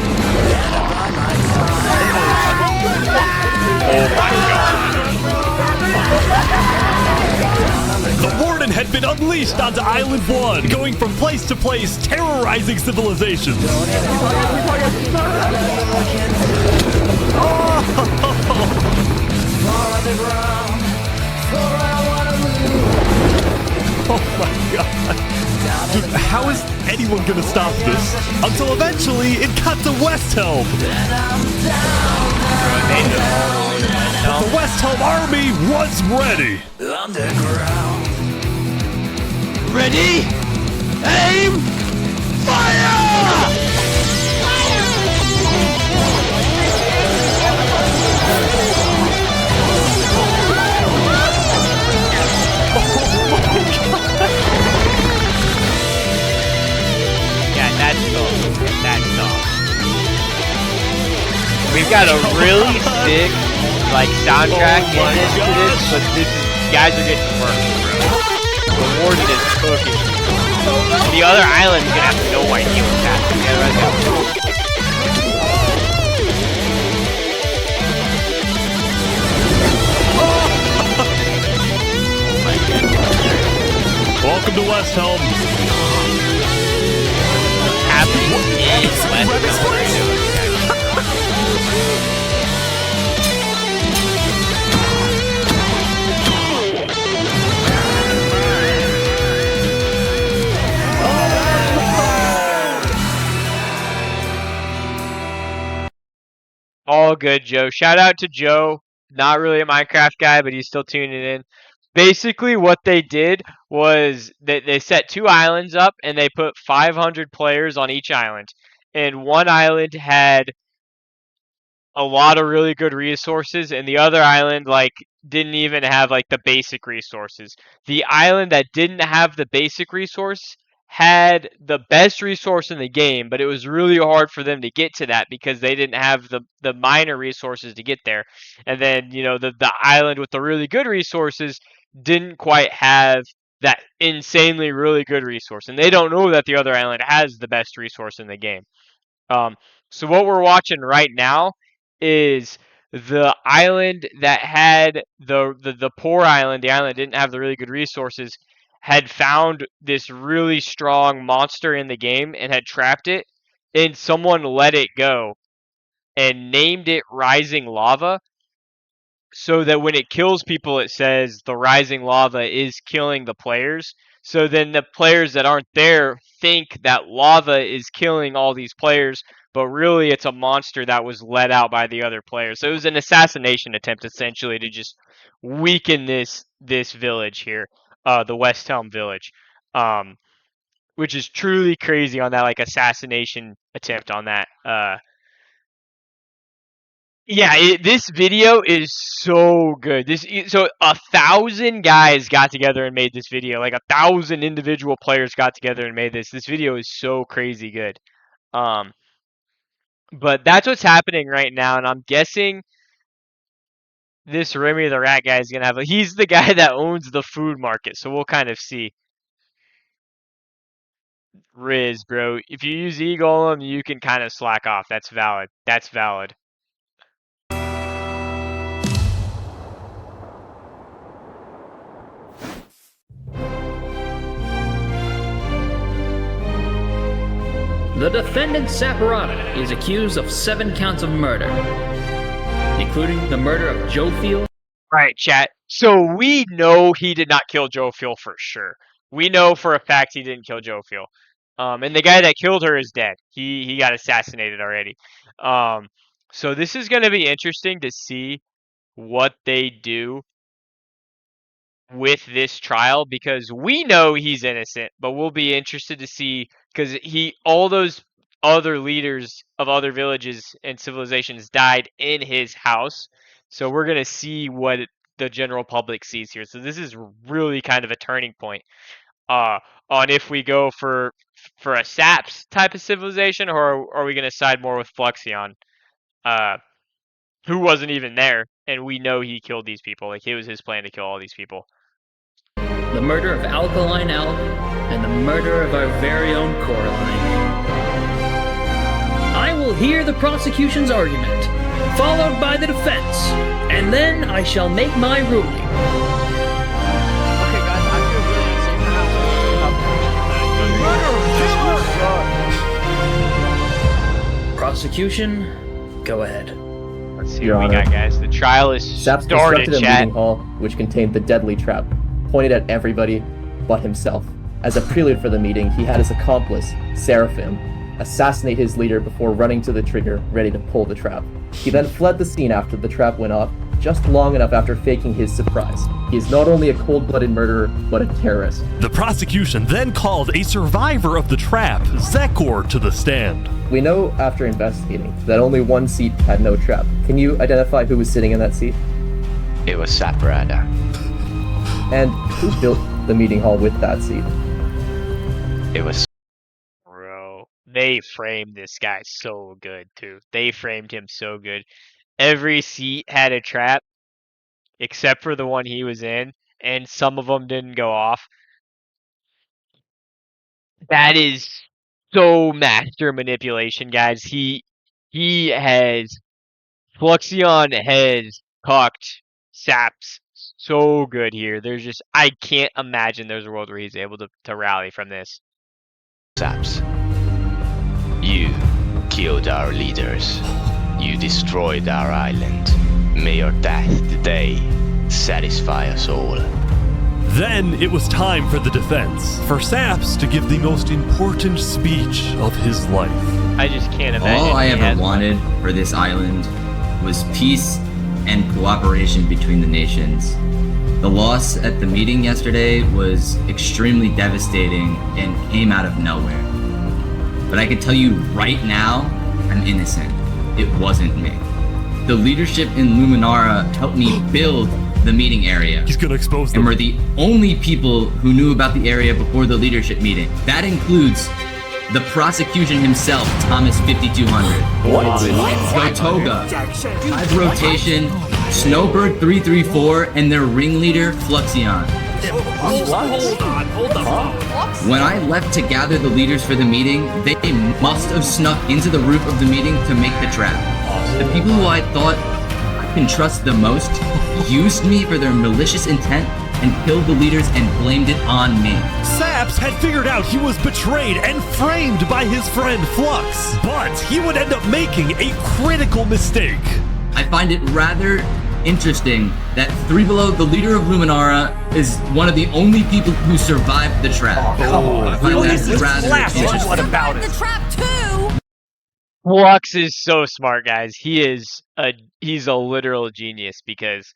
Oh my god.
The warden had been unleashed onto Island 1, going from place to place, terrorizing civilizations. Oh my god. Dude, how is anyone gonna stop this? Until eventually it got to West Helm. But the West Helm army was ready.
Ready? Aim! Fire!
Yeah, that's tough. That's tough. We've got a really sick, like, soundtrack in this to this, but this is, guys are getting burnt, bro. The warden is cooking. The other island's gonna have no idea what's happening. Yeah, right now.
Welcome to West Helm.
Happening in West Helm right now. all good, Joe. Shout out to Joe. Not really a Minecraft guy, but he's still tuning in. Basically, what they did was they set 2 islands up, and they put 500 players on each island. And one island had a lot of really good resources, and the other island didn't even have the basic resources. The island that didn't have the basic resource had the best resource in the game, but it was really hard for them to get to that because they didn't have the minor resources to get there. And then, the island with the really good resources didn't quite have that insanely really good resource. And they don't know that the other island has the best resource in the game. So what we're watching right now is the island that had the poor island, the island that didn't have the really good resources, had found this really strong monster in the game and had trapped it, and someone let it go and named it Rising Lava, so that when it kills people, it says the rising lava is killing the players. So then the players that aren't there think that lava is killing all these players, but really it's a monster that was let out by the other players. So it was an assassination attempt, essentially, to just weaken this village here, the West Helm village, which is truly crazy on that assassination attempt on that. Yeah, this video is so good. So 1,000 guys got together and made this video. 1,000 individual players got together and made this. This video is so crazy good. But that's what's happening right now, and I'm guessing this Remy the Rat guy is gonna have. He's the guy that owns the food market, so we'll kind of see. Riz, bro, if you use E-Golem, you can kind of slack off. That's valid. That's valid.
The defendant Saporata is accused of 7 counts of murder, including the murder of Joe Field.
Right, chat. So we know he did not kill Joe Field for sure. We know for a fact he didn't kill Joe Field. And the guy that killed her is dead. He got assassinated already. So this is going to be interesting to see what they do with this trial, because we know he's innocent, but we'll be interested to see, because all those other leaders of other villages and civilizations died in his house. So we're going to see what the general public sees here. So this is really kind of a turning point on if we go for a SAPS type of civilization, or are we going to side more with Fluxion, who wasn't even there, and we know he killed these people. It was his plan to kill all these people.
The murder of Alkaline Alp, and the murder of our very own Coraline. I will hear the prosecution's argument, followed by the defense, and then I shall make my ruling.
Okay, guys, I feel really unsafe for
Prosecution, go ahead.
Let's see what we got, guys. The trial is
Saps
started,
constructed a
chat.
meeting hall which contained the deadly trap, pointed at everybody but himself. As a prelude for the meeting, he had his accomplice, Seraphim, assassinate his leader before running to the trigger, ready to pull the trap. He then fled the scene after the trap went off, just long enough after faking his surprise. He is not only a cold-blooded murderer, but a terrorist.
The prosecution then called a survivor of the trap, Zekor, to the stand.
We know after investigating that only one seat had no trap. Can you identify who was sitting in that seat?
It was Saporata.
And who built the meeting hall with that seat?
It was...
Bro, they framed this guy so good, too. They framed him so good. Every seat had a trap, except for the one he was in, and some of them didn't go off. That is so master manipulation, guys. Fluxion has cocked Saps so good here. I can't imagine there's a world where he's able to rally from this.
Saps, you killed our leaders. You destroyed our island. May your death today satisfy us all.
Then it was time for the defense, for Saps to give the most important speech of his life.
I just can't imagine.
All I ever wanted for this island
was peace and cooperation between the nations. The loss at the meeting yesterday was extremely devastating and came out of nowhere. But I can tell you right now, I'm innocent. It wasn't me. The leadership in Luminara helped me build the meeting area.
He's gonna expose them.
And we're the only people who knew about the area before the leadership meeting. That includes the prosecution himself, Thomas 5200.
What?
Gotoga, Hive Rotation, Snowbird 334, and their ringleader, Fluxion.
Hold on.
When I left to gather the leaders for the meeting, they must have snuck into the roof of the meeting to make the trap. The people who I thought I can trust the most used me for their malicious intent and killed the leaders and blamed it on me.
Saps had figured out he was betrayed and framed by his friend Flux, but he would end up making a critical mistake.
I find it rather interesting that Three Below, the leader of Luminara, is one of the only people who survived the trap. I find that rather interesting.
What about it?
The trap too.
Flux is so smart, guys. He's a literal genius because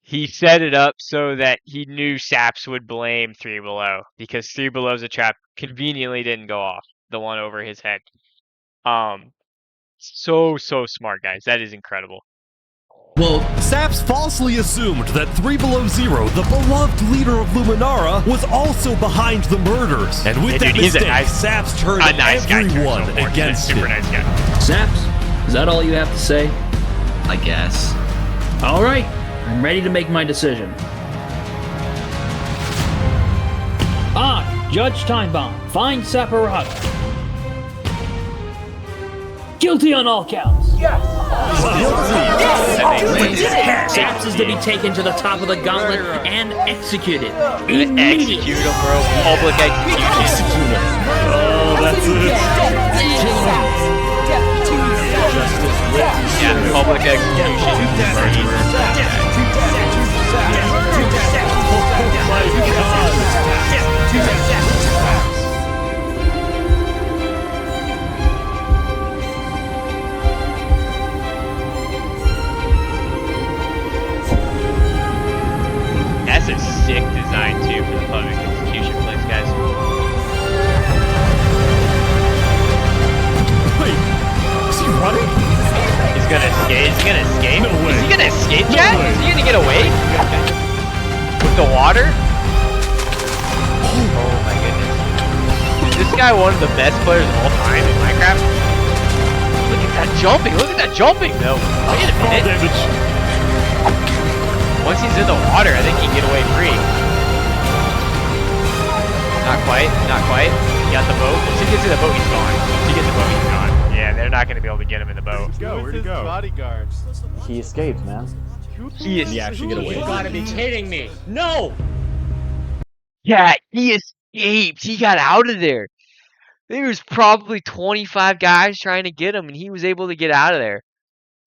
he set it up so that he knew Saps would blame Three Below because Three Below's a trap conveniently didn't go off, the one over his head. So smart, guys. That is incredible.
Well,
Saps falsely assumed that 3 Below Zero, the beloved leader of Luminara, was also behind the murders. And with that mistake, Saps turned everyone against him.
Nice guy.
Saps, is that all you have to say?
I guess.
All right, I'm ready to make my decision. I, Judge Timebomb, find Saparata guilty on all counts.
Yes!
Saps is to be taken to the top of the gauntlet and executed.
Execute him, bro. Public execution.
Oh, that's it.
Yeah, public That's a sick design too for the public execution place, guys.
Wait, is he running?
He's gonna escape. He's gonna escape.
No way.
Is he gonna escape, Jack?
No way.
Is he gonna get away? With the water? Oh my goodness. Is this guy one of the best players of all time in Minecraft? Look at that jumping. Look at that jumping, though. Wait a minute.
Damage.
Once he's in the water, I think he can get away free. Not quite. Not quite. He got the boat. Once he gets in the boat, he's gone. Once he gets in the boat, he's gone. Yeah, they're not going to be able to get him in the boat.
Where'd he go?
Bodyguard.
He escaped, man.
He is.
He actually get away.
You gotta be kidding me. No!
Yeah, he escaped. He got out of there. There was probably 25 guys trying to get him, and he was able to get out of there.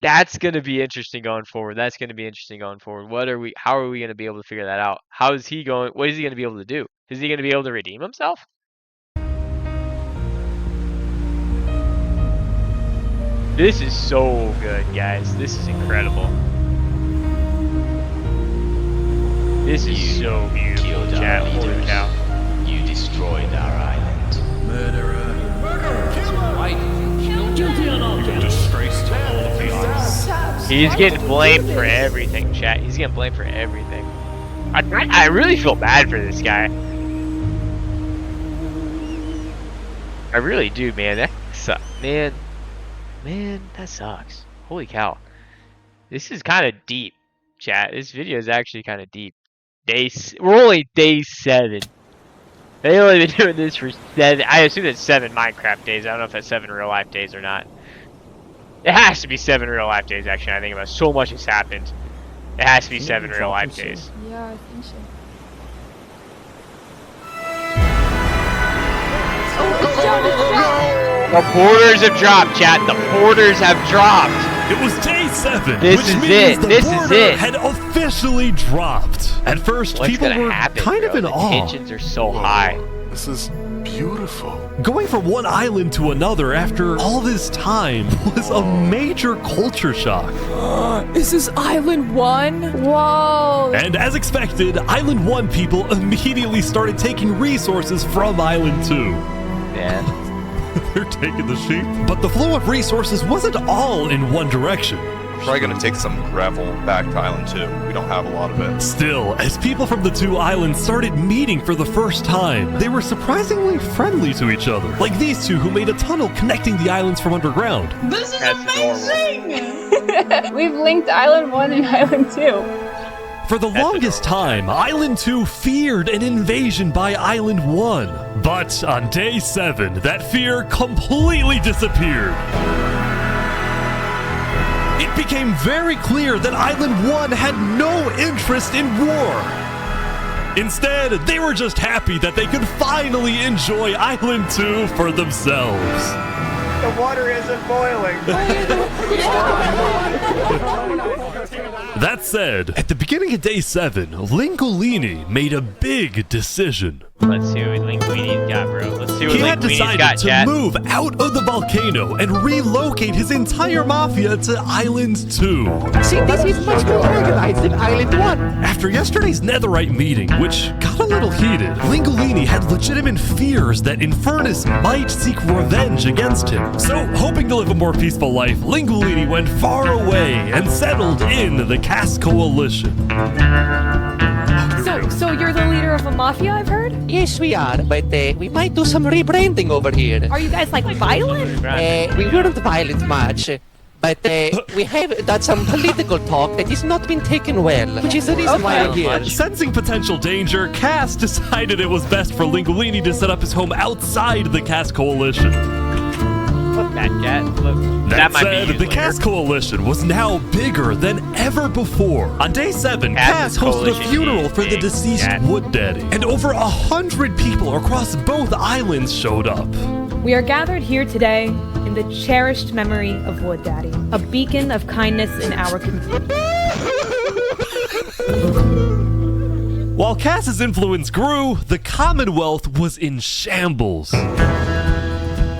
That's going to be interesting going forward. How are we going to be able to figure that out? How is he going? What is he going to be able to do? Is he going to be able to redeem himself? This is so good, guys. This is incredible. This is so beautiful, chat. Holy cow.
You destroyed our island.
Murderer.
Guilty on all counts.
Disgrace to all of the islands.
He's getting blamed for everything, chat. He's getting blamed for everything. I really feel bad for this guy. I really do, man. That sucks. Man, that sucks. Holy cow. This is kind of deep, chat. This video is actually kind of deep. We're only day 7. They only been doing this for 7. I assume it's 7 Minecraft days. I don't know if that's 7 real life days or not. It has to be 7 real life days, actually. I think about so much has happened. It has to be 7 real life days.
Yeah, I think so.
The porters have dropped, chat. The porters have dropped.
It was day 7,
This
which
is
means
it.
the
This is
border
it.
had officially dropped. At first,
What's
people
gonna
were
happen,
kind of
bro?
in
The
awe.
tensions are so high.
This is beautiful. Going from one island to another after all this time was a major culture shock.
Is this Island 1? Whoa!
And as expected, Island 1 people immediately started taking resources from Island 2.
Yeah.
They're taking the sheep. But the flow of resources wasn't all in one direction.
Probably gonna take some gravel back to Island 2. We don't have a lot of it.
Still, as people from the two islands started meeting for the first time, they were surprisingly friendly to each other. Like these two who made a tunnel connecting the islands from underground.
This is amazing! We've linked Island 1 and Island 2.
For the longest time, Island 2 feared an invasion by Island 1. But on day 7, that fear completely disappeared. It became very clear that Island 1 had no interest in war. Instead, they were just happy that they could finally enjoy Island 2 for themselves.
The water isn't boiling.
That said, at the beginning of day 7, Lingolini made a big decision.
Let's see what Linguini's got, bro. Let's see what
He had
Linguini's
decided
got,
to
chat.
move out of the volcano and relocate his entire mafia to Island 2.
See, this is much more organized than Island 1.
After yesterday's netherite meeting, which got a little heated, Lingolini had legitimate fears that Infernus might seek revenge against him. So, hoping to live a more peaceful life, Lingolini went far away and settled in the Caste Coalition.
So you're the leader of a mafia, I've heard?
Yes, we are, but we might do some rebranding over here.
Are you guys like violent?
We weren't violent much, but we have done some political talk that has not been taken well, which is the reason why we're here.
Sensing potential danger, Cass decided it was best for Lingolini to set up his home outside the Caste Coalition.
Look, that cat. Look.
That said, the Caste Coalition was now bigger than ever before. On day 7, Cass hosted a funeral for the deceased Wood Daddy, and over 100 people across both islands showed up.
We are gathered here today in the cherished memory of Wood Daddy, a beacon of kindness in our community.
While Cass's influence grew, the Commonwealth was in shambles.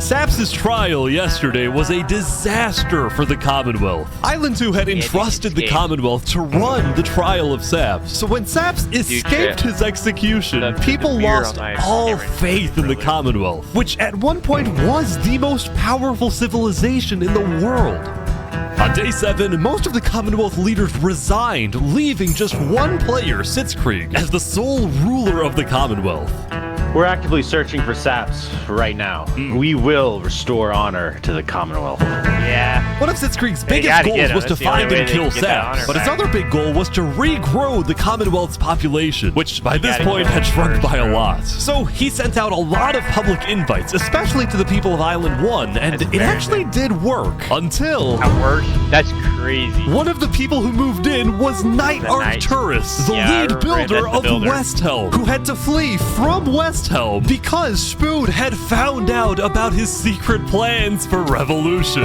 Saps' trial yesterday was a disaster for the Commonwealth. Island 2 had entrusted the Commonwealth to run the trial of Saps. So when Saps escaped his execution, people lost all faith in the Commonwealth, which at one point was the most powerful civilization in the world. On day 7, most of the Commonwealth leaders resigned, leaving just one player, Sitzkrieg, as the sole ruler of the Commonwealth.
We're actively searching for saps right now. We will restore honor to the Commonwealth.
Yeah.
One of Sitzkrieg's biggest goals was to find and kill Saps, but his other big goal was to regrow the Commonwealth's population, which by this point had shrunk by a lot. So he sent out a lot of public invites, especially to the people of Island 1, and it actually did work until...
That worked? That's crazy.
One of the people who moved in was Knight Arcturus, the lead builder of West Helm, who had to flee from West Helm because Spood had found out about his secret plans for revolution.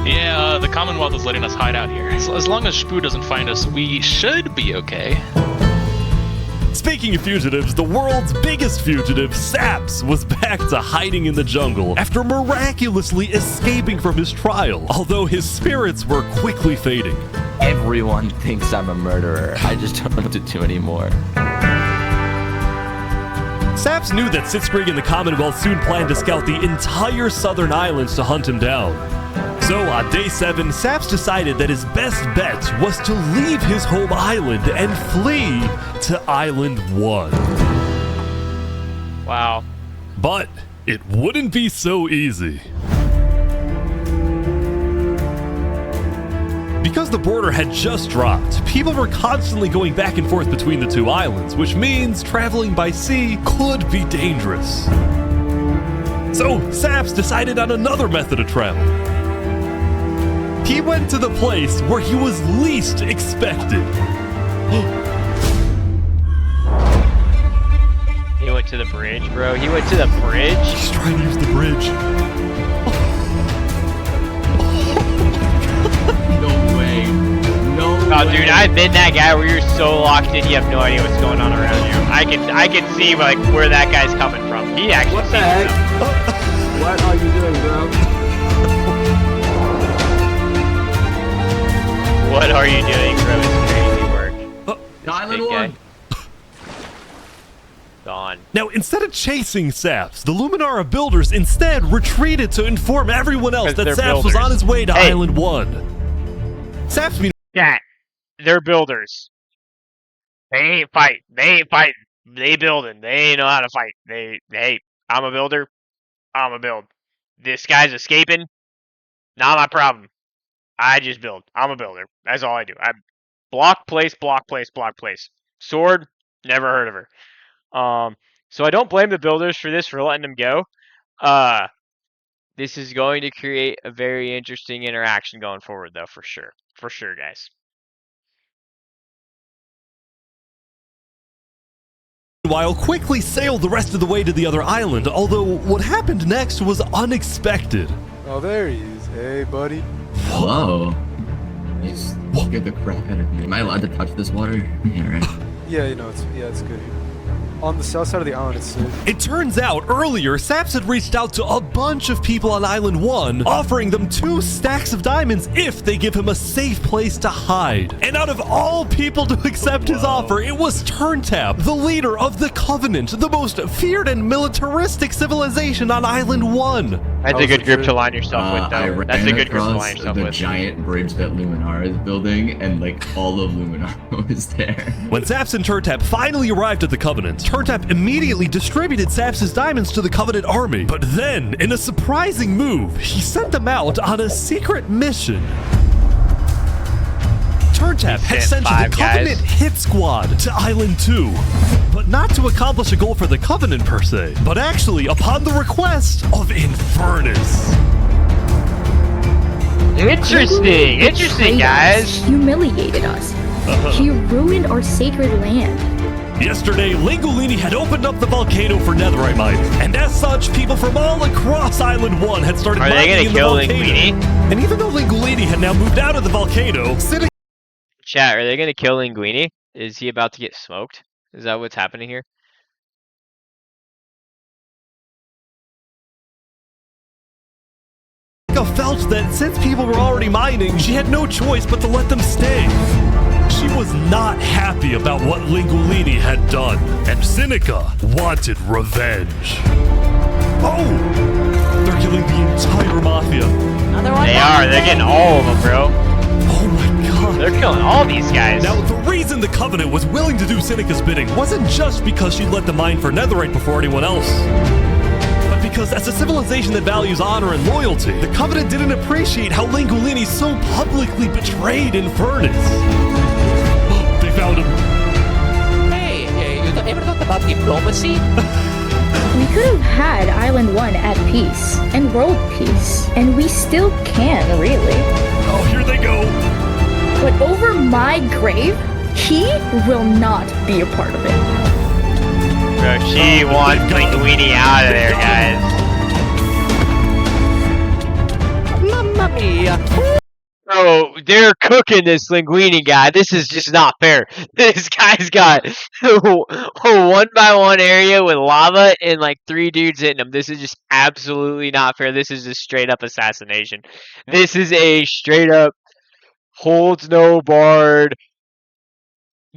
Yeah, the Commonwealth is letting us hide out here. So as long as Spood doesn't find us, we should be okay.
Speaking of fugitives, the world's biggest fugitive, Saps, was back to hiding in the jungle after miraculously escaping from his trial, although his spirits were quickly fading.
Everyone thinks I'm a murderer. I just don't know what to do anymore.
Saps knew that Sitzkrieg and the Commonwealth soon planned to scout the entire southern islands to hunt him down. So on day 7, Saps decided that his best bet was to leave his home island and flee to Island 1.
Wow.
But it wouldn't be so easy. Because the border had just dropped, people were constantly going back and forth between the two islands, which means traveling by sea could be dangerous. So Saps decided on another method of travel. He went to the place where he was least expected.
He went to the bridge, bro. He went to the bridge?
He's trying to use the bridge.
No way. No way.
Oh, dude, I've been that guy where you're so locked in, you have no idea what's going on around you. I can see like where that guy's coming from. He actually.
What the heck? What are you doing, bro?
What are you doing, bro? It's crazy work.
Island 1.
Gone.
Now, instead of chasing Saps, the Luminara builders instead retreated to inform everyone else that Saps was on his way to Island 1. Saps,
yeah, they're builders. They ain't fighting. They building. They ain't know how to fight. Hey, I'm a builder. I'm a build. This guy's escaping. Not my problem. I just build. I'm a builder. That's all I do. I block, place, block, place, block, place. Sword, never heard of her. So I don't blame the builders for this, for letting them go. This is going to create a very interesting interaction going forward, though, for sure. For sure, guys.
While quickly sailed the rest of the way to the other island, although what happened next was unexpected.
Oh, there he is. Hey, buddy.
Whoa. You scared the crap out of me. Am I allowed to touch this water? Yeah, right.
Yeah, you know, it's good here. On the south side of the island, it's safe.
It turns out earlier, Saps had reached out to a bunch of people on Island 1, offering them 2 stacks of diamonds if they give him a safe place to hide. And out of all people to accept his offer, it was Turntap, the leader of the Covenant, the most feared and militaristic civilization on Island 1.
That's a good group to line yourself with, though. That's a good group to line yourself
the
with.
Giant bridge that Luminara is building, and like all of Luminara was there.
When Saps and Turntap finally arrived at the Covenant, Turntap immediately distributed Saps' diamonds to the Covenant army. But then, in a surprising move, he sent them out on a secret mission. Turntap had sent the Covenant hit squad to Island 2, but not to accomplish a goal for the Covenant per se, but actually upon the request of Infernus.
Interesting, guys.
Humiliated us. He ruined our sacred land.
Yesterday, Lingolini had opened up the volcano for netherite mining, and as such, people from all across Island 1 had started mining in the volcano. And even though Lingolini had now moved out of the volcano,
Chat, are they gonna kill Linguini? Is he about to get smoked? Is that what's happening here?
felt that since people were already mining, she had no choice but to let them stay. She was not happy about what Lingolini had done, and Seneca wanted revenge. Oh! They're killing the entire mafia.
They are. They're getting all of them, bro.
Oh my god.
They're killing all these guys.
Now, the reason the Covenant was willing to do Seneca's bidding wasn't just because she let them mine for netherite before anyone else. But because as a civilization that values honor and loyalty, the Covenant didn't appreciate how Lingolini so publicly betrayed Infernus. They found him.
Hey, you ever thought about diplomacy?
We could have had Island 1 at peace and world peace, and we still can, really.
Oh, here they go.
But over my grave, he will not be a part of it.
Bro, she wants Linguini out of there, guys.
Mamma mia.
Oh, they're cooking this Linguini guy. This is just not fair. This guy's got a 1x1 area with lava and like 3 dudes hitting him. This is just absolutely not fair. This is just straight up assassination. This is a straight up holds no barred,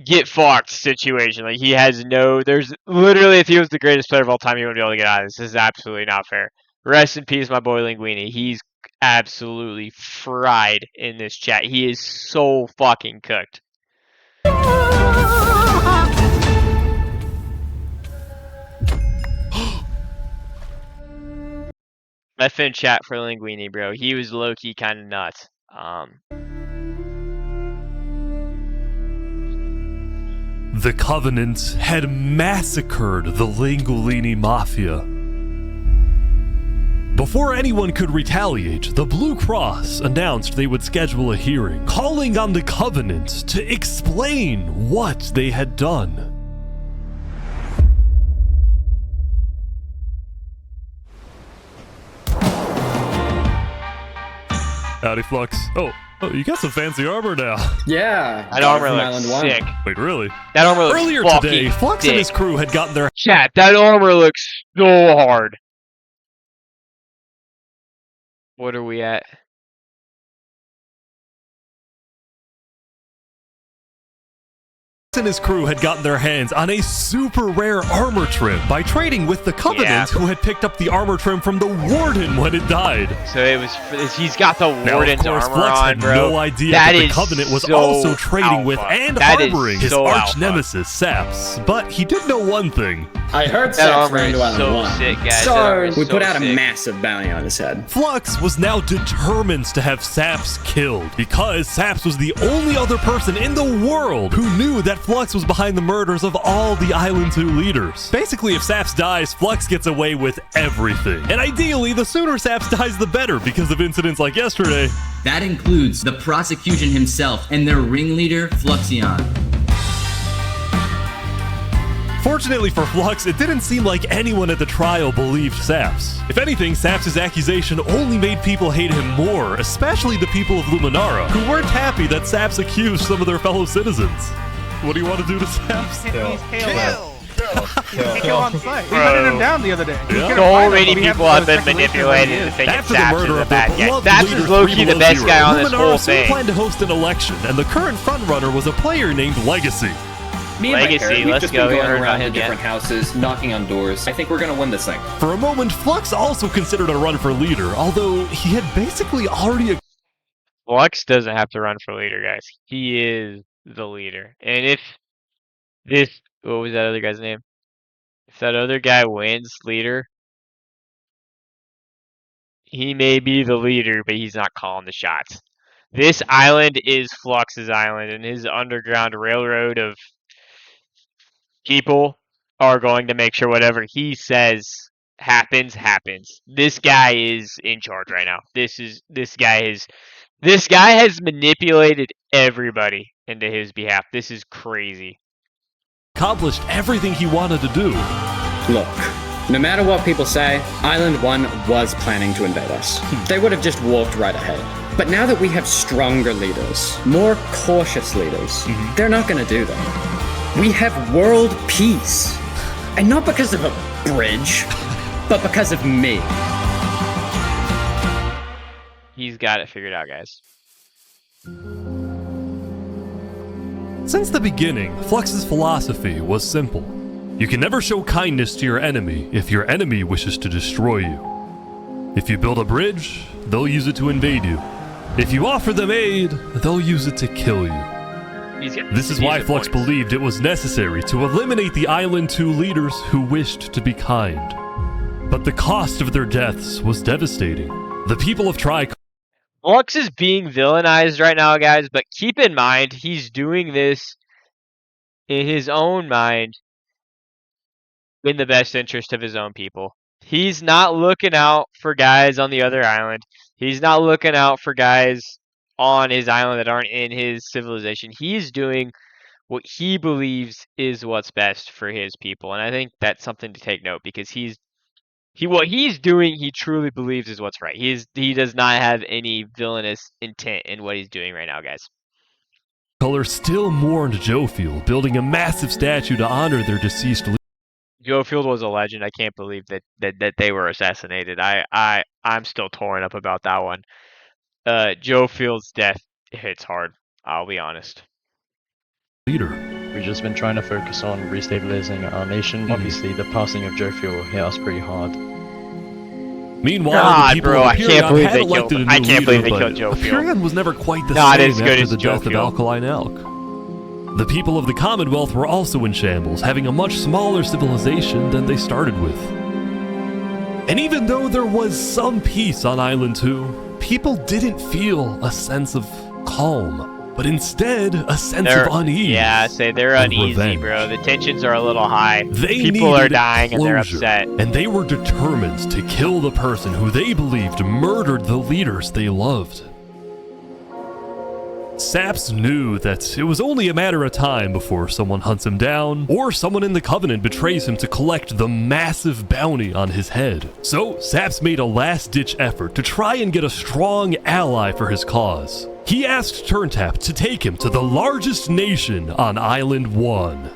get fucked situation. Like, he has no, there's literally, if he was the greatest player of all time, he wouldn't be able to get out of this. This is absolutely not fair. Rest in peace, my boy Linguini. He's absolutely fried in this chat. He is so fucking cooked. F in chat for Linguini, bro. He was low-key kind of nuts.
The Covenant had massacred the Lingolini Mafia. Before anyone could retaliate, the Blue Cross announced they would schedule a hearing, calling on the Covenant to explain what they had done. Howdy, Flux. Oh, Oh, you got some fancy armor now.
Yeah.
That armor looks sick.
Wait, really?
That armor looks
Earlier
fucking
today, Flux
sick.
and his crew had gotten their...
Chat, that armor looks so hard. What are we at?
and his crew had gotten their hands on a super rare armor trim by trading with the Covenant, who had picked up the armor trim from the Warden when it died.
So it was. He's got the Warden's
now, of course,
armor
Flux
on,
had
bro.
no idea that the Covenant was also trading with and harboring his arch nemesis, Saps. But he did know one thing.
I heard
that
Saps
armor
ran
is
to Island
so
1.
sick, guys.
So we
so
put out
sick.
a massive bounty on his head.
Flux was now determined to have Saps killed because Saps was the only other person in the world who knew that Flux was behind the murders of all the Island 2 leaders. Basically, if Saps dies, Flux gets away with everything. And ideally, the sooner Saps dies, the better because of incidents like yesterday.
That includes the prosecution himself and their ringleader, Fluxion.
Fortunately for Flux, it didn't seem like anyone at the trial believed Saps. If anything, Saps' accusation only made people hate him more, especially the people of Luminara, who weren't happy that Saps accused some of their fellow citizens. What do you want to do to Saps?
Kill on site. We hunted him down the other day.
So many people have been manipulated to think Saps is a bad guy. Saps is low-key the best guy on this whole thing.
Planned to host an election, and the current frontrunner was a player named Legacy.
Me and
Legacy,
my parents, we've
let's
just
go.
been
We
going
heard
around
about
to
him
different houses, knocking on doors. I think we're gonna win this thing.
For a moment, Flux also considered a run for leader, although he had basically already...
Flux doesn't have to run for leader, guys. He is the leader. And if this... What was that other guy's name? If that other guy wins leader, he may be the leader, but he's not calling the shots. This island is Flux's island, and his underground railroad of people are going to make sure whatever he says happens. This guy is in charge right now. This guy has manipulated everybody into his behalf. This is crazy.
Accomplished everything he wanted to do.
Look, no matter what people say, Island 1 was planning to invade us. They would have just walked right ahead. But now that we have stronger leaders, more cautious leaders, they're not going to do that. We have world peace. And not because of a bridge, but because of me.
He's got it figured out, guys.
Since the beginning, Flux's philosophy was simple. You can never show kindness to your enemy if your enemy wishes to destroy you. If you build a bridge, they'll use it to invade you. If you offer them aid, they'll use it to kill you. This is why Flux believed it was necessary to eliminate the Island 2 leaders who wished to be kind. But the cost of their deaths was devastating. The people of
Flux is being villainized right now, guys, but keep in mind, he's doing this in his own mind in the best interest of his own people. He's not looking out for guys on the other island. He's not looking out for guys on his island that aren't in his civilization. He's doing what he believes is what's best for his people. And I think that's something to take note because what he's doing, he truly believes is what's right. He does not have any villainous intent in what he's doing right now, guys.
Color still mourned Joefield, building a massive statue to honor their deceased leader.
Joefield was a legend. I can't believe that they were assassinated. I'm still torn up about that one. Joefield's death hits hard. I'll be honest.
Leader.
We've just been trying to focus on restabilizing our nation. Obviously, the passing of Joefield hit us pretty hard.
Meanwhile, the people of Hyperion had
they
elected
killed.
a new
I can't
leader,
believe they
but
killed Joefield.
Hyperion was never quite the
Not
same
as good
after
as
the death of
Joefield.
Alkaline Elk. The people of the Commonwealth were also in shambles, having a much smaller civilization than they started with. And even though there was some peace on Island 2, people didn't feel a sense of calm, but instead a sense of unease.
Yeah, they're uneasy,
revenge.
bro. The tensions are a little high.
They
People are
needed
dying and they're
closure,
upset.
and they were determined to kill the person who they believed murdered the leaders they loved. Saps knew that it was only a matter of time before someone hunts him down, or someone in the Covenant betrays him to collect the massive bounty on his head. So, Saps made a last-ditch effort to try and get a strong ally for his cause. He asked Turntap to take him to the largest nation on Island 1.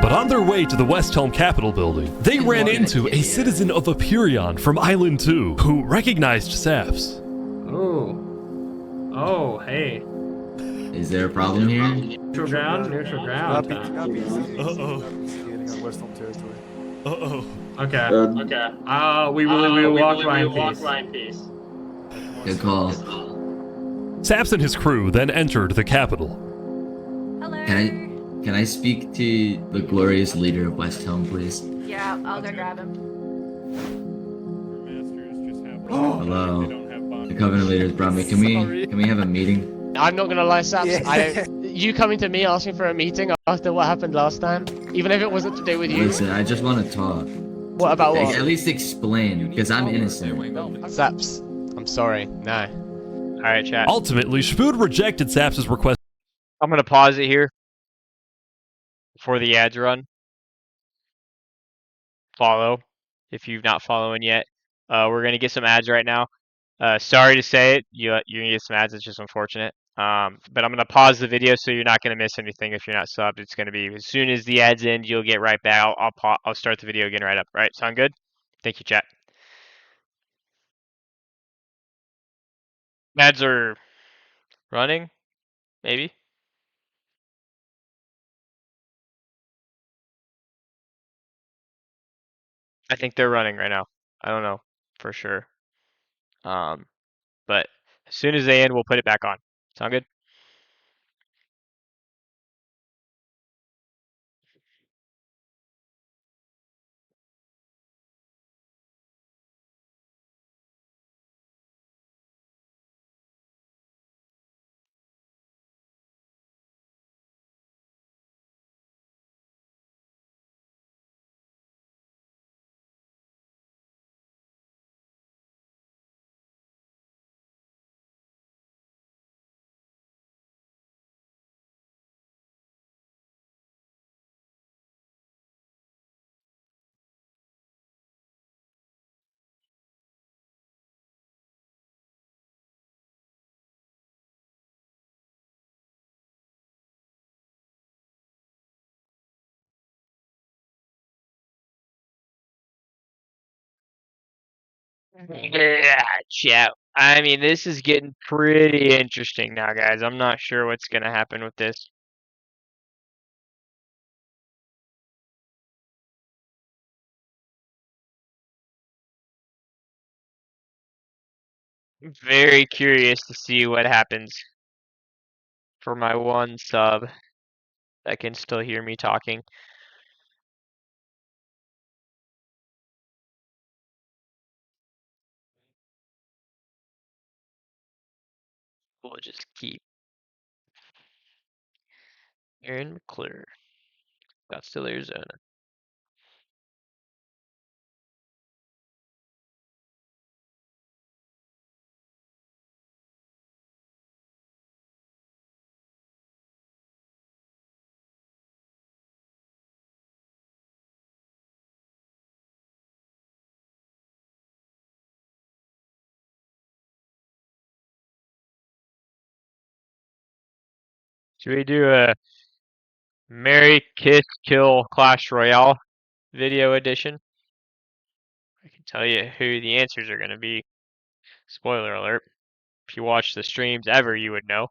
But on their way to the West Helm Capitol building, they ran into a citizen of Aperion from Island 2 who recognized Saps.
Oh, hey.
Is there a problem here?
Neutral ground, neutral ground.
Uh-oh.
West Helm territory.
Uh-oh.
Okay. We will walk by in peace.
Good call.
Saps and his crew then entered the capital.
Can I speak to the glorious leader of West Helm, please?
Yeah, I'll go grab him.
Hello. The Covenant leaders brought me. Can we have a meeting?
I'm not gonna lie, Saps. You coming to me asking for a meeting after what happened last time, even if it wasn't to do with you.
Listen, I just want to talk.
What about what?
At least explain, because I'm innocent.
Saps, I'm sorry. No.
Alright, chat.
Ultimately, Shpood rejected Saps' request.
I'm gonna pause it here before the ads run. Follow if you've not following yet. We're gonna get some ads right now. Sorry to say it, you're gonna get some ads. It's just unfortunate. But I'm gonna pause the video so you're not gonna miss anything if you're not subbed. It's gonna be as soon as the ads end, you'll get right back. I'll start the video again right up. Right, sound good? Thank you, chat. Ads are running, maybe. I think they're running right now. I don't know for sure. But as soon as they end, we'll put it back on. Sound good? Yeah, chat. I mean, this is getting pretty interesting now, guys. I'm not sure what's gonna happen with this. I'm very curious to see what happens for my one sub that can still hear me talking. We'll just keep Aaron McClure. Scottsdale, Arizona. Should we do a Marry, Kiss, Kill, Clash Royale video edition? I can tell you who the answers are going to be. Spoiler alert. If you watch the streams ever, you would know.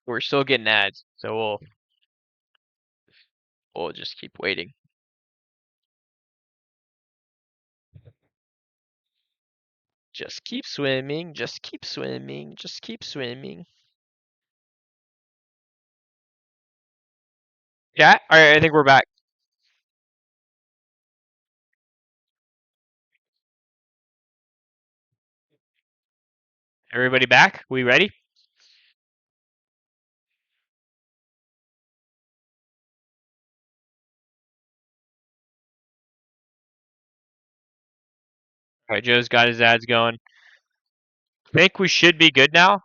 We're still getting ads, so we'll just keep waiting. Just keep swimming, just keep swimming, just keep swimming. Yeah, alright, I think we're back. Everybody back? We ready? All right, Joe's got his ads going. Think we should be good now.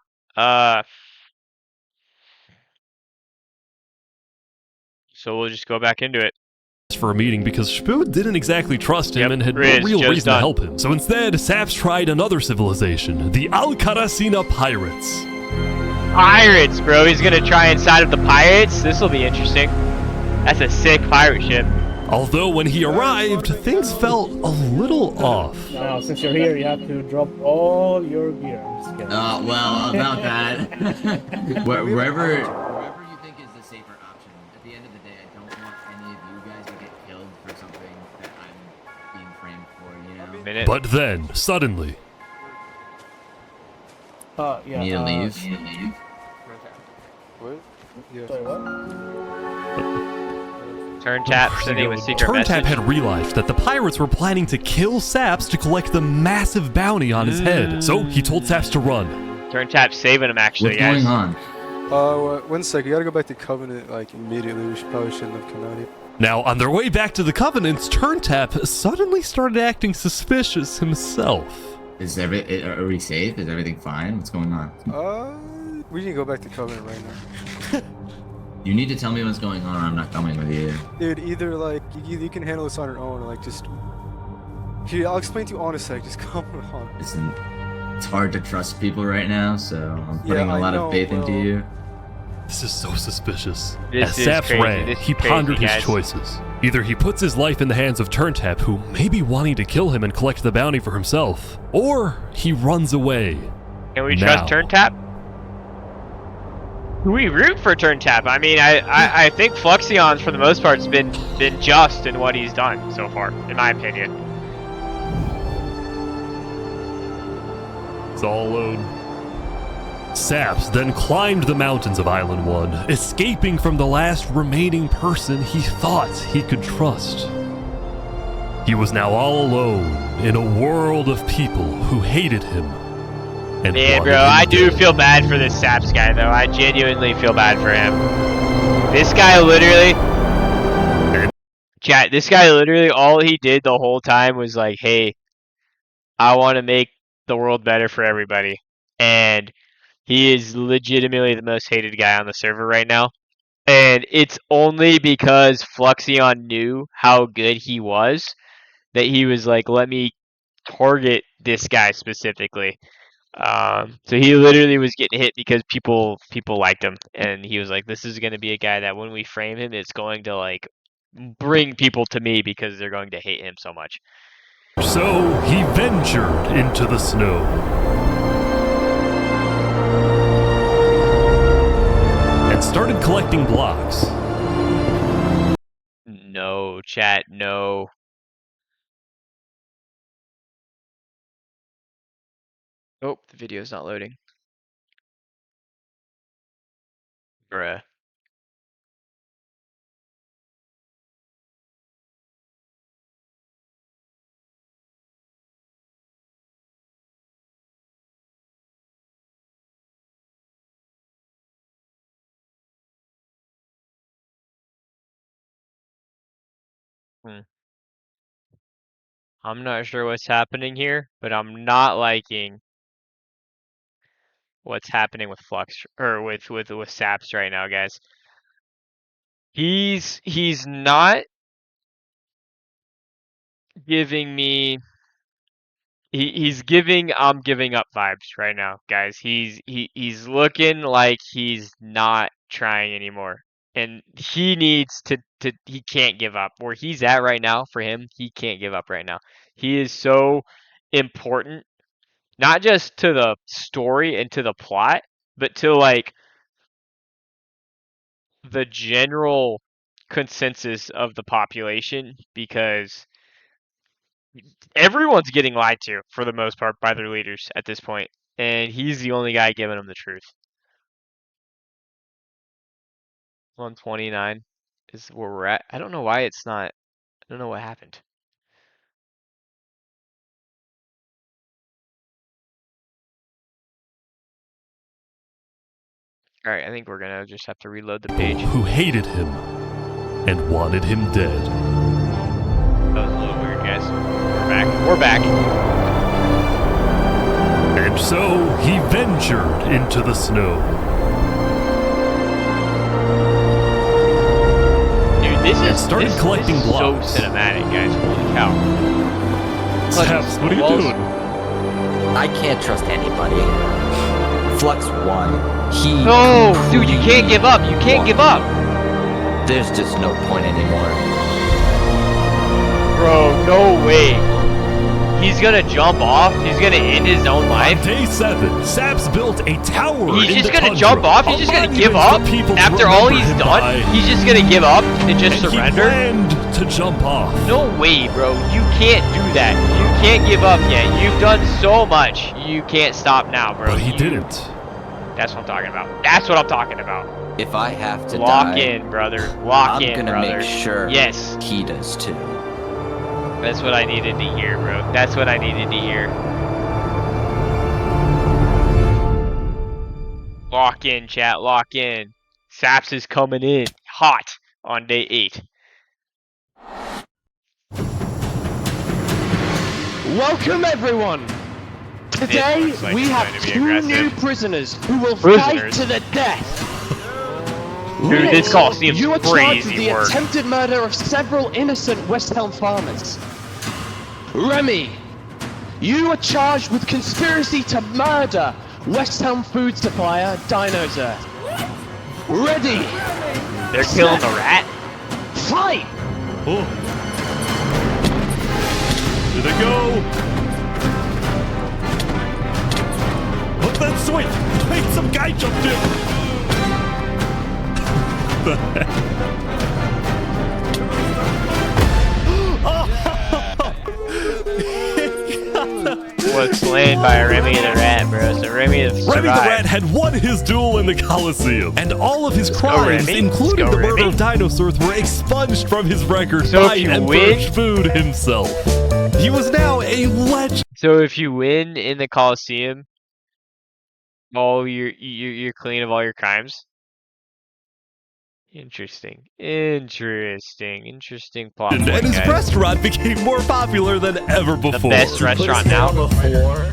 So we'll just go back into it.
For a meeting because Spood didn't exactly trust him and had no
Riz,
real
Joe's
reason to
done.
help him. So instead, Saps tried another civilization, the Alcaracina Pirates.
Pirates, bro. He's gonna try inside of the pirates. This will be interesting. That's a sick pirate ship.
Although when he arrived, things felt a little off.
Now, since you're here, you have to drop all your gear. I'm just kidding.
Well, about that. Wherever you think is the safer option. At the end of the day, I don't want any of you guys to get killed for something that I'm being framed for, you know?
But then, suddenly...
Yeah.
Need to leave?
What? Yeah.
Sorry, what?
Turn tap, sending him a secret
Turntap
message.
had realized that the pirates were planning to kill Saps to collect the massive bounty on his head. So he told Saps to run.
Turn tap saving him, actually,
What's
guys.
going on?
1 sec. You gotta go back to Covenant like immediately. We probably shouldn't have come out here.
Now, on their way back to the Covenants, Turntap suddenly started acting suspicious himself.
Are we safe? Is everything fine? What's going on?
We need to go back to Covenant right now.
You need to tell me what's going on, or I'm not coming with you.
Dude, either like you can handle this on your own, or like just. Here, I'll explain to you on a sec. Just come on.
Listen, it's hard to trust people right now, so I'm putting
Yeah,
a lot
I know,
of faith into
bro.
you.
This is so suspicious.
This
As
is
Saps
crazy.
ran,
This
he
is crazy,
pondered his
guys.
choices. Either he puts his life in the hands of Turntap, who may be wanting to kill him and collect the bounty for himself, or he runs away.
Can we
Now.
trust turn tap? We root for turn tap. I mean, I think Fluxion's for the most part has been just in what he's done so far, in my opinion.
It's all alone. Saps then climbed the mountains of Island 1, escaping from the last remaining person he thought he could trust. He was now all alone in a world of people who hated him. And
Man,
wanted
bro,
him
I do
dead.
feel bad for this Saps guy, though. I genuinely feel bad for him. This guy literally... Chat, this guy literally, all he did the whole time was like, hey, I want to make the world better for everybody. And he is legitimately the most hated guy on the server right now. And it's only because Fluxion knew how good he was that he was like, let me target this guy specifically. So he literally was getting hit because people liked him, and he was like, "This is going to be a guy that when we frame him, it's going to like bring people to me because they're going to hate him so much."
So he ventured into the snow. And started collecting blocks.
No, chat, no. Oh, the video's not loading. Bruh. I'm not sure what's happening here, but I'm not liking what's happening with Flux or with Saps right now, guys. He's not giving me he's giving I'm giving up vibes right now, guys. He's looking like he's not trying anymore. And he needs to he can't give up. Where he's at right now for him, he can't give up right now. He is so important, not just to the story and to the plot, but to like the general consensus of the population, because everyone's getting lied to for the most part by their leaders at this point, and he's the only guy giving them the truth. 129 is where we're at. I don't know why it's not. I don't know what happened. Alright, I think we're gonna just have to reload the page.
Who hated him and wanted him dead.
That was a little weird, guys. We're back. We're back.
And so he ventured into the snow.
Dude, this
started collecting
is
blocks.
so cinematic, guys. Holy cow.
Saps, what are you doing?
I can't trust anybody. Flux won.
No, dude, you can't give up. You can't give up.
There's just no point anymore.
Bro, no way. He's gonna jump off. He's gonna end his own life.
On day 7, Saps built a tower.
He's
in
just
the
gonna
tundra.
jump off. He's just gonna give up. After all he's done, he's just gonna give up and just surrender.
He planned to jump off.
No way, bro. You can't do that. You can't give up yet. You've done so much. You can't stop now, bro.
But he didn't.
That's what I'm talking about. That's what I'm talking about.
If I have to
Lock
die,
in, brother. Lock in,
I'm gonna
brother.
make sure
Yes.
he does too.
That's what I needed to hear, bro. That's what I needed to hear. Lock in, chat. Lock in. Saps is coming in hot on day 8.
Welcome, everyone. Today
looks like
we
it's
have
going to be
2
aggressive.
new prisoners who will fight to the death.
Dude, this Coliseum's
you are charged with
crazy
the
work.
attempted murder of several innocent West Helm farmers. Remy, you are charged with conspiracy to murder West Helm food supplier Dinosaur. Ready?
They're killing the rat?
Fight!
Oh. Here they go. What's that swing? Wait, some guy jumped in. The heck?
Was slain by Remy the Rat, bro. So Remy survived.
Remy the Rat had won his duel in the Coliseum, and all of his crimes,
Remy.
including
Let's
the
go,
murder
Remy.
of dinosaurs, were expunged from his record
So
by
if you
Emperor
win-
Food himself. He was now a legend.
So if you win in the Coliseum, you're clean of all your crimes. Interesting plot
And
point,
his
guys.
restaurant became more popular than ever before.
best restaurant now.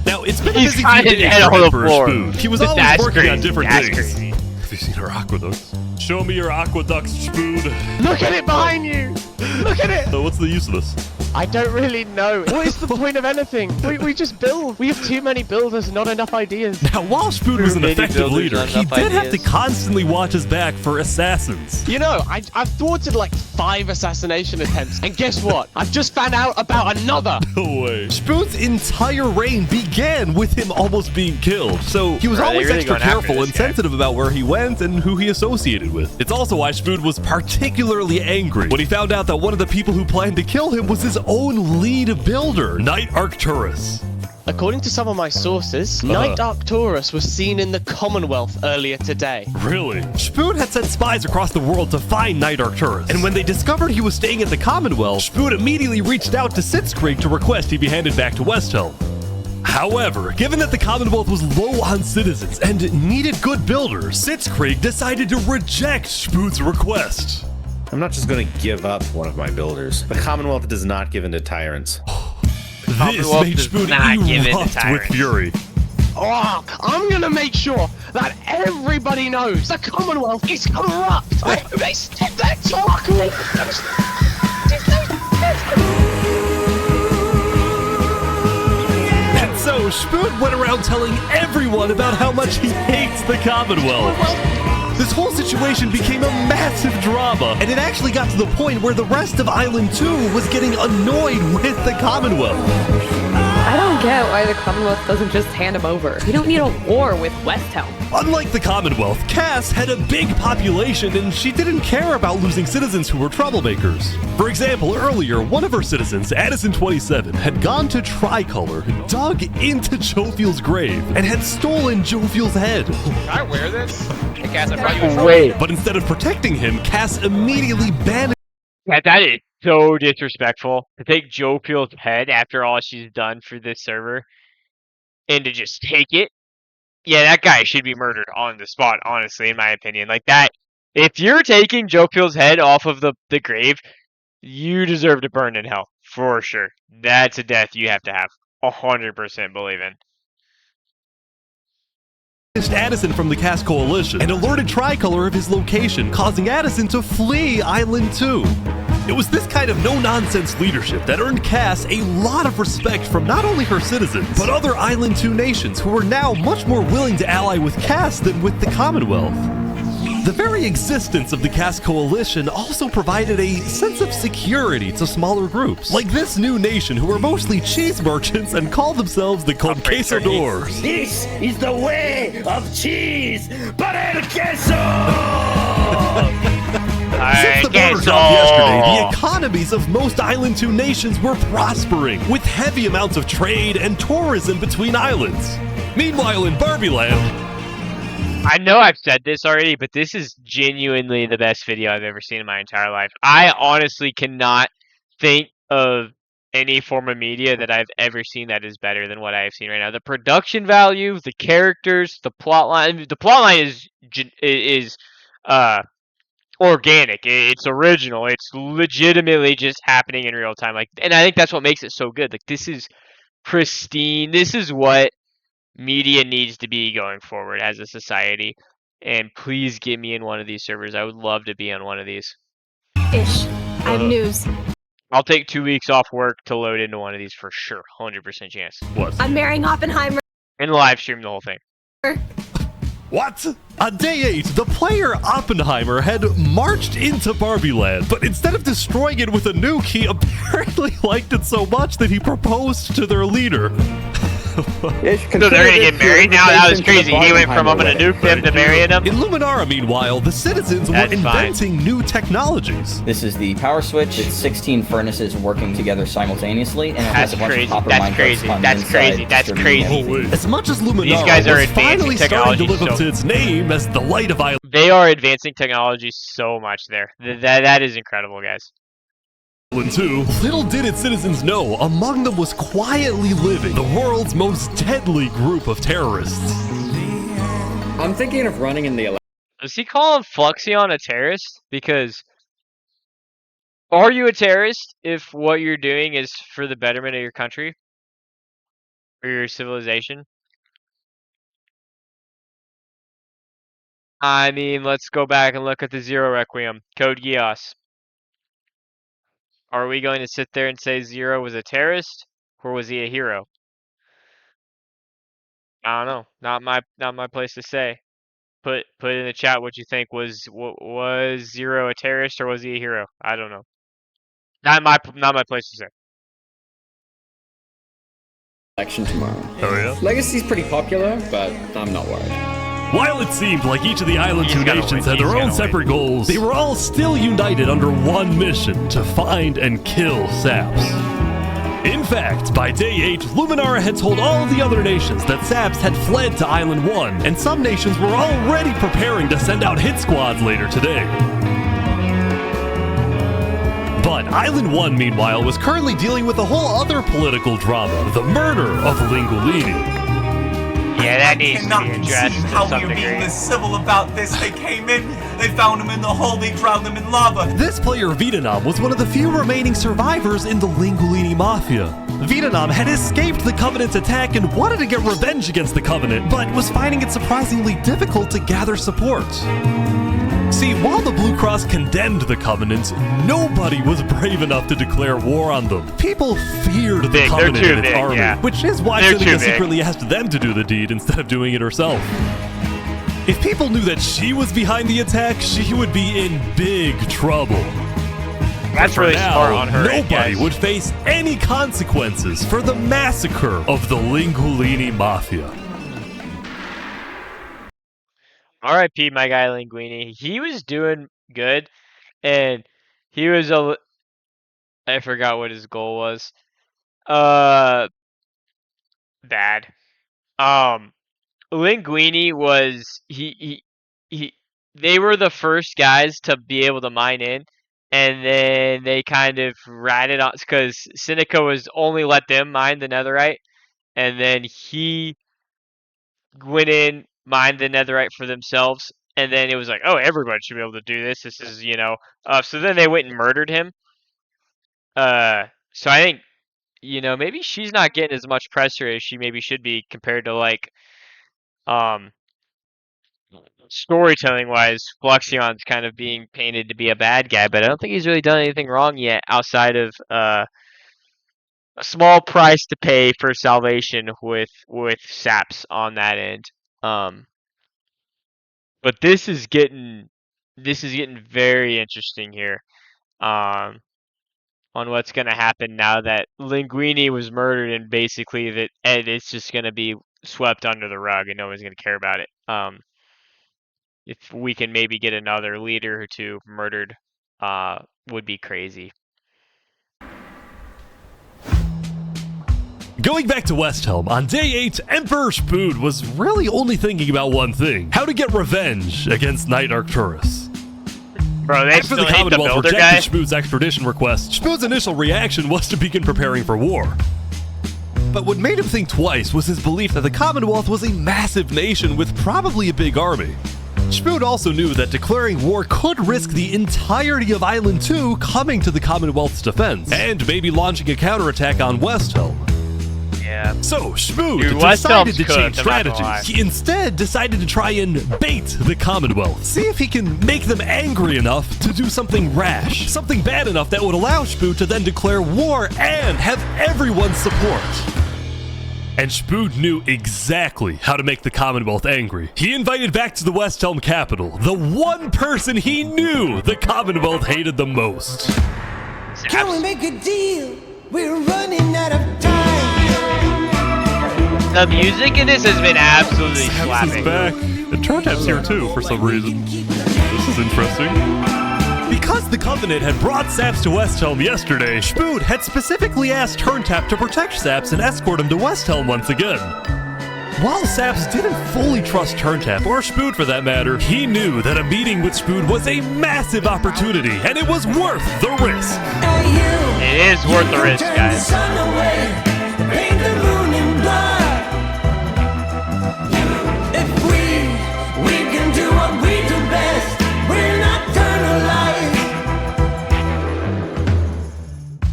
Now, it's been a
He's
busy
got
few
his
days
head
for
on the
Emperor's
floor.
Food. He was always
That's
working on
crazy.
different
That's
things.
crazy.
Have you seen our aqueducts? Show me your aqueducts, Spood.
Look at it behind you! Look at it!
So what's the use of this?
I don't really know. What is the point of anything? We just build. We have too many builders, not enough ideas.
Now, while Spood was an
Many
effective
builders,
leader,
not
he
enough
did have to
ideas.
constantly watch his back for assassins.
You know, I've thwarted like 5 assassination attempts, and guess what? I've just found out about another.
No way. Spood's entire reign began with him almost being killed, so he was
Bro, they
always
really
extra
going after
careful
this
and
guy.
sensitive about where he went and who he associated with. It's also why Spood was particularly angry when he found out that one of the people who planned to kill him was his own lead builder, Knight Arcturus.
According to some of my sources, Knight Arcturus was seen in the Commonwealth earlier today.
Really? Spood had sent spies across the world to find Knight Arcturus, and when they discovered he was staying at the Commonwealth, Spood immediately reached out to Sitzkrieg to request he be handed back to Westhelm. However, given that the Commonwealth was low on citizens and needed good builders, Sitzkrieg decided to reject Spood's request.
I'm not just going to give up one of my builders. The Commonwealth does not give in to tyrants.
This
Commonwealth
made
does
Spood
not give in to
erupt with
tyrants.
fury.
Oh, I'm gonna make sure that everybody knows the Commonwealth is corrupt. They stick their talk.
And so Spood went around telling everyone about how much he hates the Commonwealth. This whole situation became a massive drama, and it actually got to the point where the rest of Island 2 was getting annoyed with the Commonwealth.
I don't get why the Commonwealth doesn't just hand him over. We don't need a war with West Helm.
Unlike the Commonwealth, Cass had a big population and she didn't care about losing citizens who were troublemakers. For example, earlier, one of her citizens, Addison27, had gone to Tricolor, dug into Jophiel's grave, and had stolen Jophiel's head.
Can I wear this? Hey, Cass, I brought you a
No way. But instead of protecting him, Cass immediately banned.
That is so disrespectful to take Joe Peel's head after all she's done for this server and to just take it. Yeah, that guy should be murdered on the spot, honestly, in my opinion. Like that, if you're taking Joe Field's head off of the grave, you deserve to burn in hell, for sure. That's a death you have to have 100% believe in.
Addison from the Cast Coalition and alerted Tricolor of his location, causing Addison to flee Island 2. It was this kind of no-nonsense leadership that earned Cass a lot of respect from not only her citizens, but other Island 2 nations who were now much more willing to ally with Cass than with the Commonwealth. The very existence of the Cass Coalition also provided a sense of security to smaller groups, like this new nation who were mostly cheese merchants and called themselves the Conquistadors.
This is the way of cheese, but el queso!
Since the border dropped yesterday, the economies of most Island 2 nations were prospering, with heavy amounts of trade and tourism between islands. Meanwhile, in Barbie Land,
I know I've said this already, but this is genuinely the best video I've ever seen in my entire life. I honestly cannot think of any form of media that I've ever seen that is better than what I have seen right now. The production value, the characters, the plot line. The plot line is organic. It's original. It's legitimately just happening in real time. Like, and I think that's what makes it so good. Like, this is pristine. This is what media needs to be going forward as a society. And please get me in one of these servers. I would love to be on one of these.
Ish. I have news.
I'll take 2 weeks off work to load into one of these for sure. 100% chance.
What?
I'm marrying Oppenheimer.
And live stream the whole thing.
What? On day 8, the player Oppenheimer had marched into Barbie Land, but instead of destroying it with a nuke, he apparently liked it so much that he proposed to their leader.
So they're gonna get married now? That was crazy. He went from I'm gonna nuke them to marrying them.
In Luminara, meanwhile, the citizens were inventing new technologies.
This is the power switch. It's 16 furnaces working together simultaneously, and it has a bunch of copper minecarts on the inside.
That's crazy.
As much as Luminara
These guys are
was finally
advancing
starting to
technology
live up to its name as the light of Island.
They are advancing technology so much there. That is incredible, guys.
2, little did its citizens know, among them was quietly living the world's most deadly group of terrorists.
I'm thinking of running in the election.
Does he call Fluxion a terrorist? Because are you a terrorist if what you're doing is for the betterment of your country or your civilization? I mean, let's go back and look at the Zero Requiem, Code Geass. Are we going to sit there and say Zero was a terrorist, or was he a hero? I don't know. Not my place to say. Put in the chat what you think. Was Zero a terrorist or was he a hero? I don't know. Not my place to say.
Election tomorrow.
Oh yeah?
Legacy's pretty popular, but I'm not worried.
While it seemed like each of the Island 2 nations had their own separate goals, they were all still united under one mission: to find and kill Saps. In fact, by day 8, Luminara had told all of the other nations that Saps had fled to Island 1, and some nations were already preparing to send out hit squads later today. But Island 1, meanwhile, was currently dealing with a whole other political drama: the murder of Linguini.
Yeah, that needs to be addressed to
how
some
we are being
degree.
this civil about this. They came in, they found him in the hole, they drowned him in lava.
This player, Vietnam, was one of the few remaining survivors in the Linguini Mafia. Vietnam had escaped the Covenant's attack and wanted to get revenge against the Covenant, but was finding it surprisingly difficult to gather support. See, while the Blue Cross condemned the Covenant, nobody was brave enough to declare war on them. People feared the Covenant and its army, which is why Seneca secretly asked them to do the deed instead of doing it herself. If people knew that she was behind the attack, she would be in big trouble.
That's really smart on her end,
Nobody
guys.
would face any consequences for the massacre of the Linguini Mafia.
R.I.P. my guy Linguini. He was doing good, and he was I forgot what his goal was. Bad. Linguini was he. They were the first guys to be able to mine in, and then they kind of ratted on because Seneca was only let them mine the netherite, and then he went in, mined the netherite for themselves, and then it was like, oh, everybody should be able to do this. This is, so then they went and murdered him. So I think, maybe she's not getting as much pressure as she maybe should be compared to like, storytelling wise, Fluxion's kind of being painted to be a bad guy, but I don't think he's really done anything wrong yet outside of a small price to pay for salvation with saps on that end. But this is getting very interesting here. On what's going to happen now that Linguini was murdered, and basically that it's just going to be swept under the rug and no one's going to care about it. If we can maybe get another leader or two murdered, would be crazy.
Going back to Westhelm, on day 8, Emperor Spood was really only thinking about one thing: how to get revenge against Knight Arcturus.
Bro, they
After the Commonwealth rejected Spood's extradition request, Spood's initial reaction was to begin preparing for war. But what made him think twice was his belief that the Commonwealth was a massive nation with probably a big army. Spood also knew that declaring war could risk the entirety of Island 2 coming to the Commonwealth's defense, and maybe launching a counterattack on Westhelm.
Yeah.
So, Spood decided to change strategies. He instead decided to try and bait the Commonwealth. See if he can make them angry enough to do something rash. Something bad enough that would allow Spood to then declare war and have everyone's support. And Spood knew exactly how to make the Commonwealth angry. He invited back to the Westhelm capital the one person he knew the Commonwealth hated the most.
Can we make a deal? We're running out of time.
The music in this has been absolutely slapping.
Back. And Turntap's here too, for some reason. This is interesting. Because the Covenant had brought Saps to Westhelm yesterday, Spood had specifically asked Turntap to protect Saps and escort him to Westhelm once again. While Saps didn't fully trust Turntap, or Spood for that matter, he knew that a meeting with Spood was a massive opportunity, and it was worth the risk.
It is worth the risk, guys.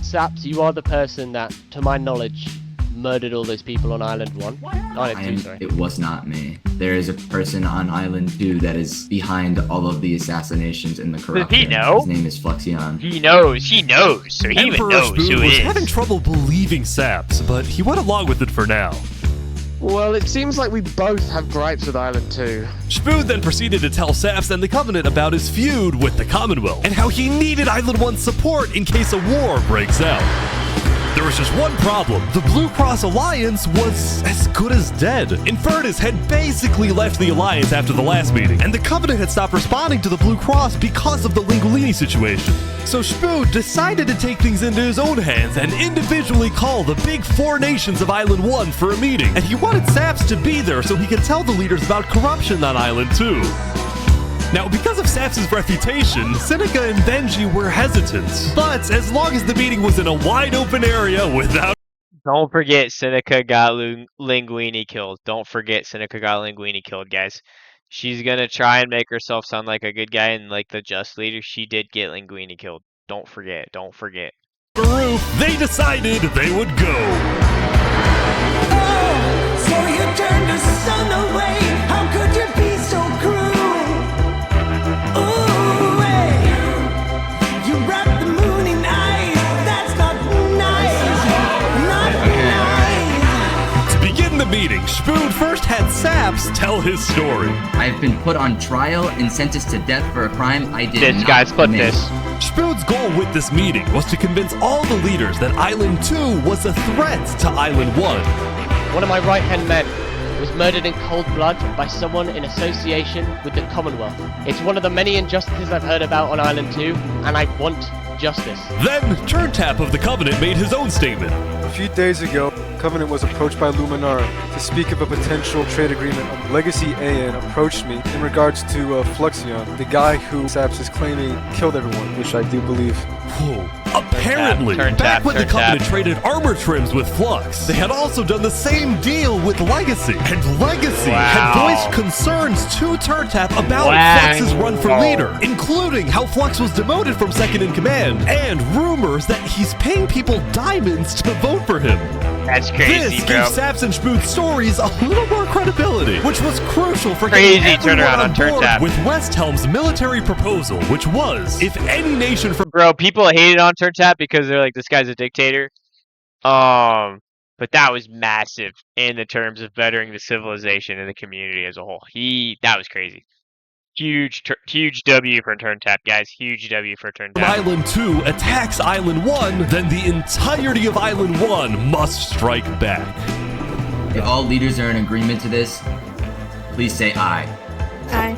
Saps, you are the person that, to my knowledge, murdered all those people on Island 1. Island 2, sorry.
It was not me. There is a person on Island 2 that is behind all of the assassinations and the corruption.
Does he know?
His name is Fluxion.
He knows, so he even knows
Spood
who
was
it is.
having trouble believing Saps, but he went along with it for now.
Well, it seems like we both have gripes with Island 2.
Spood then proceeded to tell Saps and the Covenant about his feud with the Commonwealth, and how he needed Island 1's support in case a war breaks out. There was just one problem. The Blue Cross Alliance was as good as dead. Infernus had basically left the Alliance after the last meeting, and the Covenant had stopped responding to the Blue Cross because of the Linguini situation. So Spood decided to take things into his own hands and individually call the big 4 nations of Island 1 for a meeting. And he wanted Saps to be there so he could tell the leaders about corruption on Island 2. Now, because of Saps' reputation, Seneca and Benji were hesitant. But as long as the meeting was in a wide open area without...
Don't forget Seneca got Linguini killed. Don't forget Seneca got Linguini killed, guys. She's gonna try and make herself sound like a good guy and like the just leader. She did get Linguini killed. Don't forget. Don't forget.
They decided they would go.
Oh, so you turned the sun away. How could you be so cruel? Ooh, hey. You wrapped the moon in ice. That's not nice. Not nice.
To begin the meeting, Spood first had Saps tell his story.
I've been put on trial and sentenced to death for a crime I did
This
not
guy's put
commit.
this.
Spood's goal with this meeting was to convince all the leaders that Island 2 was a threat to Island 1.
One of my right-hand men was murdered in cold blood by someone in association with the Commonwealth. It's one of the many injustices I've heard about on Island 2, and I want justice.
Then, Turntap of the Covenant made his own statement.
A few days ago, Covenant was approached by Luminar to speak of a potential trade agreement. Legacy AN approached me in regards to Fluxion, the guy who Saps is claiming killed everyone, which I do believe.
Whoa. Apparently, back when the Covenant traded armor trims with Flux, they had also done the same deal with Legacy. And Legacy had voiced concerns to Turntap about Flux's run for leader, including how Flux was demoted from second in command, and rumors that he's paying people diamonds to vote for him.
That's crazy,
This
bro.
gave Saps and Spooth's stories a little more credibility, which was crucial for
Crazy
getting everyone
turnaround on
board
Turntap.
with West Helm's military proposal, which was, if any nation from
Bro, people hated on Turntap because they're like, this guy's a dictator. But that was massive in the terms of bettering the civilization and the community as a whole. That was crazy. Huge W for Turntap, guys. Huge W for Turntap.
Island 2 attacks Island 1, then the entirety of Island 1 must strike back.
If all leaders are in agreement to this, please say aye.
Aye.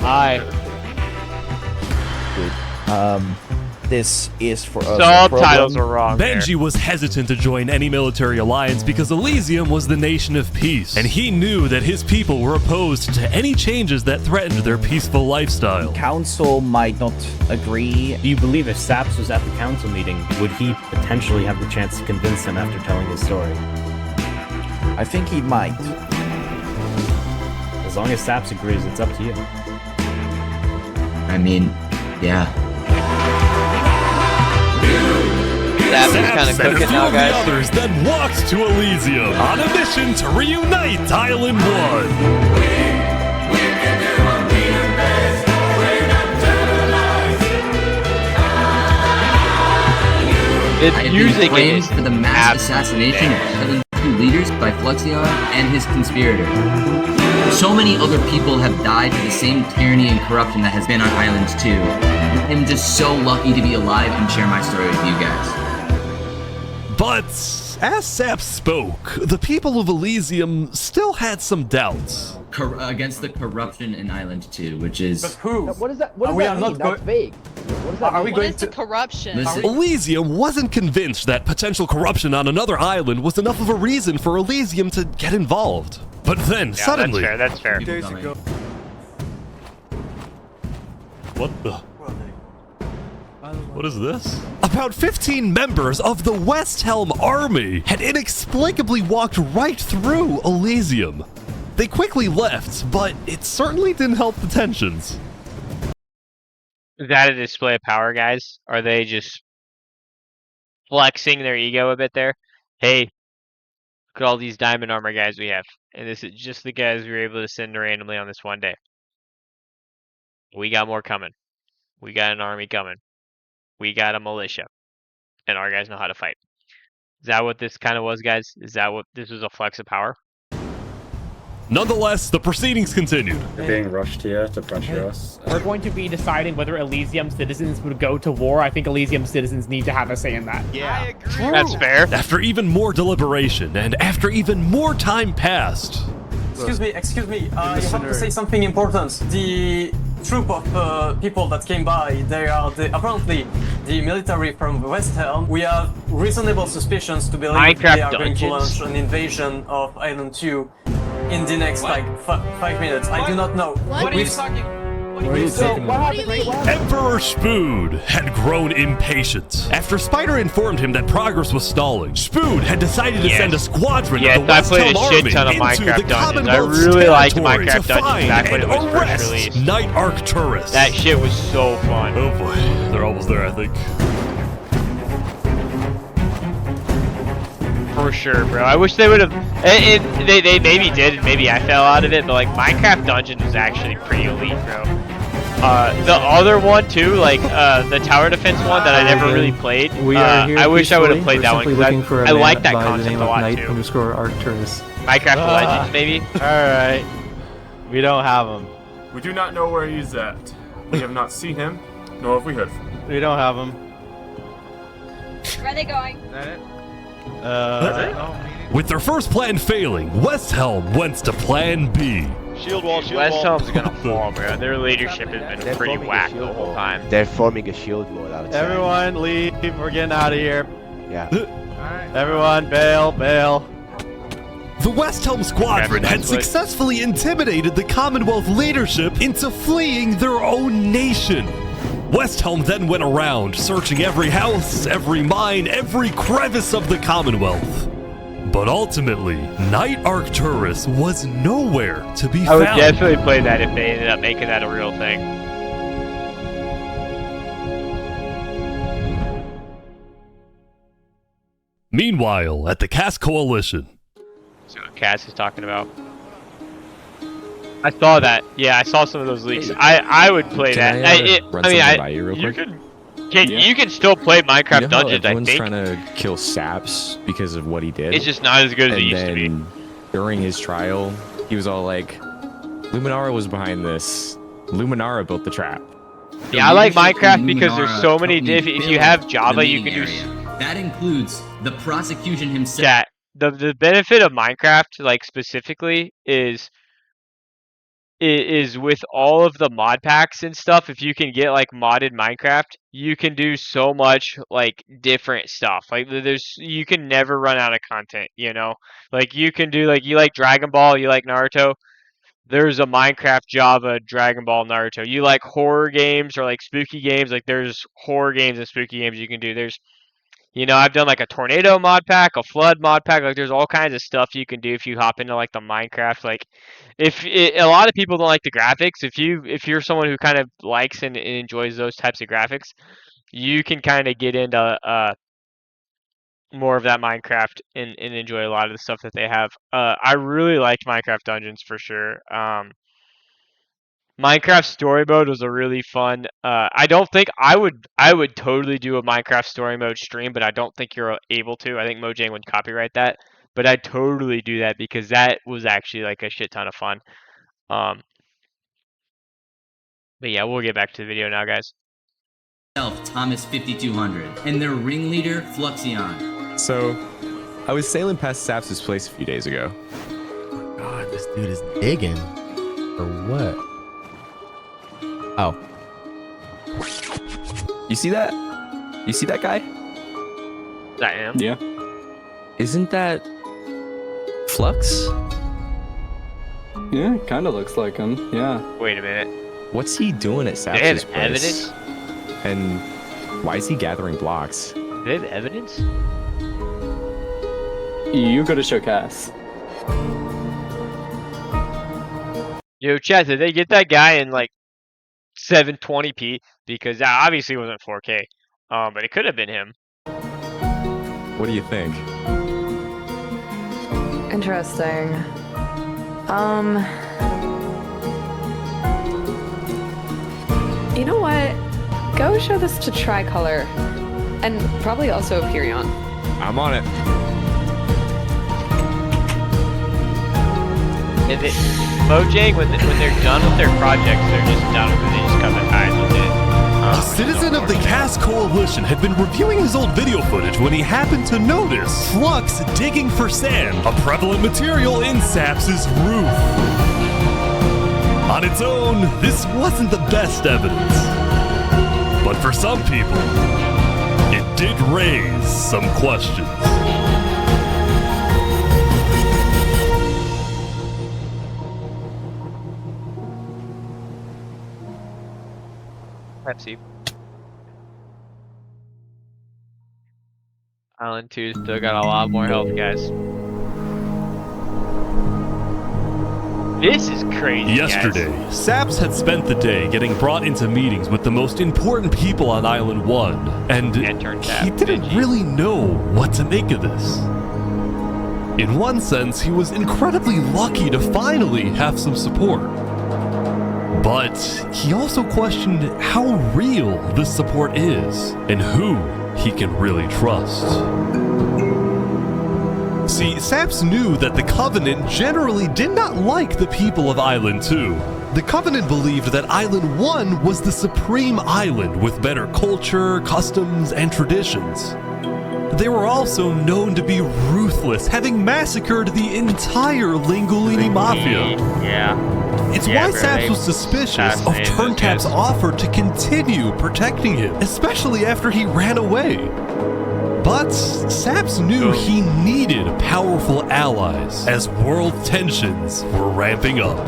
Aye.
Good. This is for us.
Subtitles are wrong.
Benji was hesitant to join any military alliance because Elysium was the nation of peace, and he knew that his people were opposed to any changes that threatened their peaceful lifestyle.
Council might not agree.
Do you believe if Saps was at the council meeting, would he potentially have the chance to convince them after telling his story?
I think he might.
As long as Saps agrees, it's up to you.
I mean, yeah.
Saps is kind of
and a
cooking
few
now,
of the
guys.
others then walked to Elysium on a mission to reunite Island 1.
I have been framed for the mass assassination of 72 leaders by Fluxion and his conspirator. So many other people have died to the same tyranny and corruption that has been on Island 2. I'm just so lucky to be alive and share my story with you guys.
But as Saps spoke, the people of Elysium still had some doubts.
Against the corruption in Island 2, which is...
But who?
What does that mean? That's vague. What does that mean?
Going
What is the corruption?
Listen.
Elysium wasn't convinced that potential corruption on another island was enough of a reason for Elysium to get involved. But then, suddenly...
That's fair.
Days ago.
What the... What is this? About 15 members of the West Helm army had inexplicably walked right through Elysium. They quickly left, but it certainly didn't help the tensions.
Is that a display of power, guys? Are they just flexing their ego a bit there? Hey, look at all these diamond armor guys we have. And this is just the guys we were able to send randomly on this one day. We got more coming. We got an army coming. We got a militia. And our guys know how to fight. Is that what this kind of was, guys? Is that what this was, a flex of power?
Nonetheless, the proceedings continued.
They're being rushed here to pressure us.
We're going to be deciding whether Elysium citizens would go to war. I think Elysium citizens need to have a say in that.
Yeah, I agree. That's fair.
After even more deliberation, and after even more time passed...
Excuse me, you have to say something important. The troop of people that came by, they are apparently the military from West Helm. We have reasonable suspicions to believe they are going to launch an invasion of Island 2 in the next, like, 5 minutes. I do not know.
What are you talking?
Emperor Spood had grown impatient. After Spider informed him that progress was stalling, Spood had decided to send a squadron of the West Helm army into the Commonwealth's territory to find and arrest Night Arc tourists.
That shit was so fun.
Oh boy, they're almost there, I think.
For sure, bro. I wish they would have. They maybe did, and maybe I fell out of it. But like Minecraft Dungeon was actually pretty elite, bro. The other one too, like the tower defense one that I never really played. I wish I would have played that one because I like that concept a lot too. Minecraft Legends, maybe.
All right, we don't have him.
We do not know where he's at. We have not seen him, nor have we heard from him.
We don't have him.
Where are they going?
Is that it?
With their first plan failing, West Helm went to plan B.
Shield wall, shield
West
wall.
Helm's gonna fall, bro. Their leadership has been pretty whack the whole time.
They're forming a shield wall outside.
Everyone leave. We're getting out of here.
Yeah.
Everyone bail.
The West Helm squadron had successfully intimidated the Commonwealth leadership into fleeing their own nation. West Helm then went around, searching every house, every mine, every crevice of the Commonwealth. But ultimately, Night Arcturus was nowhere to be
I
found.
would definitely play that if they ended up making that a real thing.
Meanwhile, at the Cass Coalition.
See what Cass is talking about. I saw that. Yeah, I saw some of those leaks. I would play that. You can still play Minecraft Dungeons, I think.
Everyone's trying to kill Saps because of what he did.
It's just not as good as it used to be.
During his trial, he was all like, Luminara was behind this. Luminara built the trap.
Yeah, I like Minecraft because there's so many different. If you have Java, you can do.
That includes the prosecution himself.
Yeah, the benefit of Minecraft, like specifically, is with all of the mod packs and stuff. If you can get like modded Minecraft, you can do so much like different stuff. Like you can never run out of content. You know, like you can do like you like Dragon Ball, you like Naruto. There's a Minecraft, Java, Dragon Ball, Naruto. You like horror games or like spooky games, like there's horror games and spooky games you can do. There's, you know, I've done like a tornado mod pack, a flood mod pack. Like there's all kinds of stuff you can do if you hop into like the Minecraft. Like a lot of people don't like the graphics. If you're someone who kind of likes and enjoys those types of graphics, you can kind of get into more of that Minecraft and enjoy a lot of the stuff that they have. I really liked Minecraft Dungeons for sure. Minecraft Story Mode was a really fun. I don't think I would totally do a Minecraft Story Mode stream, but I don't think you're able to. I think Mojang would copyright that, but I'd totally do that because that was actually like a shit ton of fun. But yeah, we'll get back to the video now, guys.
Thomas 5200 and their ringleader Fluxion.
So, I was sailing past Saps' place a few days ago.
God, this dude is digging. Or what? Oh.
You see that? You see that guy?
I am.
Yeah. Isn't that Flux?
Yeah, kind of looks like him. Yeah.
Wait a minute.
What's he doing at Saps'
They have
place?
evidence?
And why is he gathering blocks?
Do they have evidence?
You go to show Cass.
Yo, chat, did they get that guy in like 720p? Because that obviously wasn't 4K. But it could have been him.
What do you think?
Interesting. You know what? Go show this to Tricolor. And probably also Perion.
I'm on it.
Mojang, when they're done with their projects, they're just done with it. They just come and hide with it.
A citizen of the Cass Coalition had been reviewing his old video footage when he happened to notice Flux digging for sand, a prevalent material in Saps' roof. On its own, this wasn't the best evidence. But for some people, it did raise some questions.
Pepsi. Island 2 still got a lot more health, guys. This is crazy.
Yesterday, Saps had spent the day getting brought into meetings with the most important people on Island 1, and he didn't really know what to make of this. In one sense, he was incredibly lucky to finally have some support. But he also questioned how real this support is and who he can really trust. See, Saps knew that the Covenant generally did not like the people of Island 2. The Covenant believed that Island 1 was the supreme island with better culture, customs, and traditions. They were also known to be ruthless, having massacred the entire Lingolini Mafia.
Yeah.
It's why Saps was suspicious of Turncap's offer to continue protecting him, especially after he ran away. But Saps knew he needed powerful allies as world tensions were ramping up.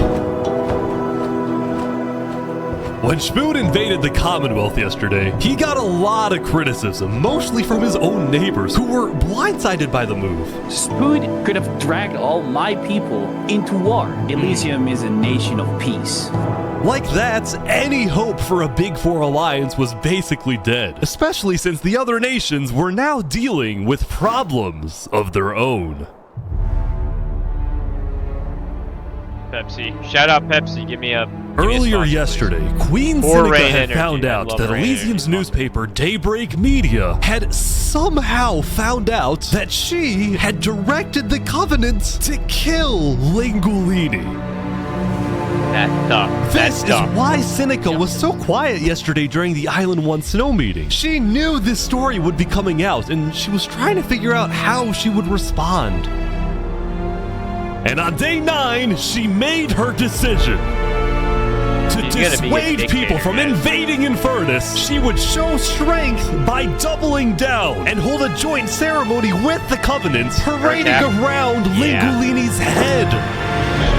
When Spoon invaded the Commonwealth yesterday, he got a lot of criticism, mostly from his own neighbors, who were blindsided by the move.
Spoon could have dragged all my people into war. Elysium is a nation of peace.
Like that, any hope for a Big Four alliance was basically dead, especially since the other nations were now dealing with problems of their own.
Pepsi. Shout out Pepsi. Give me a...
Earlier yesterday, Queen Seneca had found out that Elysium's newspaper, Daybreak Media, had somehow found out that she had directed the Covenant to kill Lingulini.
That's dumb.
This is why Seneca was so quiet yesterday during the Island 1 Snow meeting. She knew this story would be coming out, and she was trying to figure out how she would respond. And on day 9, she made her decision. To dissuade people from invading Infernus, she would show strength by doubling down and hold a joint ceremony with the Covenant, parading around Lingulini's head.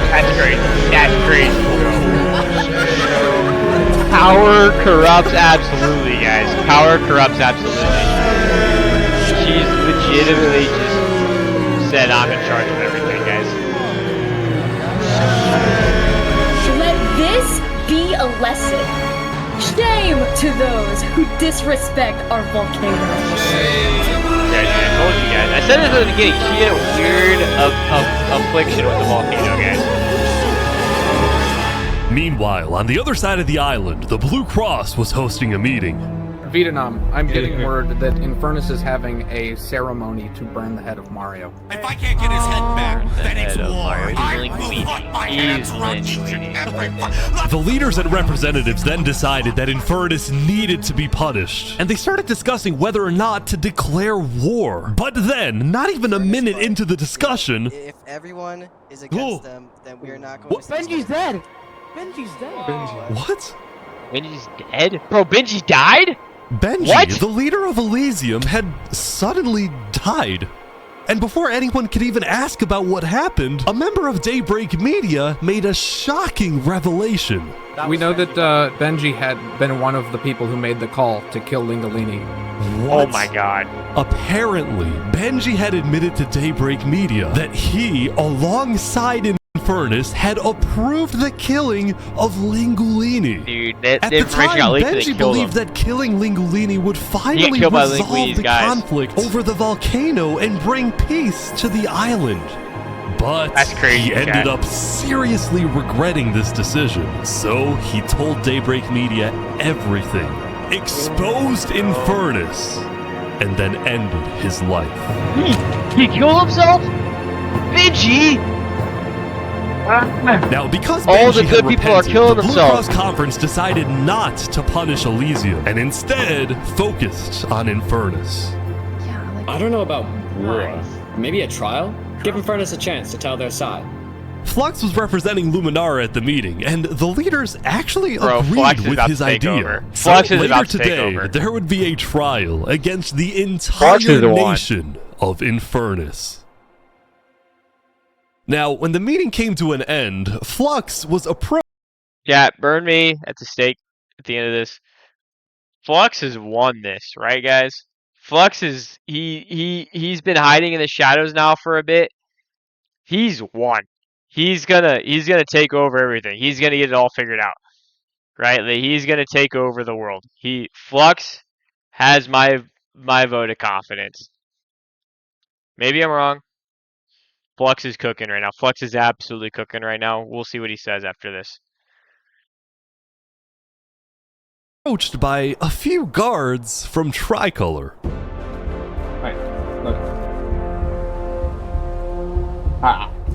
That's great. That's great. Power corrupts absolutely, guys. Power corrupts absolutely. She's legitimately just said, I'm in charge of everything, guys.
Let this be a lesson. Shame to those who disrespect our volcano.
Guys, I told you guys. I said it was getting she had a weird affliction with the volcano, guys.
Meanwhile, on the other side of the island, the Blue Cross was hosting a meeting.
Vietnam, I'm getting word that Infernus is having a ceremony to burn the head of Mario.
If I can't get his head back, then it's war.
The leaders and representatives then decided that Infernus needed to be punished, and they started discussing whether or not to declare war. But then, not even a minute into the discussion...
If everyone is against them, then we're not going to...
Benji's dead! Benji's dead!
What?
Benji's dead? Bro, Benji died?
Benji, the leader of Elysium, had suddenly died. And before anyone could even ask about what happened, a member of Daybreak Media made a shocking revelation.
We know that Benji had been one of the people who made the call to kill Lingulini.
What?
Oh my god.
Apparently, Benji had admitted to Daybreak Media that he, alongside Infernus, had approved the killing of Lingulini.
Dude, that
At the
information
time,
got leaked
Benji believed that killing Lingulini would finally
killed by
resolve
Linguini's
the
guys.
conflict over the volcano and bring peace to the island. But
That's crazy,
he ended
Chad.
up seriously regretting this decision. So he told Daybreak Media everything, exposed Infernus, and then ended his life.
He killed himself? Benji!
Now, because
all the
Benji
good
had
people are
repented,
killing
the Blue
themselves.
Cross Conference decided not to punish Elysium and instead focused on Infernus.
I don't know about war. Maybe a trial? Give Infernus a chance to tell their side.
Flux was representing Luminara at the meeting, and the leaders actually
Flux
agreed
is
with
about
his
to take
idea.
over.
So
Flux is
later
about to take
today,
over.
there would be a trial against the
Flux is
entire
the one.
nation of Infernus. Now, when the meeting came to an end, Flux was approached.
Yeah, burn me at the stake at the end of this. Flux has won this, right, guys? Flux is he's been hiding in the shadows now for a bit. He's won. He's gonna take over everything. He's gonna get it all figured out, right? Like, he's gonna take over the world. Flux has my vote of confidence. Maybe I'm wrong. Flux is cooking right now. Flux is absolutely cooking right now. We'll see what he says after this.
Approached by a few guards from Tricolor.
Right, look.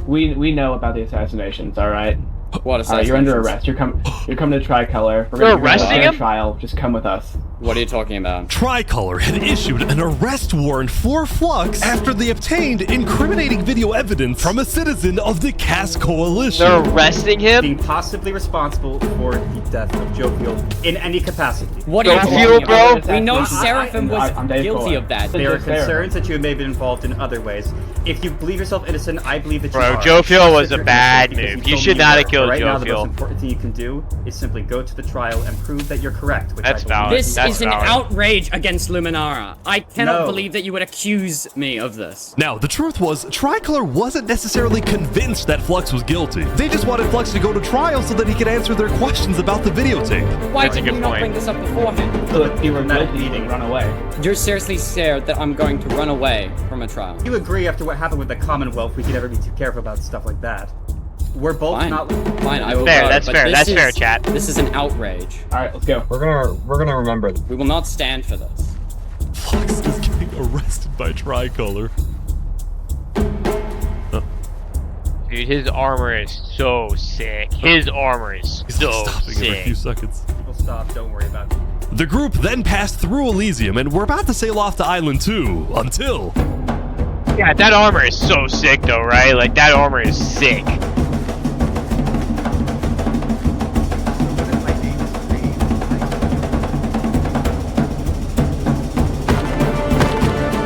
We know about the assassinations, all right?
What assassinations?
You're under arrest. You're coming to Tricolor. We're
They're
gonna
arresting
go to
him?
trial. Just come with us.
What are you talking about?
Tricolor had issued an arrest warrant for Flux after they obtained incriminating video evidence from a citizen of the Cass Coalition.
They're arresting him?
Being possibly responsible for the death of Jovial in any capacity.
What are you talking about? We know Seraphim was guilty of that.
There are concerns that you may have been involved in other ways. If you believe yourself innocent, I believe that you
Bro,
are.
Jovial was a bad move. You should not have killed
Right now, the
Jovial.
most important thing you can do is simply go to the trial and prove that you're correct. Which
That's
I believe.
valid.
This is an outrage against Luminara. I cannot believe that you would accuse me of this.
Now, the truth was, Tricolor wasn't necessarily convinced that Flux was guilty. They just wanted Flux to go to trial so that he could answer their questions about the videotape.
Why did you not bring this up beforehand?
Look, you were not leading.
Run away. You're seriously scared that I'm going to run away from a trial.
You agree after what happened with the Commonwealth, we could ever be too careful about stuff like that. We're both not.
Fine, I will
Fair,
go,
that's
but
fair,
this
that's
is-
fair, chat.
This is an outrage.
Alright, let's go. We're gonna remember.
We will not stand for this.
Flux is getting arrested by Tricolor.
Dude, his armor is so sick. His armor is so
Stopping every few
sick.
seconds.
We'll stop. Don't worry about it.
The group then passed through Elysium and were about to sail off to Island 2 until...
Yeah, that armor is so sick though, right? Like, that armor is sick.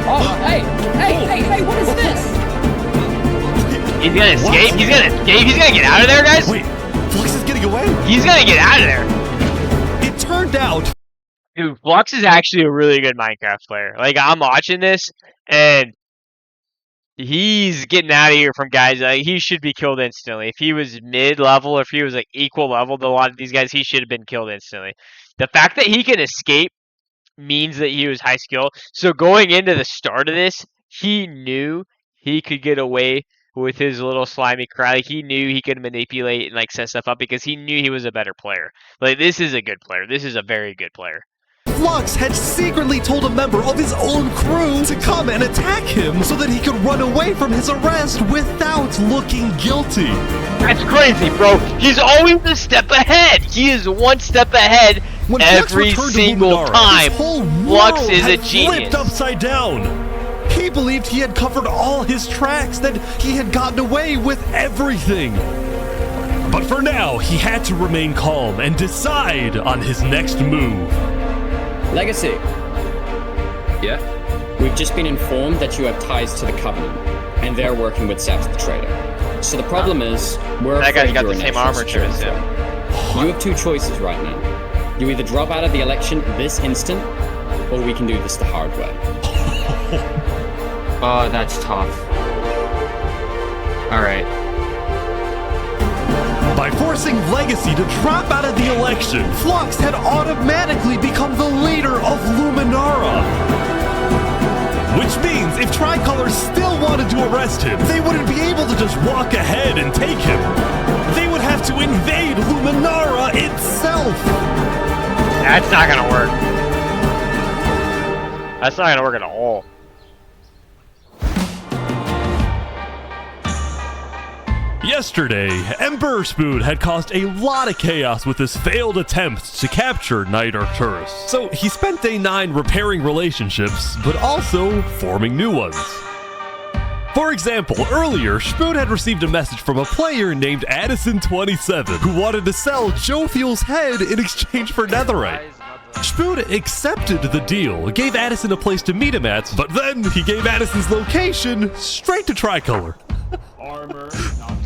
Oh, hey, what is this?
He's gonna escape? He's gonna escape? He's gonna get out of there, guys?
Wait, Flux is getting away?
He's gonna get out of there.
It turned out...
Dude, Flux is actually a really good Minecraft player. Like, I'm watching this, and he's getting out of here from guys. Like, he should be killed instantly. If he was mid-level, or if he was, like, equal level to a lot of these guys, he should have been killed instantly. The fact that he can escape means that he was high skill. So going into the start of this, he knew he could get away with his little slimy cry. Like, he knew he could manipulate and, like, set stuff up because he knew he was a better player. Like, this is a good player. This is a very good player.
Flux had secretly told a member of his own crew to come and attack him so that he could run away from his arrest without looking guilty.
That's crazy, bro. He's always a step ahead. He is one step ahead
When Flux
every
returned to
single
Luminara,
time.
his whole
Flux
world
is a
had
genius.
flipped upside down. He believed he had covered all his tracks, that he had gotten away with everything. But for now, he had to remain calm and decide on his next move.
Legacy.
Yeah?
We've just been informed that you have ties to the Covenant, and they're working with Saps the Traitor. So the problem is, we're
That guy's
afraid
got
you're
the
a
same
national
armor chip as
security threat. You have two choices right now. You either drop out of the election this instant, or we can do this the hard way.
Oh, that's tough. Alright.
By forcing Legacy to drop out of the election, Flux had automatically become the leader of Luminara. Which means if Tricolor still wanted to arrest him, they wouldn't be able to just walk ahead and take him. They would have to invade Luminara itself.
That's not gonna work. That's not gonna work at all.
Yesterday, Emperor Spoon had caused a lot of chaos with his failed attempts to capture Knight Arcturus. So he spent day 9 repairing relationships, but also forming new ones. For example, earlier, Spoon had received a message from a player named Addison27 who wanted to sell Jovial's head in exchange for netherite. Spoon accepted the deal, gave Addison a place to meet him at, but then he gave Addison's location straight to Tricolor.
Armor.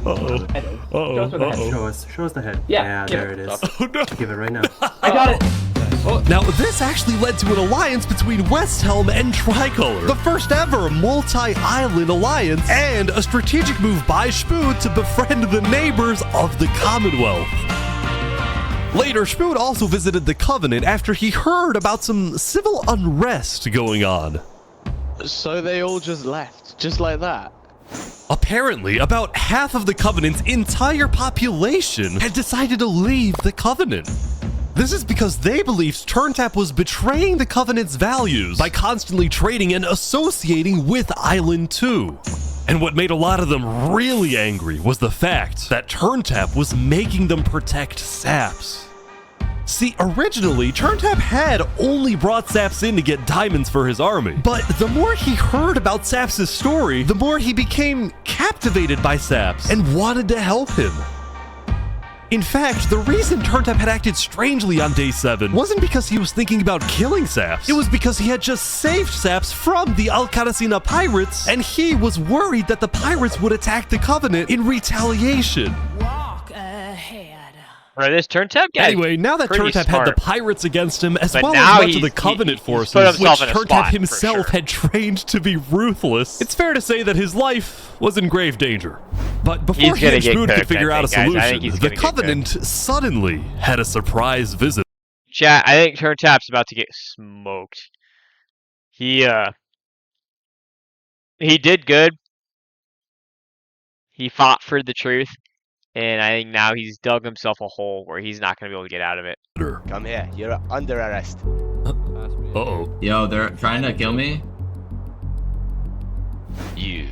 Uh-oh. Uh-oh.
Show us the head.
Yeah,
there it is.
Oh, no.
Give it right now.
I got it.
Now, this actually led to an alliance between Westhelm and Tricolor, the first ever multi-island alliance, and a strategic move by Spoon to befriend the neighbors of the Commonwealth. Later, Spoon also visited the Covenant after he heard about some civil unrest going on.
So they all just left, just like that?
Apparently, about half of the Covenant's entire population had decided to leave the Covenant. This is because they believed Turntap was betraying the Covenant's values by constantly trading and associating with Island 2. And what made a lot of them really angry was the fact that Turntap was making them protect Saps. See, originally, Turntap had only brought Saps in to get diamonds for his army. But the more he heard about Saps' story, the more he became captivated by Saps and wanted to help him. In fact, the reason Turntap had acted strangely on day 7 wasn't because he was thinking about killing Saps. It was because he had just saved Saps from the Alcaracina pirates, and he was worried that the pirates would attack the Covenant in retaliation.
Bro, this Turntap guy.
Anyway, now that Turntap had the pirates against him, as well
now
as much of the Covenant forces, which Turntap himself had trained to be ruthless, it's fair to say that his life was in grave danger. But before he and Spoon could figure out a solution, the Covenant suddenly had a surprise visit.
Chat, I think Turntap's about to get smoked. He did good. He fought for the truth. And I think now he's dug himself a hole where he's not going to be able to get out of it.
Come here. You're under arrest.
Uh-oh.
Yo, they're trying to kill me?
You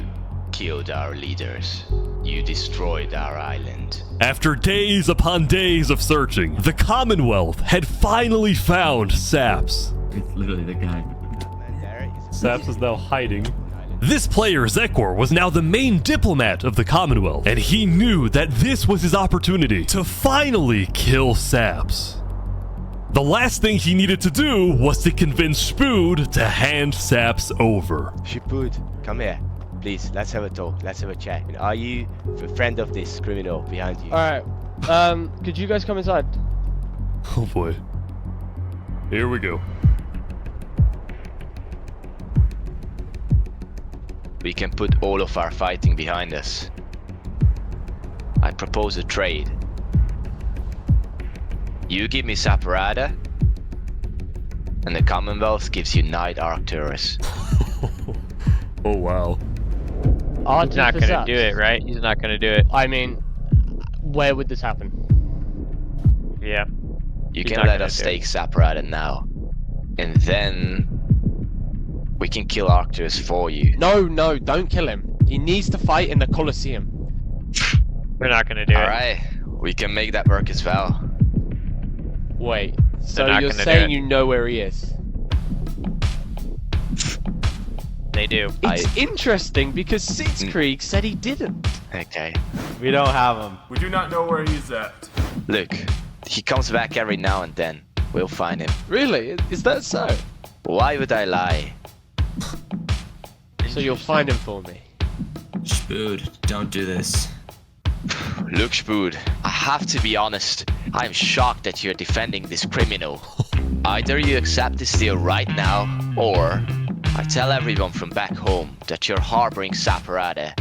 killed our leaders. You destroyed our island.
After days upon days of searching, the Commonwealth had finally found Saps.
It's literally the guy.
Saps is now hiding. This player, Zekor, was now the main diplomat of the Commonwealth, and he knew that this was his opportunity to finally kill Saps. The last thing he needed to do was to convince Spood to hand Saps over.
Spood, come here. Please, let's have a talk. Let's have a chat. Are you a friend of this criminal behind you?
Alright, could you guys come inside?
Oh boy. Here we go.
We can put all of our fighting behind us. I propose a trade. You give me Saparada, and the Commonwealth gives you Night Arcturus.
Oh wow.
He's not gonna do it, right? He's not gonna do it.
I mean, where would this happen?
Yeah.
You can let us stake Saparada now, and then we can kill Arcturus for you.
No, don't kill him. He needs to fight in the Colosseum.
We're not gonna do it.
Alright, we can make that work as well.
Wait, so you're saying you know where he is?
They do.
It's interesting because Sitzkrieg said he didn't.
Okay.
We don't have him. We do not know where he's at.
Look, he comes back every now and then. We'll find him.
Really? Is that so?
Why would I lie?
So you'll find him for me.
Spood, don't do this.
Look, Spood, I have to be honest. I'm shocked that you're defending this criminal. Either you accept this deal right now, or I tell everyone from back home that you're harboring Saparada.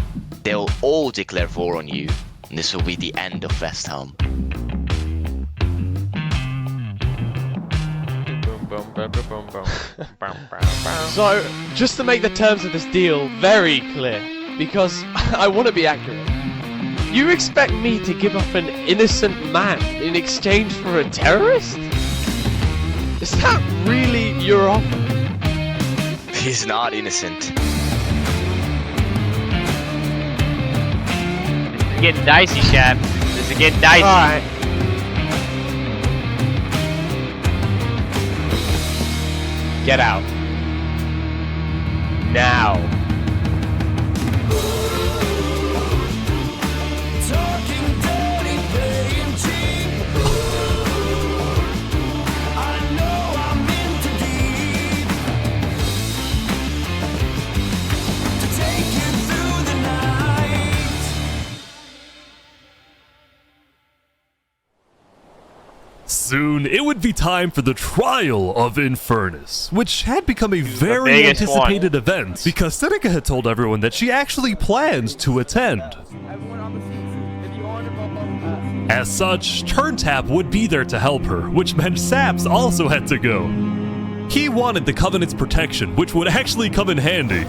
They'll all declare war on you, and this will be the end of Westhelm.
So, just to make the terms of this deal very clear, because I want to be accurate, you expect me to give up an innocent man in exchange for a terrorist? Is that really your offer?
He's not innocent.
It's getting dicey, Chad. This is getting dicey.
Alright. Get out. Now.
Soon, it would be time for the trial of Infernus, which had become a very anticipated event because Seneca had told everyone that she actually planned to attend. As such, Turntap would be there to help her, which meant Saps also had to go. He wanted the Covenant's protection, which would actually come in handy.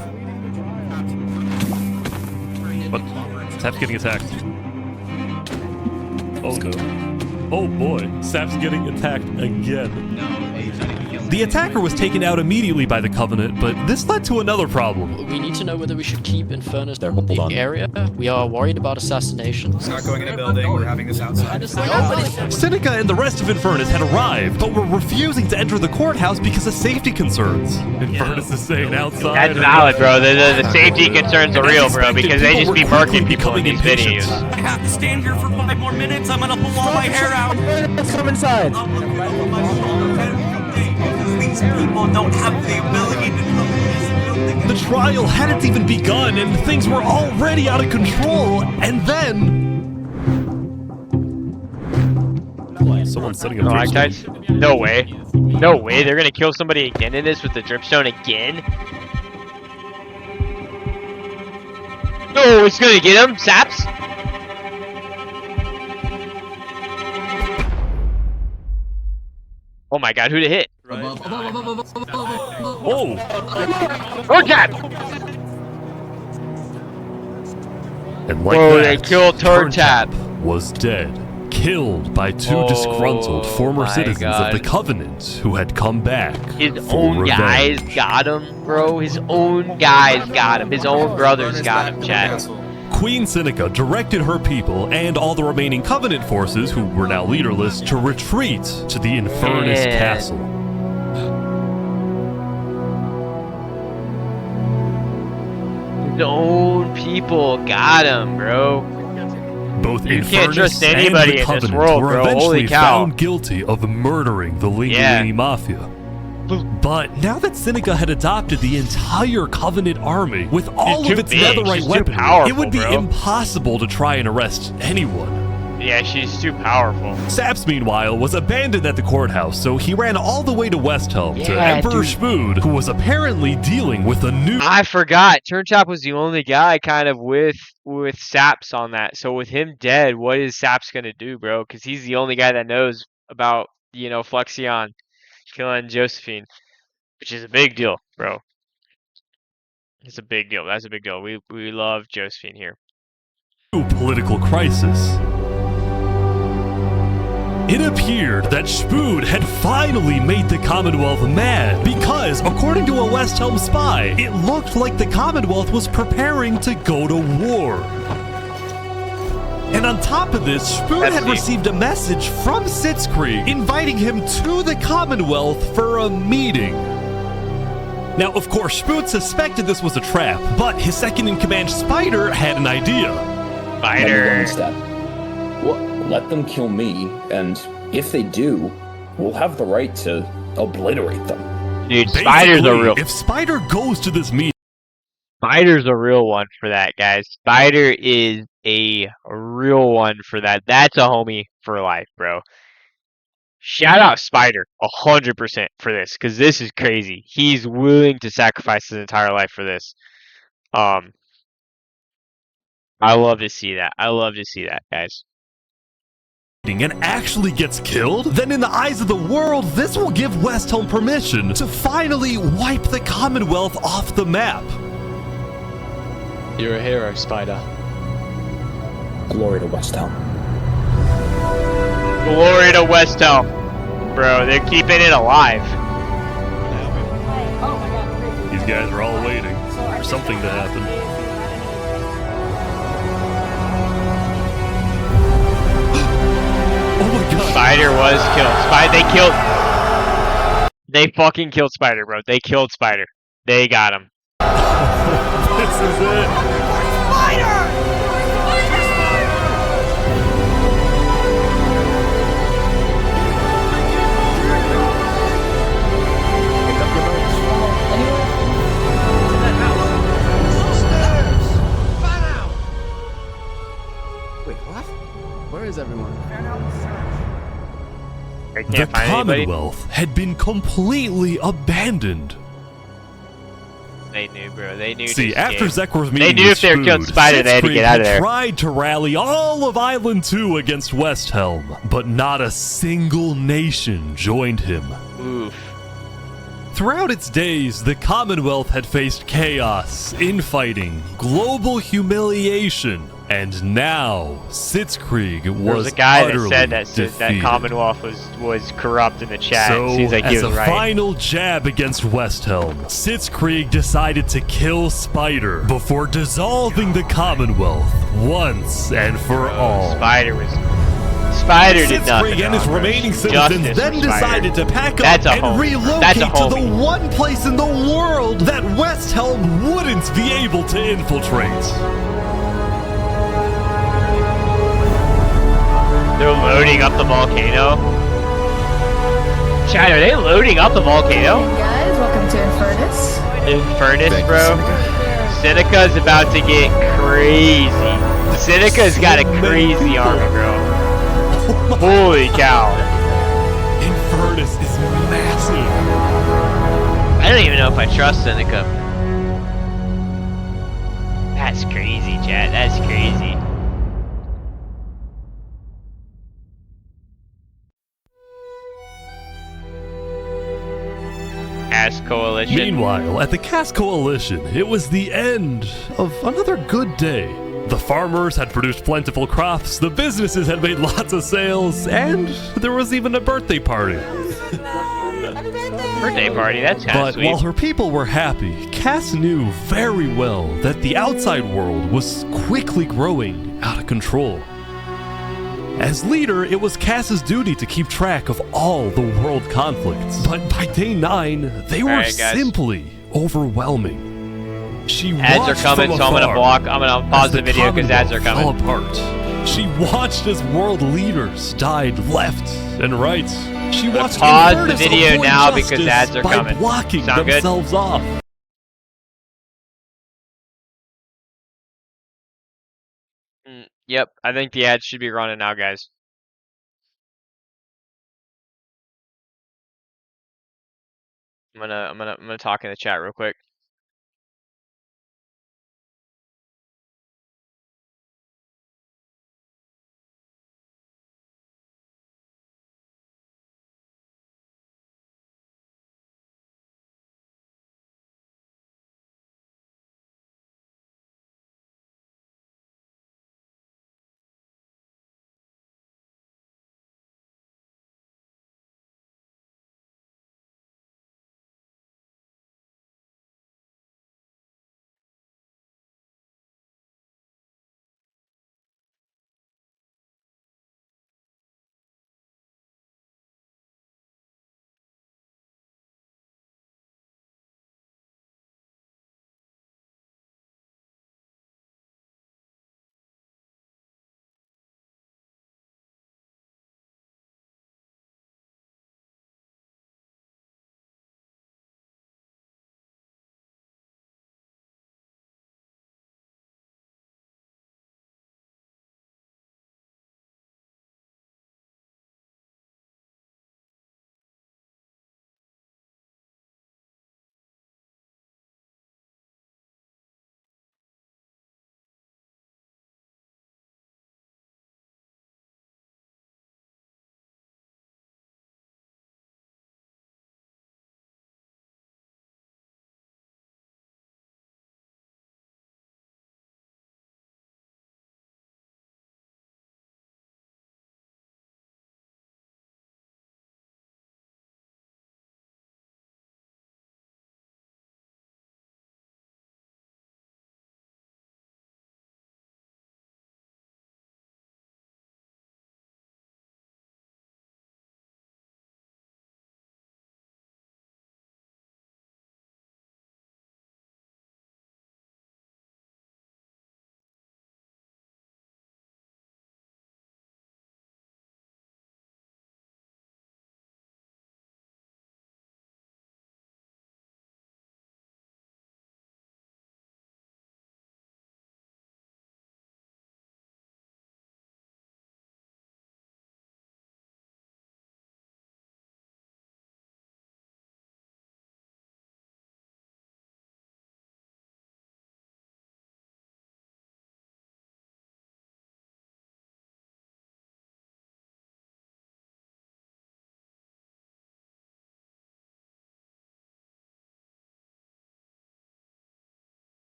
What? Saps getting attacked. Oh no. Oh boy, Sap's getting attacked again.
No, he's not even killing
The attacker was taken out immediately by the Covenant, but this led to another problem.
We need to know whether we should keep Infernus in the area. We are worried about assassinations.
Not going in a building, we're having this outside.
Seneca and the rest of Infernus had arrived, but were refusing to enter the courthouse because of safety concerns. Infernus is saying outside.
That's valid, bro. The safety concerns are real, bro, because they just be murking people in these videos.
I have to stand here for 5 more minutes. I'm gonna pull all my hair out.
Let's come inside.
These people don't have the ability to come in this building.
The trial hadn't even begun, and things were already out of control. And then someone's setting up.
Alright, guys. No way. No way. They're gonna kill somebody again in this with the dripstone again. No, it's gonna get him. Saps. Oh my god, who'd it hit?
Oh!
Turntap!
And like
Whoa,
that,
they killed Turntap.
Was dead. Killed by two disgruntled former citizens
God.
of the Covenant who had come back.
His
for
own
revenge.
guys got him, bro. His own guys got him. His own brothers got him, chat.
Queen Seneca directed her people and all the remaining Covenant forces, who were now leaderless, to retreat to the Infernus Castle.
His own people got him, bro.
Both
You can't
Infernus
trust
and
anybody
the
in
Covenant
this world,
were
bro.
eventually
Holy cow.
found guilty of murdering the Linguini Mafia. But now that Seneca had adopted the entire Covenant army with all
too
of its
big.
netherite
She's too
weaponry,
powerful,
it would be
bro.
impossible to try and arrest anyone.
Yeah, she's too powerful.
Saps, meanwhile, was abandoned at the courthouse, so he ran all the way to Westhelm to
Yeah,
Emperor
dude.
Spood, who was apparently dealing with a new...
I forgot. Turntop was the only guy kind of with Saps on that. So with him dead, what is Saps gonna do, bro? Because he's the only guy that knows about, you know, Flexion killing Josephine, which is a big deal, bro. It's a big deal. That's a big deal. We love Josephine here.
political crisis. It appeared that Spood had finally made the Commonwealth mad because, according to a Westhelm spy, it looked like the Commonwealth was preparing to go to war. And on top of this, Spood had received a message from Sitzkrieg inviting him to the Commonwealth for a meeting. Now, of course, Spood suspected this was a trap, but his second-in-command, Spider, had an idea.
Spider.
Let them kill me, and if they do, we'll have the right to obliterate them.
Dude, Spider's a real...
If Spider goes to this meeting...
Spider's a real one for that, guys. Spider is a real one for that. That's a homie for life, bro. Shout out Spider 100% for this, because this is crazy. He's willing to sacrifice his entire life for this. I love to see that. I love to see that, guys.
And actually gets killed, then in the eyes of the world, this will give Westhelm permission to finally wipe the Commonwealth off the map.
You're a hero, Spider.
Glory to Westhelm.
Glory to Westhelm. Bro, they're keeping it alive.
These guys are all waiting for something to happen.
Spider was killed. They fucking killed Spider, bro. They killed Spider. They got him.
This is it.
Wait, what? Where is everyone?
The Commonwealth had been completely abandoned.
They knew, bro. They knew.
See, after Zekor's meeting
they knew if they were killing Spider, they had to get out of there.
Tried to rally all of Island 2 against Westhelm, but not a single nation joined him.
Oof.
Throughout its days, the Commonwealth had faced chaos, infighting, global humiliation, And now, Sitzkrieg
There was
was
a guy that
utterly
said that
defeated.
Commonwealth was corrupt in the chat.
So,
Seems like he
as
was
a
right.
final jab against Westhelm, Sitzkrieg decided to kill Spider before dissolving the Commonwealth once and for all.
Spider did nothing
Sitzkrieg and his
wrong,
remaining
bro.
citizens
Justice
then
for Spider.
decided to pack
That's
up
a
and
homie.
relocate
That's a
to the
homie.
one place in the world that Westhelm wouldn't be able to infiltrate.
They're loading up the volcano. Chad, are they loading up the volcano?
Hey guys, welcome to Infernus.
Infernus, bro. Seneca's about to get crazy. Seneca's got a crazy armor, bro. Holy cow.
Infernus is massive.
I don't even know if I trust Seneca. That's crazy, Chad. That's crazy. Ass Coalition.
Meanwhile, at the Cass Coalition, it was the end of another good day. The farmers had produced plentiful crops, the businesses had made lots of sales, and there was even a birthday party.
Birthday party, that's kind of
But
sweet.
while her people were happy, Cass knew very well that the outside world was quickly growing out of control. As leader, it was Cass's duty to keep track of all the world conflicts. But by day 9, they were
Alright, guys.
simply overwhelming. She
Ads are
watched
coming,
from
so I'm gonna
afar
block. I'm gonna pause
as
the video because ads are
Commonwealth
coming.
fell apart. She watched as world leaders died left and right. She
gonna
watched
pause the
Infernus
video
avoid
now because
justice
ads are
by
coming.
blocking
Sound good?
themselves off.
Yep, I think the ads should be running now, guys. I'm gonna talk in the chat real quick.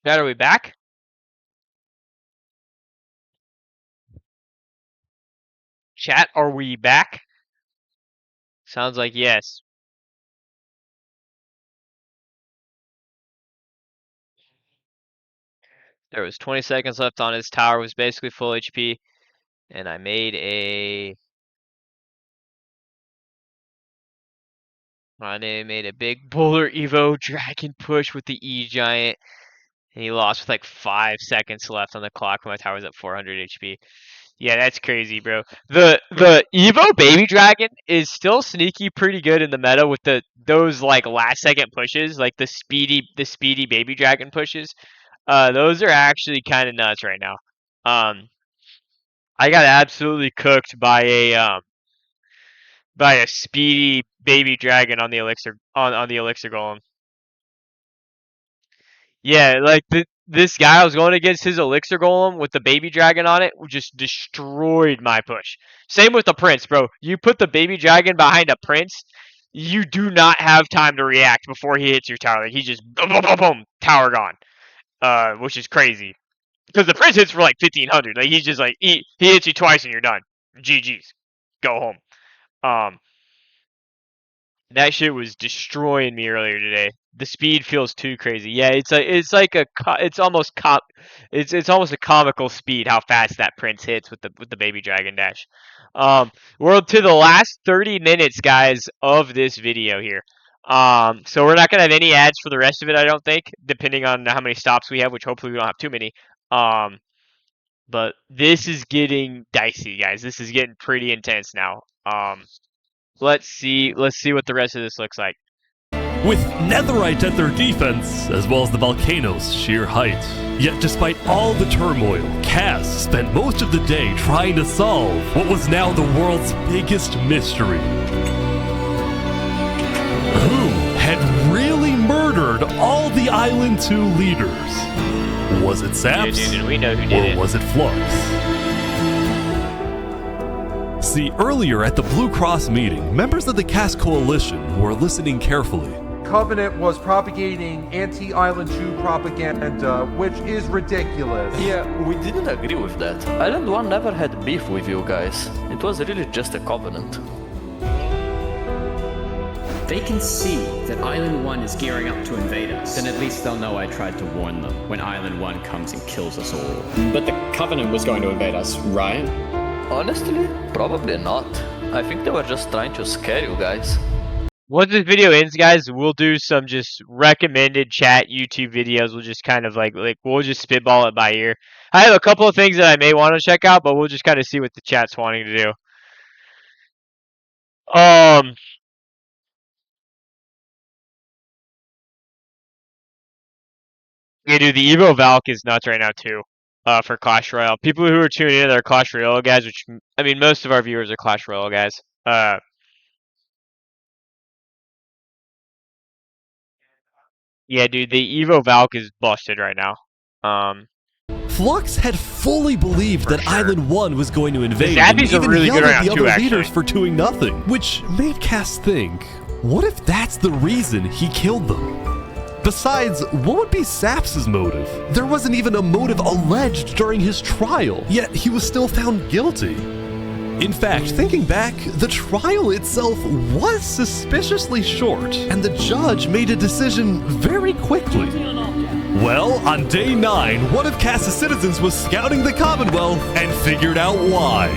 Chat, are we back? Chat, are we back? Sounds like yes. There was 20 seconds left on his tower, was basically full HP, and I made a big Boulder Evo Dragon push with the E Giant, and he lost with like 5 seconds left on the clock when my tower was at 400 HP. Yeah, that's crazy, bro. The Evo Baby Dragon is still sneaky pretty good in the meta with those like last second pushes, like the speedy Baby Dragon pushes. Those are actually kind of nuts right now. I got absolutely cooked by a speedy Baby Dragon on the elixir on the elixir golem. Yeah, like this guy I was going against, his elixir golem with the baby dragon on it just destroyed my push. Same with the prince, bro. You put the baby dragon behind a prince, you do not have time to react before he hits your tower. Like he just boom, boom, boom, boom, tower gone. Which is crazy because the prince hits for like 1500. Like he's just like he hits you twice and you're done. GG's, go home. That shit was destroying me earlier today. The speed feels too crazy. Yeah, it's almost a comical speed how fast that prince hits with the baby dragon dash. We're to the last 30 minutes, guys, of this video here. So we're not gonna have any ads for the rest of it, I don't think, depending on how many stops we have, which hopefully we don't have too many. But this is getting dicey, guys. This is getting pretty intense now. Let's see what the rest of this looks like.
With netherite at their defense, as well as the volcano's sheer height. Yet despite all the turmoil, Kaz spent most of the day trying to solve what was now the world's biggest mystery. Who had really murdered all the Island 2 leaders? Was it Saps?
Dude, we know who did it.
Or was it Flux? See, earlier at the Blue Cross meeting, members of the Kaz Coalition were listening carefully.
Covenant was propagating anti-Island 2 propaganda, which is ridiculous.
Yeah, we didn't agree with that. Island 1 never had beef with you guys. It was really just a covenant.
They can see that Island 1 is gearing up to invade us. Then at least they'll know I tried to warn them when Island 1 comes and kills us all. But the Covenant was going to invade us, right?
Honestly, probably not. I think they were just trying to scare you guys.
Once this video ends, guys, we'll do some just recommended chat YouTube videos. We'll just kind of like we'll just spitball it by ear. I have a couple of things that I may want to check out, but we'll just kind of see what the chat's wanting to do. Yeah, dude, the Evo Valk is nuts right now too. For Clash Royale, people who are tuning in are Clash Royale guys, which I mean most of our viewers are Clash Royale guys. Yeah, dude, the Evo Valk is busted right now.
Flux had fully believed that Island 1 was going to invade and
Zappies are
even
really
yelled
good
at
right
the
now too,
other leaders
actually.
for doing nothing, which made Cass think, what if that's the reason he killed them? Besides, what would be Saps' motive? There wasn't even a motive alleged during his trial, yet he was still found guilty. In fact, thinking back, the trial itself was suspiciously short, and the judge made a decision very quickly. Well, on day 9, one of Cass's citizens was scouting the Commonwealth and figured out why.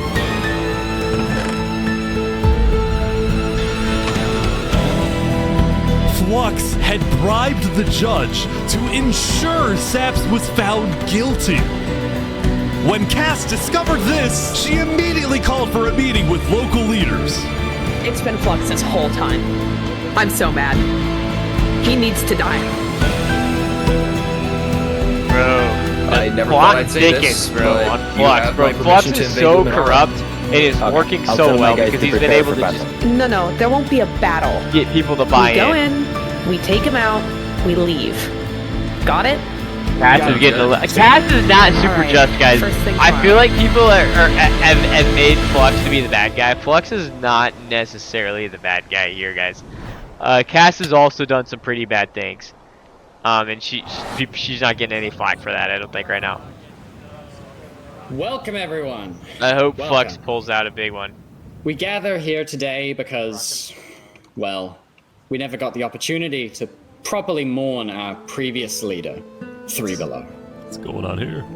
Flux had bribed the judge to ensure Saps was found guilty. When Cass discovered this, she immediately called for a meeting with local leaders.
It's been Flux this whole time. I'm so mad. He needs to die.
Bro,
I never thought I'd say
Dickens,
this,
bro,
but
on
you
Flux,
have
bro.
my
Flux
permission to
is
invade
so
Luminara.
corrupt. It is working
I'll
so
tell my
well
guys
because
to
he's been
prepare
able
for
to
battle.
just
No, there won't be a battle.
get people to buy
We go in, we take him out, we leave. Got it?
Cass is getting Cass is not super
Alright,
just, guys.
first thing
I feel
tomorrow.
like people have made Flux to be the bad guy. Flux is not necessarily the bad guy here, guys. Cass has also done some pretty bad things. And she's not getting any flack for that, I don't think, right now.
Welcome, everyone.
I hope
Welcome.
Flux pulls out a big one.
We gather here today because, well, we never got the opportunity to properly mourn our previous leader, Three Below.
What's going on here?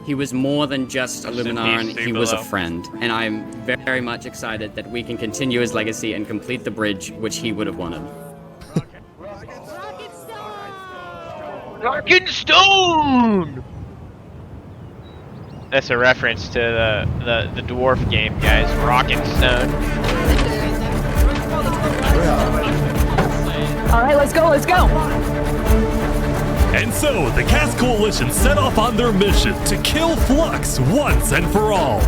He was more than just a Luminaran, he was a
Below.
friend. And I'm very much excited that we can continue his legacy and complete the bridge which he would have wanted.
Rock and Stone! That's a reference to the dwarf game, guys. Rock and Stone.
Alright, let's go, let's go!
And so, the Cast Coalition set off on their mission to kill Flux once and for all.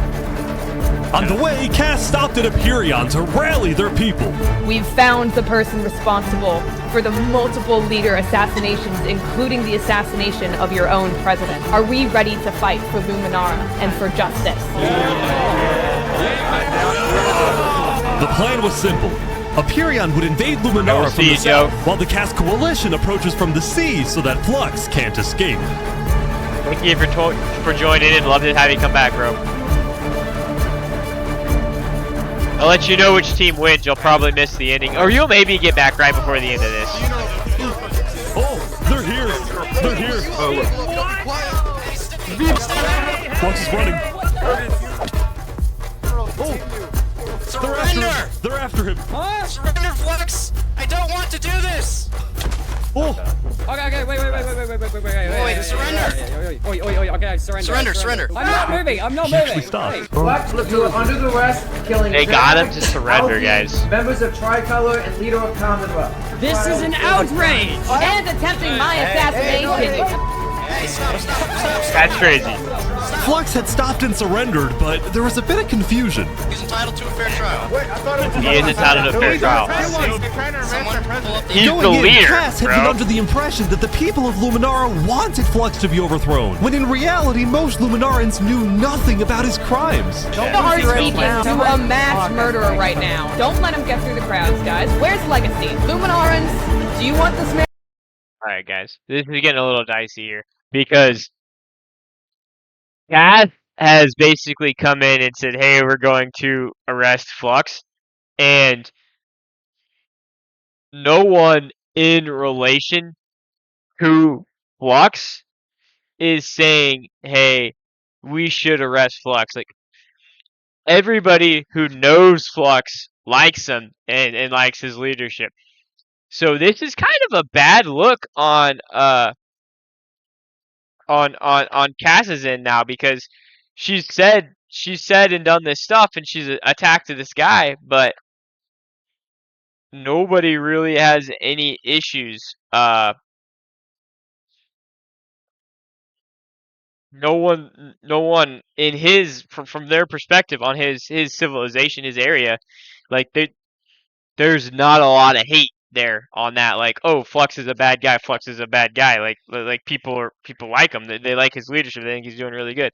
On the way, Cast stopped at Aperion to rally their people.
We've found the person responsible for the multiple leader assassinations, including the assassination of your own president. Are we ready to fight for Luminara and for justice?
The plan was simple. Aperion would invade Luminara from the south, while the Cast Coalition approaches from the sea so that Flux can't escape.
Thank you for joining in. Love to have you come back, bro. I'll let you know which team wins. You'll probably miss the ending. Or you'll maybe get back right before the end of this.
Oh, they're here. They're here. Oh, look. Flux is running. Oh.
Surrender!
They're after him.
Huh? Surrender, Flux! I don't want to do this!
Oh!
Okay, wait,
surrender!
Okay, surrender. I'm not moving,
Flux was under the arrest, killing
They got him to surrender, guys.
members of Tricolor and leader of Commonwealth.
This is an outrage! And attempting my assassination!
That's crazy.
Flux had stopped and surrendered, but there was a bit of confusion.
He's entitled to a fair trial.
He is entitled to a fair trial. He's the
Going in,
leader,
Cass had been
bro.
under the impression that the people of Luminara wanted Flux to be overthrown, when in reality, most Luminarans knew nothing about his crimes.
Don't hard speaking to a mass murderer right now. Don't let him get through the crowds, guys. Where's Legacy? Luminarans, do you want this man?
Alright, guys. This is getting a little dicey here. Because Cass has basically come in and said, hey, we're going to arrest Flux. And no one in relation to Flux is saying, hey, we should arrest Flux. Like, everybody who knows Flux likes him and likes his leadership. So this is kind of a bad look on Cass's end now, because she's said and done this stuff and she's attacked this guy, but nobody really has any issues. No one in his from their perspective on his civilization, his area, like there's not a lot of hate there on that. Like, oh, Flux is a bad guy. Flux is a bad guy. Like people like him. They like his leadership. They think he's doing really good.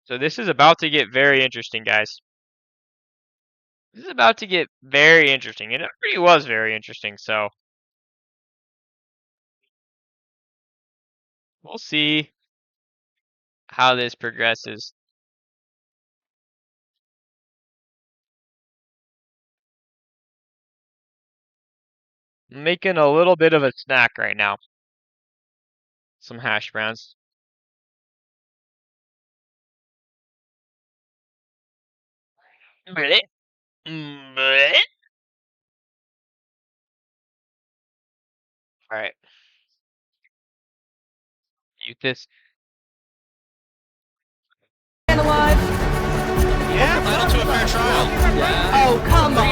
So this is about to get very interesting, guys. This is about to get very interesting, and it already was very interesting. So we'll see how this progresses. I'm making a little bit of a snack right now. Some hash browns. Blech. Blech. All right. Eat this.
Alive?
Yeah, entitled to a fair trial.
Oh, come on.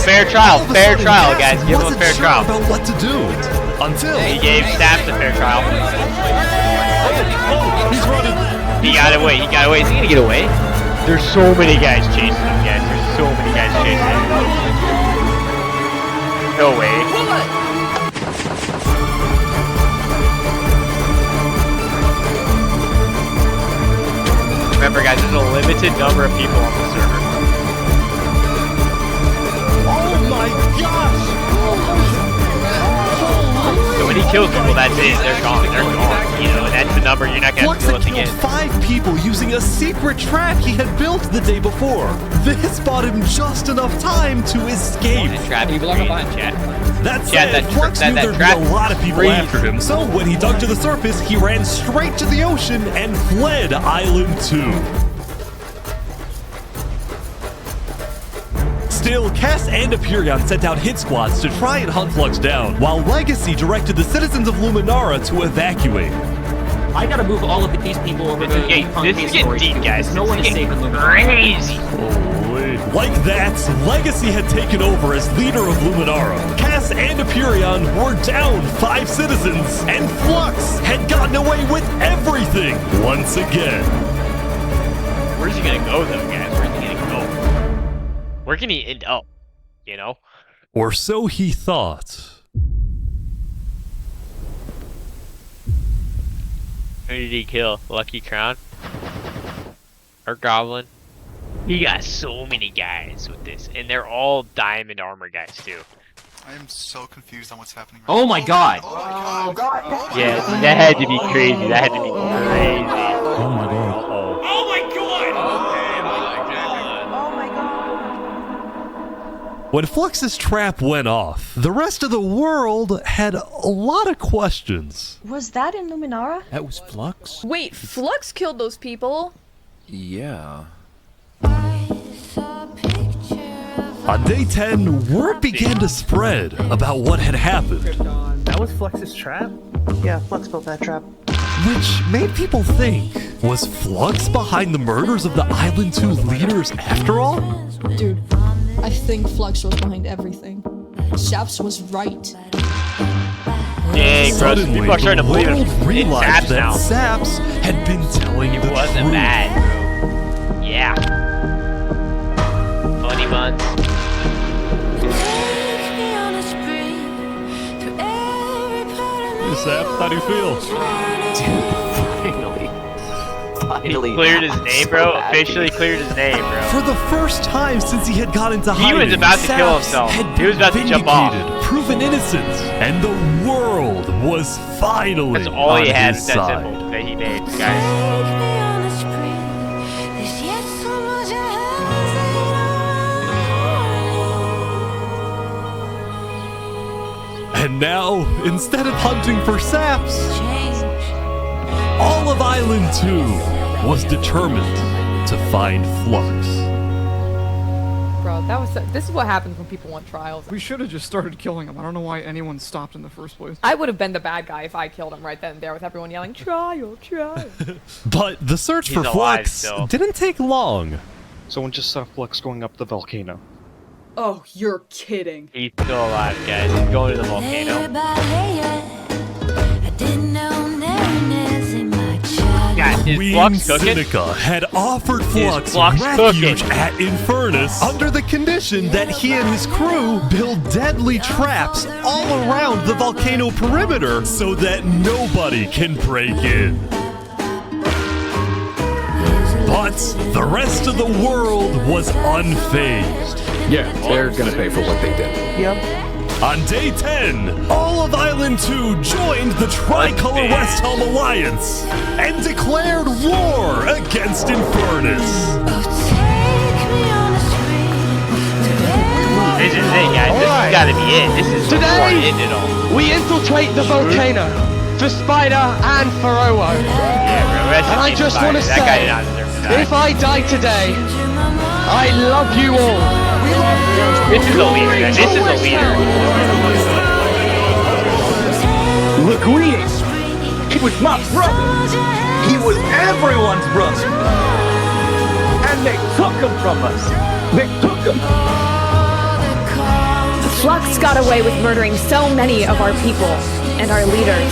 Fair trial, guys. Give him a fair trial.
About what to do until
he gave Staff the fair trial.
He's running.
He got away. Is he gonna get away? There's so many guys chasing him, guys. There's so many guys chasing him. No way. Remember, guys, there's a limited number of people on the server. So when he kills people, that's it. They're gone. They're gone. You know, and that's the number you're not going to
Flux
kill
had
us
killed
again.
5 people using a secret trap he had built the day before. This bought him just enough time to escape.
Trap you belong behind, chat.
That said, Flux knew there'd be a lot of people after him, so when he dug to the surface, he ran straight to the ocean and fled Island 2. Still, Cass and Aperion sent out hit squads to try and hunt Flux down, while Legacy directed the citizens of Luminara to evacuate.
I gotta move all of these people over to the
This is getting deep, guys.
No one is safe in Luminara.
Crazy.
Holy. Like that, Legacy had taken over as leader of Luminara. Cass and Aperion were down 5 citizens, and Flux had gotten away with everything once again.
Where's he gonna go, though, guys? Where's he gonna go? Where can he end up? You know?
Or so he thought.
Who did he kill? Lucky Crown? Or Goblin? He got so many guys with this, and they're all diamond armor guys, too.
I am so confused on what's happening right
Oh my god!
Oh god!
Yeah, that had to be crazy. That had to be crazy.
Oh my god.
Uh-oh.
Oh my god!
When Flux's trap went off, the rest of the world had a lot of questions.
Was that in Luminara?
That was Flux?
Wait, Flux killed those people?
Yeah.
On day 10, word began to spread about what had happened,
That was Flux's trap?
Yeah, Flux built that trap.
which made people think, was Flux behind the murders of the Island 2 leaders after all?
Dude, I think Flux was behind everything. Saps was right.
Dang, bro,
Suddenly,
people are starting to
the
believe
world
in
realized
Saps
that
now.
Saps had been telling
It
the
wasn't
truth.
bad, bro. Yeah. Funny buns.
Hey, Saps, how do you feel?
He cleared his name, bro. Officially cleared his name, bro.
For the first time since he had got into
He
hiding,
was about to kill
Saps
himself.
had
He was about to jump off.
vindicated, proven innocent, and the world was finally
That's all
on
he had
his
with that
side.
symbol that he made, guys.
And now, instead of hunting for Saps, all of Island 2 was determined to find Flux.
Bro, this is what happens when people want trials.
We should have just started killing him. I don't know why anyone stopped in the first place.
I would have been the bad guy if I killed him right then and there with everyone yelling, trial, trial.
But the search
He's
for
alive
Flux
still.
didn't take long.
Someone just saw Flux going up the volcano.
Oh, you're kidding.
He's still alive, guys. He's going to the volcano. Guys, is
Queen
Flux cooking?
Seneca had offered Flux
Flux
refuge
cooking?
at Infernus under the condition that he and his crew build deadly traps all around the volcano perimeter so that nobody can break in. But the rest of the world was unfazed.
Yeah, they're gonna pay for what they did.
Yep.
On day 10, all of Island 2 joined the Tricolor West Helm Alliance and declared war against Infernus.
This is it, guys. This has got to be it. This is before it
Today,
ended all.
we infiltrate the volcano for Spider and for Owo.
Yeah, bro. Rest in
And I
peace,
just
Spider.
want to
That guy did
say,
not deserve to die.
if I die today, I love you all.
This is a leader, guys. This is a leader.
Look who he is. He was my brother. He was everyone's brother. And they took him from us. They took him.
Flux got away with murdering so many of our people and our leaders.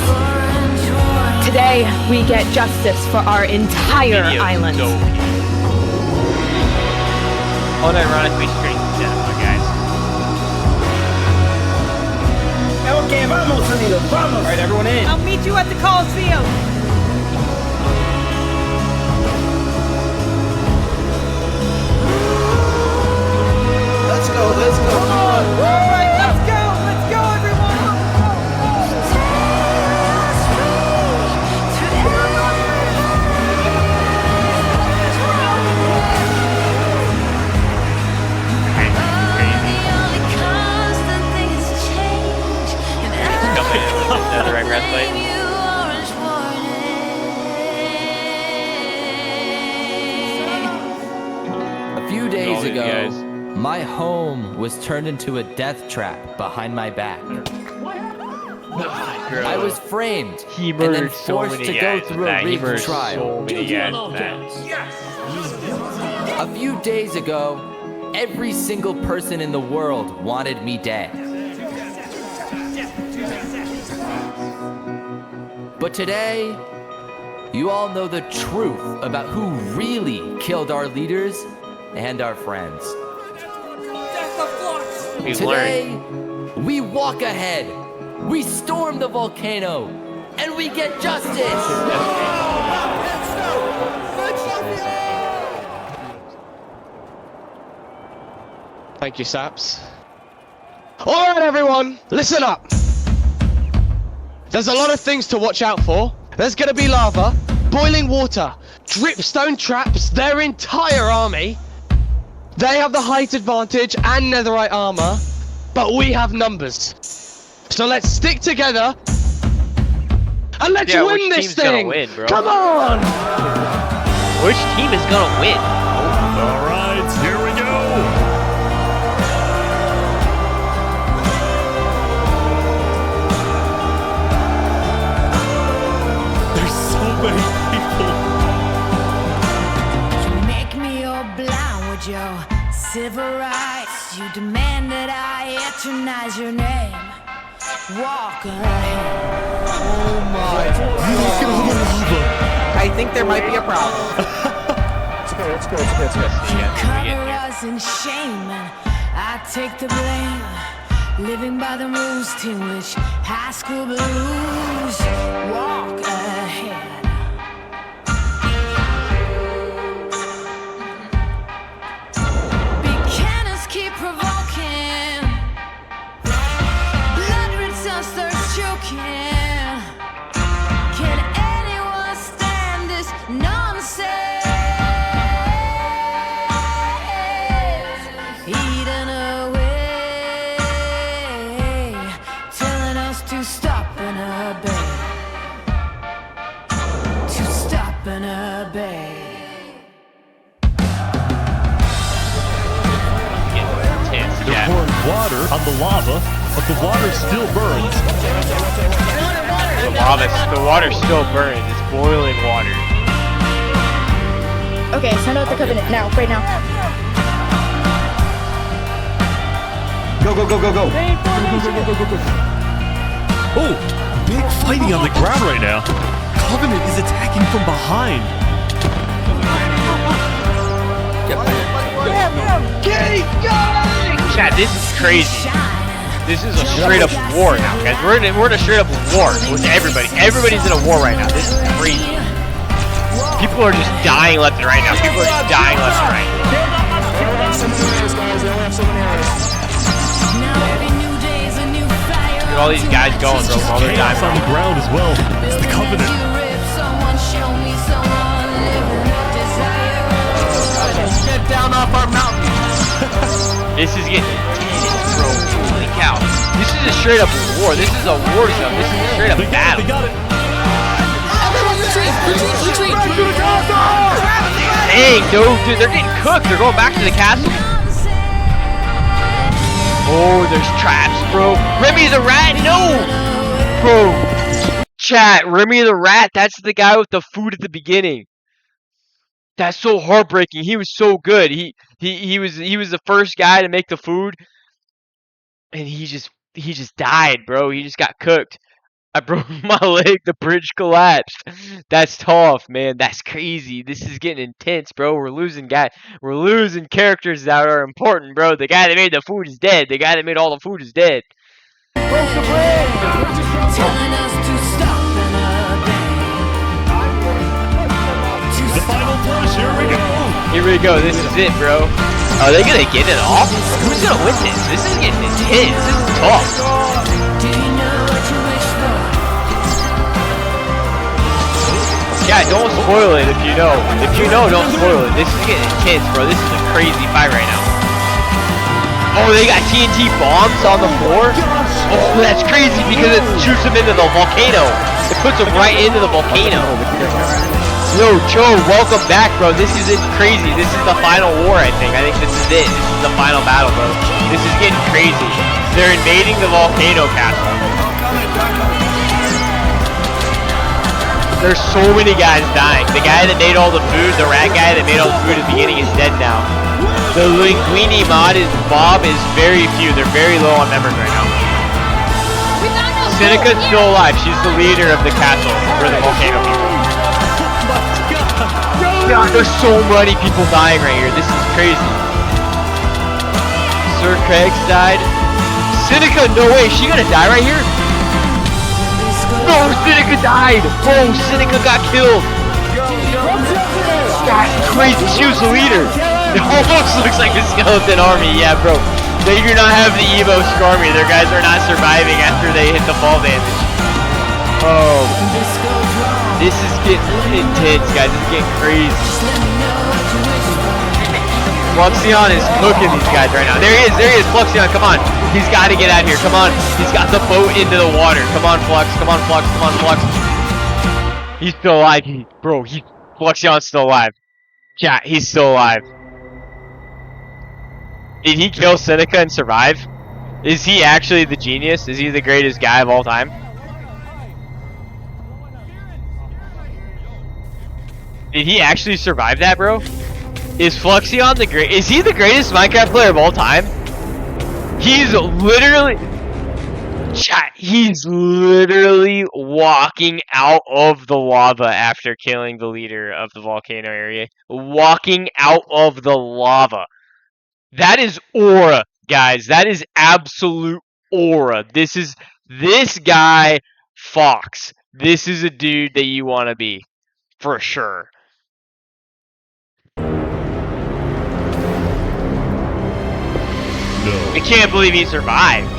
Today, we get justice for our entire island.
So unironically straight to death, guys.
Okay, vamos, amigos, vamos. All right, everyone in.
I'll meet you at the Coliseum.
Let's go, let's go.
All right,
My home was turned into a death trap behind my back. I was framed
He
and then
murdered so
forced
many
to go
guys
through
with
a
that. He
rigged
murdered
trial.
so many guys with that.
A few days ago, every single person in the world wanted me dead. But today, you all know the truth about who really killed our leaders and our friends. Today, we walk ahead, we storm the volcano, and we get justice!
Thank you, Saps. Alright, everyone, listen up! There's a lot of things to watch out for. There's gonna be lava, boiling water, dripstone traps, their entire army. They have the height advantage and netherite armor, but we have numbers. So let's stick together and let's win this thing!
Win, bro?
Come on!
Which team is gonna win?
Alright, here we go! There's so many people.
You make me all blind with your civil rights. You demand that I eternize your name. Walk ahead.
Oh my God.
I think there might be a problem.
Let's go. Cover us in shame, and I take the blame. Living by the rules, team which high school blues. Walk ahead. Big cannons keep provoking. Blood red sun starts choking. Can anyone stand this nonsense? Eaten away, telling us to stop and obey. To stop and obey.
They're pouring water on the lava, but the water still burns.
The water still burns. It's boiling water.
Okay, send out the covenant now, right now.
Go.
Oh, big fighting on the ground right now. Covenant is attacking from behind.
Chat, this is crazy. This is a straight up war now, guys. We're in a straight up war with everybody. Everybody's in a war right now. This is crazy. People are just dying left and right now. People are just dying left and right. Look at all these guys going, bro. All their time
on the ground as well. It's the Covenant.
Get down off our mountain.
This is getting intense, bro. Holy cow. This is a straight up war. This is a war zone. This is a straight up battle.
They got it.
Dang, dude, they're getting cooked. They're going back to the castle. Oh, there's traps, bro. Remy the Rat, no! Bro, chat, Remy the Rat, that's the guy with the food at the beginning. That's so heartbreaking. He was so good. He was the first guy to make the food, and he just died, bro. He just got cooked. I broke my leg. The bridge collapsed. That's tough, man. That's crazy. This is getting intense, bro. We're losing characters that are important, bro. The guy that made the food is dead. The guy that made all the food is dead.
Broke the bridge. Telling us to stop and obey.
The final push. Here we go.
Here we go. This is it, bro. Are they gonna get it off? Who's gonna win this? This is getting intense. This is tough. Yeah, don't spoil it if you know. If you know, don't spoil it. This is getting intense, bro. This is a crazy fight right now. Oh, they got TNT bombs on the floor? Oh, that's crazy because it shoots them into the volcano. It puts them right into the volcano. Yo, Cho, welcome back, bro. This is crazy. This is the final war, I think. I think this is it. This is the final battle, bro. This is getting crazy. They're invading the volcano castle. There's so many guys dying. The guy that made all the food, the rat guy that made all the food at the beginning is dead now. The Linguini mob is very few. They're very low on members right now. Seneca's still alive. She's the leader of the castle for the volcano people. God, there's so many people dying right here. This is crazy. Sir Craig's died. Seneca, no way. Is she gonna die right here? No, Seneca died. Oh, Seneca got killed. That's crazy. She was the leader. It almost looks like the skeleton army. Yeah, bro. They do not have the Evo Stormy. Their guys are not surviving after they hit the fall damage. Oh. This is getting intense, guys. It's getting crazy. Fluxion is cooking these guys right now. There he is, Fluxion, come on. He's got to get out of here, come on. He's got the boat into the water. Come on, Flux, come on, Flux, come on, Flux. He's still alive, Fluxion's still alive. Chat, he's still alive. Did he kill Seneca and survive? Is he actually the genius? Is he the greatest guy of all time? Did he actually survive that, bro? Is Fluxion the great? Is he the greatest Minecraft player of all time? He's literally, chat. He's literally walking out of the lava after killing the leader of the volcano area. Walking out of the lava. That is aura, guys. That is absolute aura. This guy, Fox. This is a dude that you want to be, for sure.
No.
I can't believe he survived.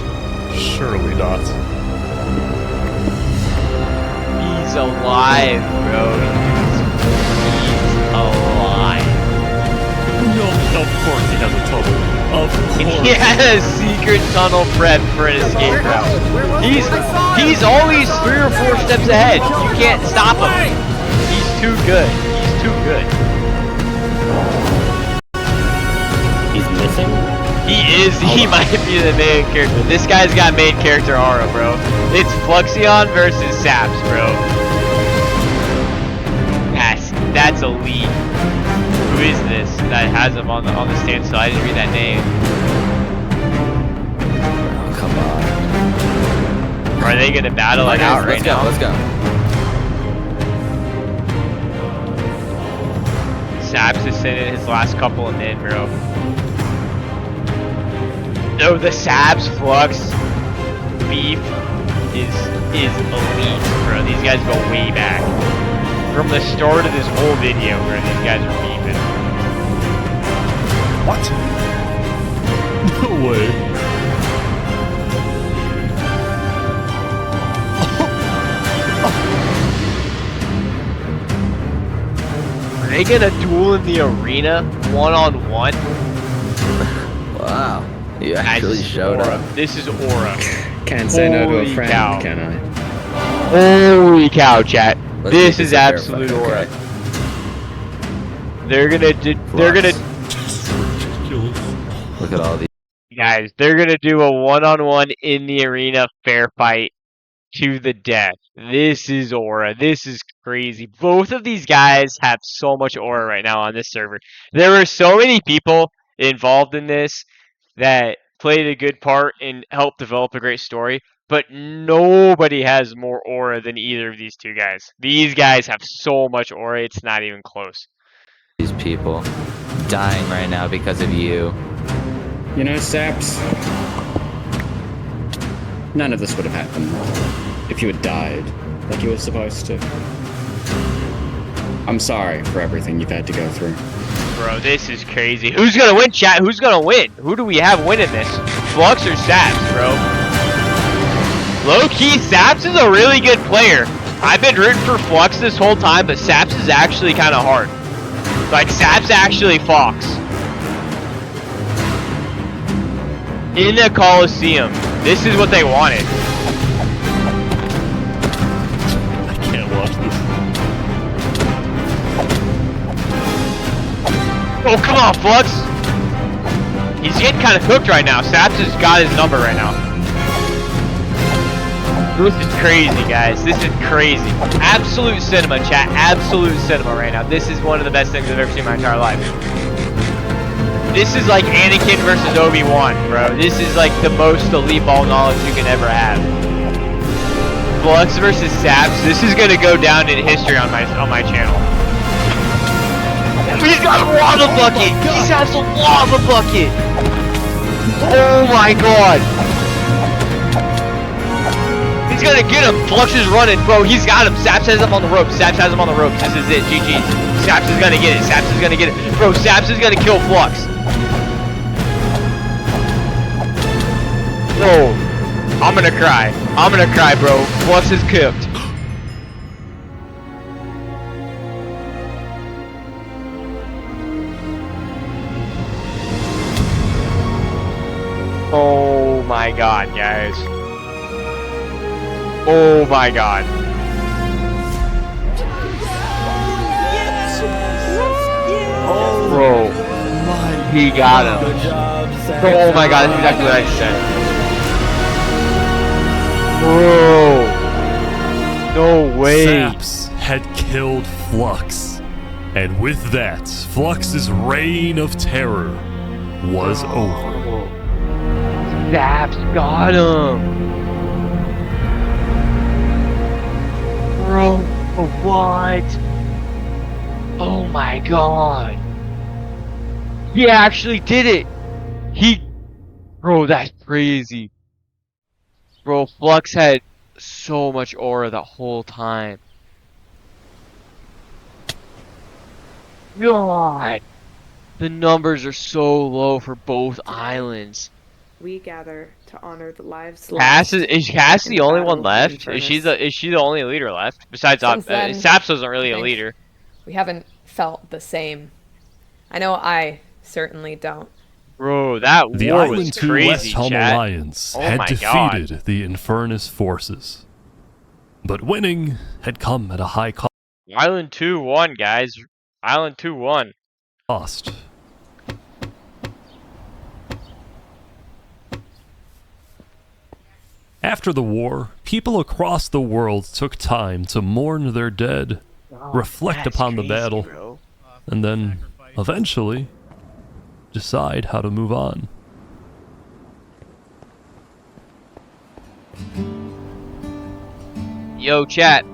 Surely not.
He's alive, bro. He's alive.
No, of course he has a tunnel. Of course.
He had a secret tunnel prep for an escape route. He's always 3 or 4 steps ahead. You can't stop him. He's too good. He's too good.
He's missing?
He might be the main character. This guy's got main character aura, bro. It's Fluxion versus Saps, bro. That's elite. Who is this that has him on the stand? So I didn't read that name.
Oh, come on.
Are they gonna battle it out right now?
Let's go.
Saps is sending his last couple of men, bro. No, the Saps Flux beef is elite, bro. These guys go way back. From the start of this whole video, bro, these guys are beefing.
What? No way.
Are they gonna duel in the arena, one-on-one?
Wow. You actually showed up.
This is aura.
Can't say no to a friend, can I?
Holy cow, chat.
This
is absolute aura. They're gonna
look at all these
guys. They're gonna do a one-on-one in the arena fair fight to the death. This is aura. This is crazy. Both of these guys have so much aura right now on this server. There were so many people involved in this that played a good part and helped develop a great story, but nobody has more aura than either of these two guys. These guys have so much aura, it's not even close.
These people dying right now because of you.
You know, Saps, none of this would have happened if you had died like you were supposed to. I'm sorry for everything you've had to go through.
Bro, this is crazy. Who's gonna win, chat? Who's gonna win? Who do we have winning this? Flux or Saps, bro? Low-key, Saps is a really good player. I've been rooting for Flux this whole time, but Saps is actually kind of hard. Like, Saps actually Fox. In the Coliseum. This is what they wanted.
I can't watch this.
Oh, come on, Flux! He's getting kind of cooked right now. Saps has got his number right now. This is crazy, guys. This is crazy. Absolute cinema, chat. Absolute cinema right now. This is one of the best things I've ever seen in my entire life. This is like Anakin versus Obi-Wan, bro. This is like the most elite ball knowledge you can ever have. Flux versus Saps. This is gonna go down in history on my channel. He's got a lava bucket! He has a lava bucket! Oh my god! He's gonna get him! Flux is running, bro. He's got him. Saps has him on the ropes. Saps has him on the ropes. This is it. GG's. Saps is gonna get it. Saps is gonna get it. Bro, Saps is gonna kill Flux. Oh. I'm gonna cry. I'm gonna cry, bro. Flux is cooked. Oh my god, guys. Oh my god.
Oh,
bro. He got him. Oh my god, that's exactly what I said. Bro. No way.
Saps had killed Flux. And with that, Flux's reign of terror was over.
Saps got him. Bro, what? Oh my god. He actually did it. Bro, that's crazy. Bro, Flux had so much aura the whole time. God. The numbers are so low for both islands.
We gather to honor the lives
Cass
lost.
is Cass the only one
battle
left?
in
Is she the only leader left? Besides
Since then,
Saps wasn't really
I
a
think
leader.
We haven't felt the same. I know I certainly don't.
Bro, that
The
war
Island
was
2
crazy,
West Helm
chat.
Alliance
Oh
had
my
defeated
God.
the Infernus forces. But winning had come at a high
Island 2 won, guys. Island 2 won.
cost. After the war, people across the world took time to mourn their dead, reflect upon the battle, and then, eventually, decide how to move on.
Yo, chat.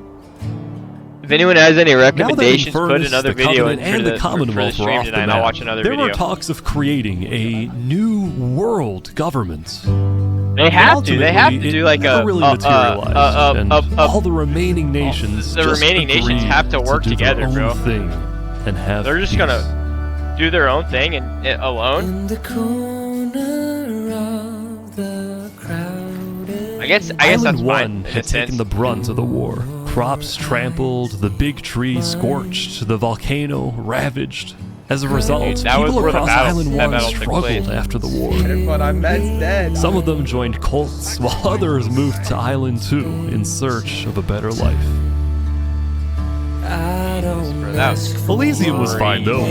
If anyone has any
Now that
recommendations, put
Infernus,
another
the
video
Covenant,
in
and
for
the
the
Commonwealth were
stream
off the
tonight, and I'll
map,
watch another
there
video.
were talks of creating a new world government.
They have to. They have to
Ultimately,
do
it
like
never
a
really materialized, and all the remaining nations
the
just
remaining nations
agreed
have to work
do
together,
their
bro.
own thing and have
They're just
peace.
gonna do their own thing and alone. I guess
Island
that's
1
fine in a
had taken
sense.
the brunt of the war. Crops trampled, the big tree scorched, the volcano ravaged. As a result,
that was
people
where the
across
battle-
Island
that
1
battle took
struggled
place.
after the war.
But our man's dead.
Some of them joined cults, while others moved to Island 2 in search of a better life. Elysium was fine though.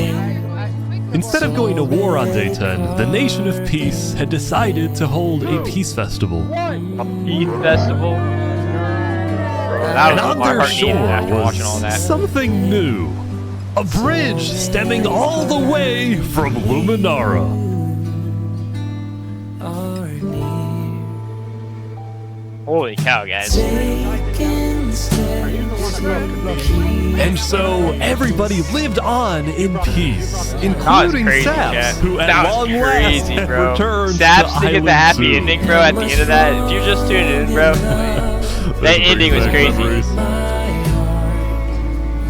Instead of going to war on day 10, the Nation of Peace had decided to hold a peace festival.
A peace festival. That
And
was
on
my
their
heart needed
shore
after watching all
was
that.
something new. A bridge stemming all the way from Luminara.
Holy cow, guys.
And so everybody lived on in peace,
That was
including
crazy,
Saps,
chat.
who at
That was
long
crazy,
last had
bro.
returned
Saps
to
to get
Island
the happy
2.
ending, bro, at the end of that. If you just tuned in, bro, that ending was crazy.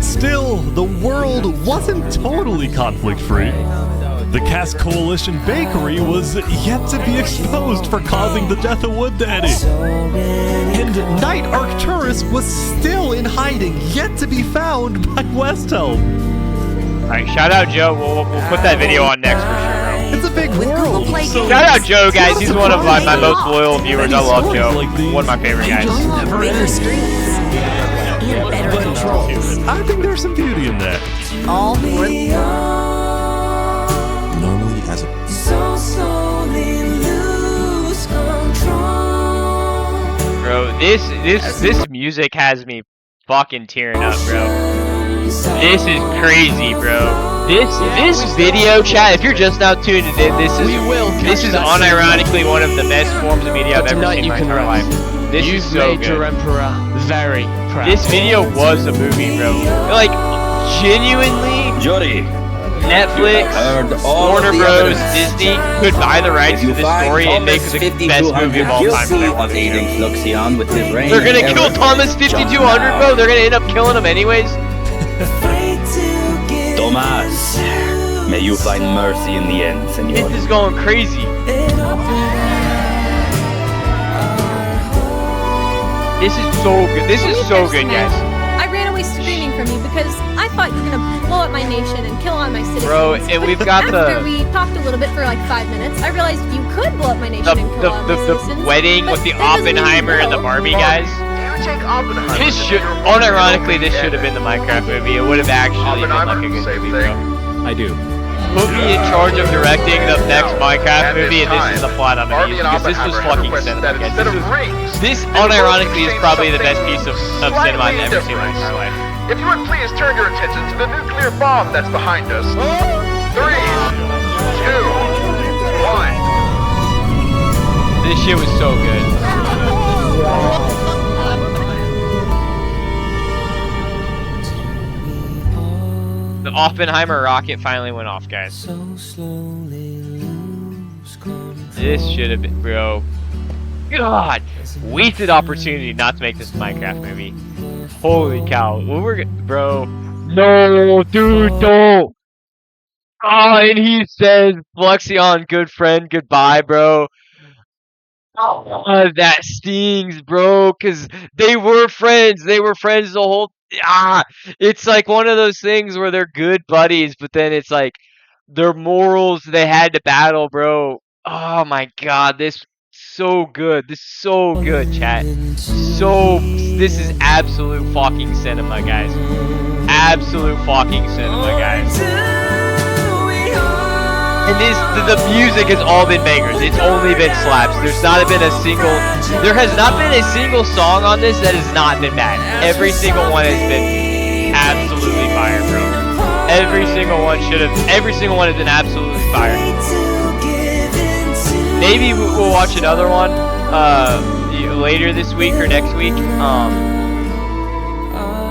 Still, the world wasn't totally conflict-free. The Cass Coalition Bakery was yet to be exposed for causing the death of Wood Daddy. And Knight Arcturus was still in hiding, yet to be found by Westhelm.
Alright, shout out Joe. We'll put that video on next for sure, bro.
It's a big world.
Shout out Joe, guys. He's one of my most loyal viewers. I love Joe. One of my favorite guys.
Bigger streets and better controls. I think there's some beauty in that.
All for
Bro, this music has me fucking tearing up, bro. This is crazy, bro. This video chat, if you're just now tuning in, this is unironically one of the best forms of media I've ever seen in my entire life. This is so
made your
good.
emperor very proud.
This video was a movie, bro. Like, genuinely,
Jody,
Netflix, Warner Bros, Disney could buy the rights to this story and make the best movie of all time. If they wanted to. They're gonna kill Thomas 5200, bro. They're gonna end up killing him anyways.
Tomas, may you find mercy in the end, senor.
This is going crazy. This is so good. This is so good, guys.
I ran away screaming from you because I thought you were gonna blow up my nation and kill all my citizens.
Bro, and we've got
After we talked a little bit for like 5 minutes, I realized you could blow up my nation and kill all my citizens.
The wedding with the Oppenheimer and the Barbie guys. This should, unironically, this should have been the Minecraft movie. It would have actually been like a good movie, bro.
I do.
Put me in charge of directing the next Minecraft movie, and this is the plot I'm gonna use, because this was fucking cinema, guys. This unironically, is probably the best piece of cinema I've ever seen in my entire life.
If you would please turn your attention to the nuclear bomb that's behind us. 3, 2, 1.
This shit was so good. The Oppenheimer rocket finally went off, guys. This should have been, bro. God, wasted opportunity not to make this Minecraft movie. Holy cow, bro. No, dude, don't. Oh, and he says, Flexion, good friend, goodbye, bro. Oh, that stings, bro, because they were friends. They were friends the whole... it's like one of those things where they're good buddies, but then it's like their morals they had to battle, bro. Oh my god, this so good. This is so good, chat. This is absolute fucking cinema, guys. Absolute fucking cinema, guys. And the music has all been bangers. It's only been slaps. There has not been a single song on this that has not been bad. Every single one has been absolutely fire, bro. Every single one has been absolutely fire. Maybe we'll watch another one later this week or next week.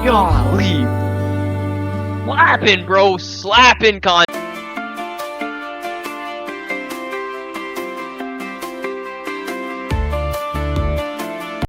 Golly. Slapping, bro. Slapping content.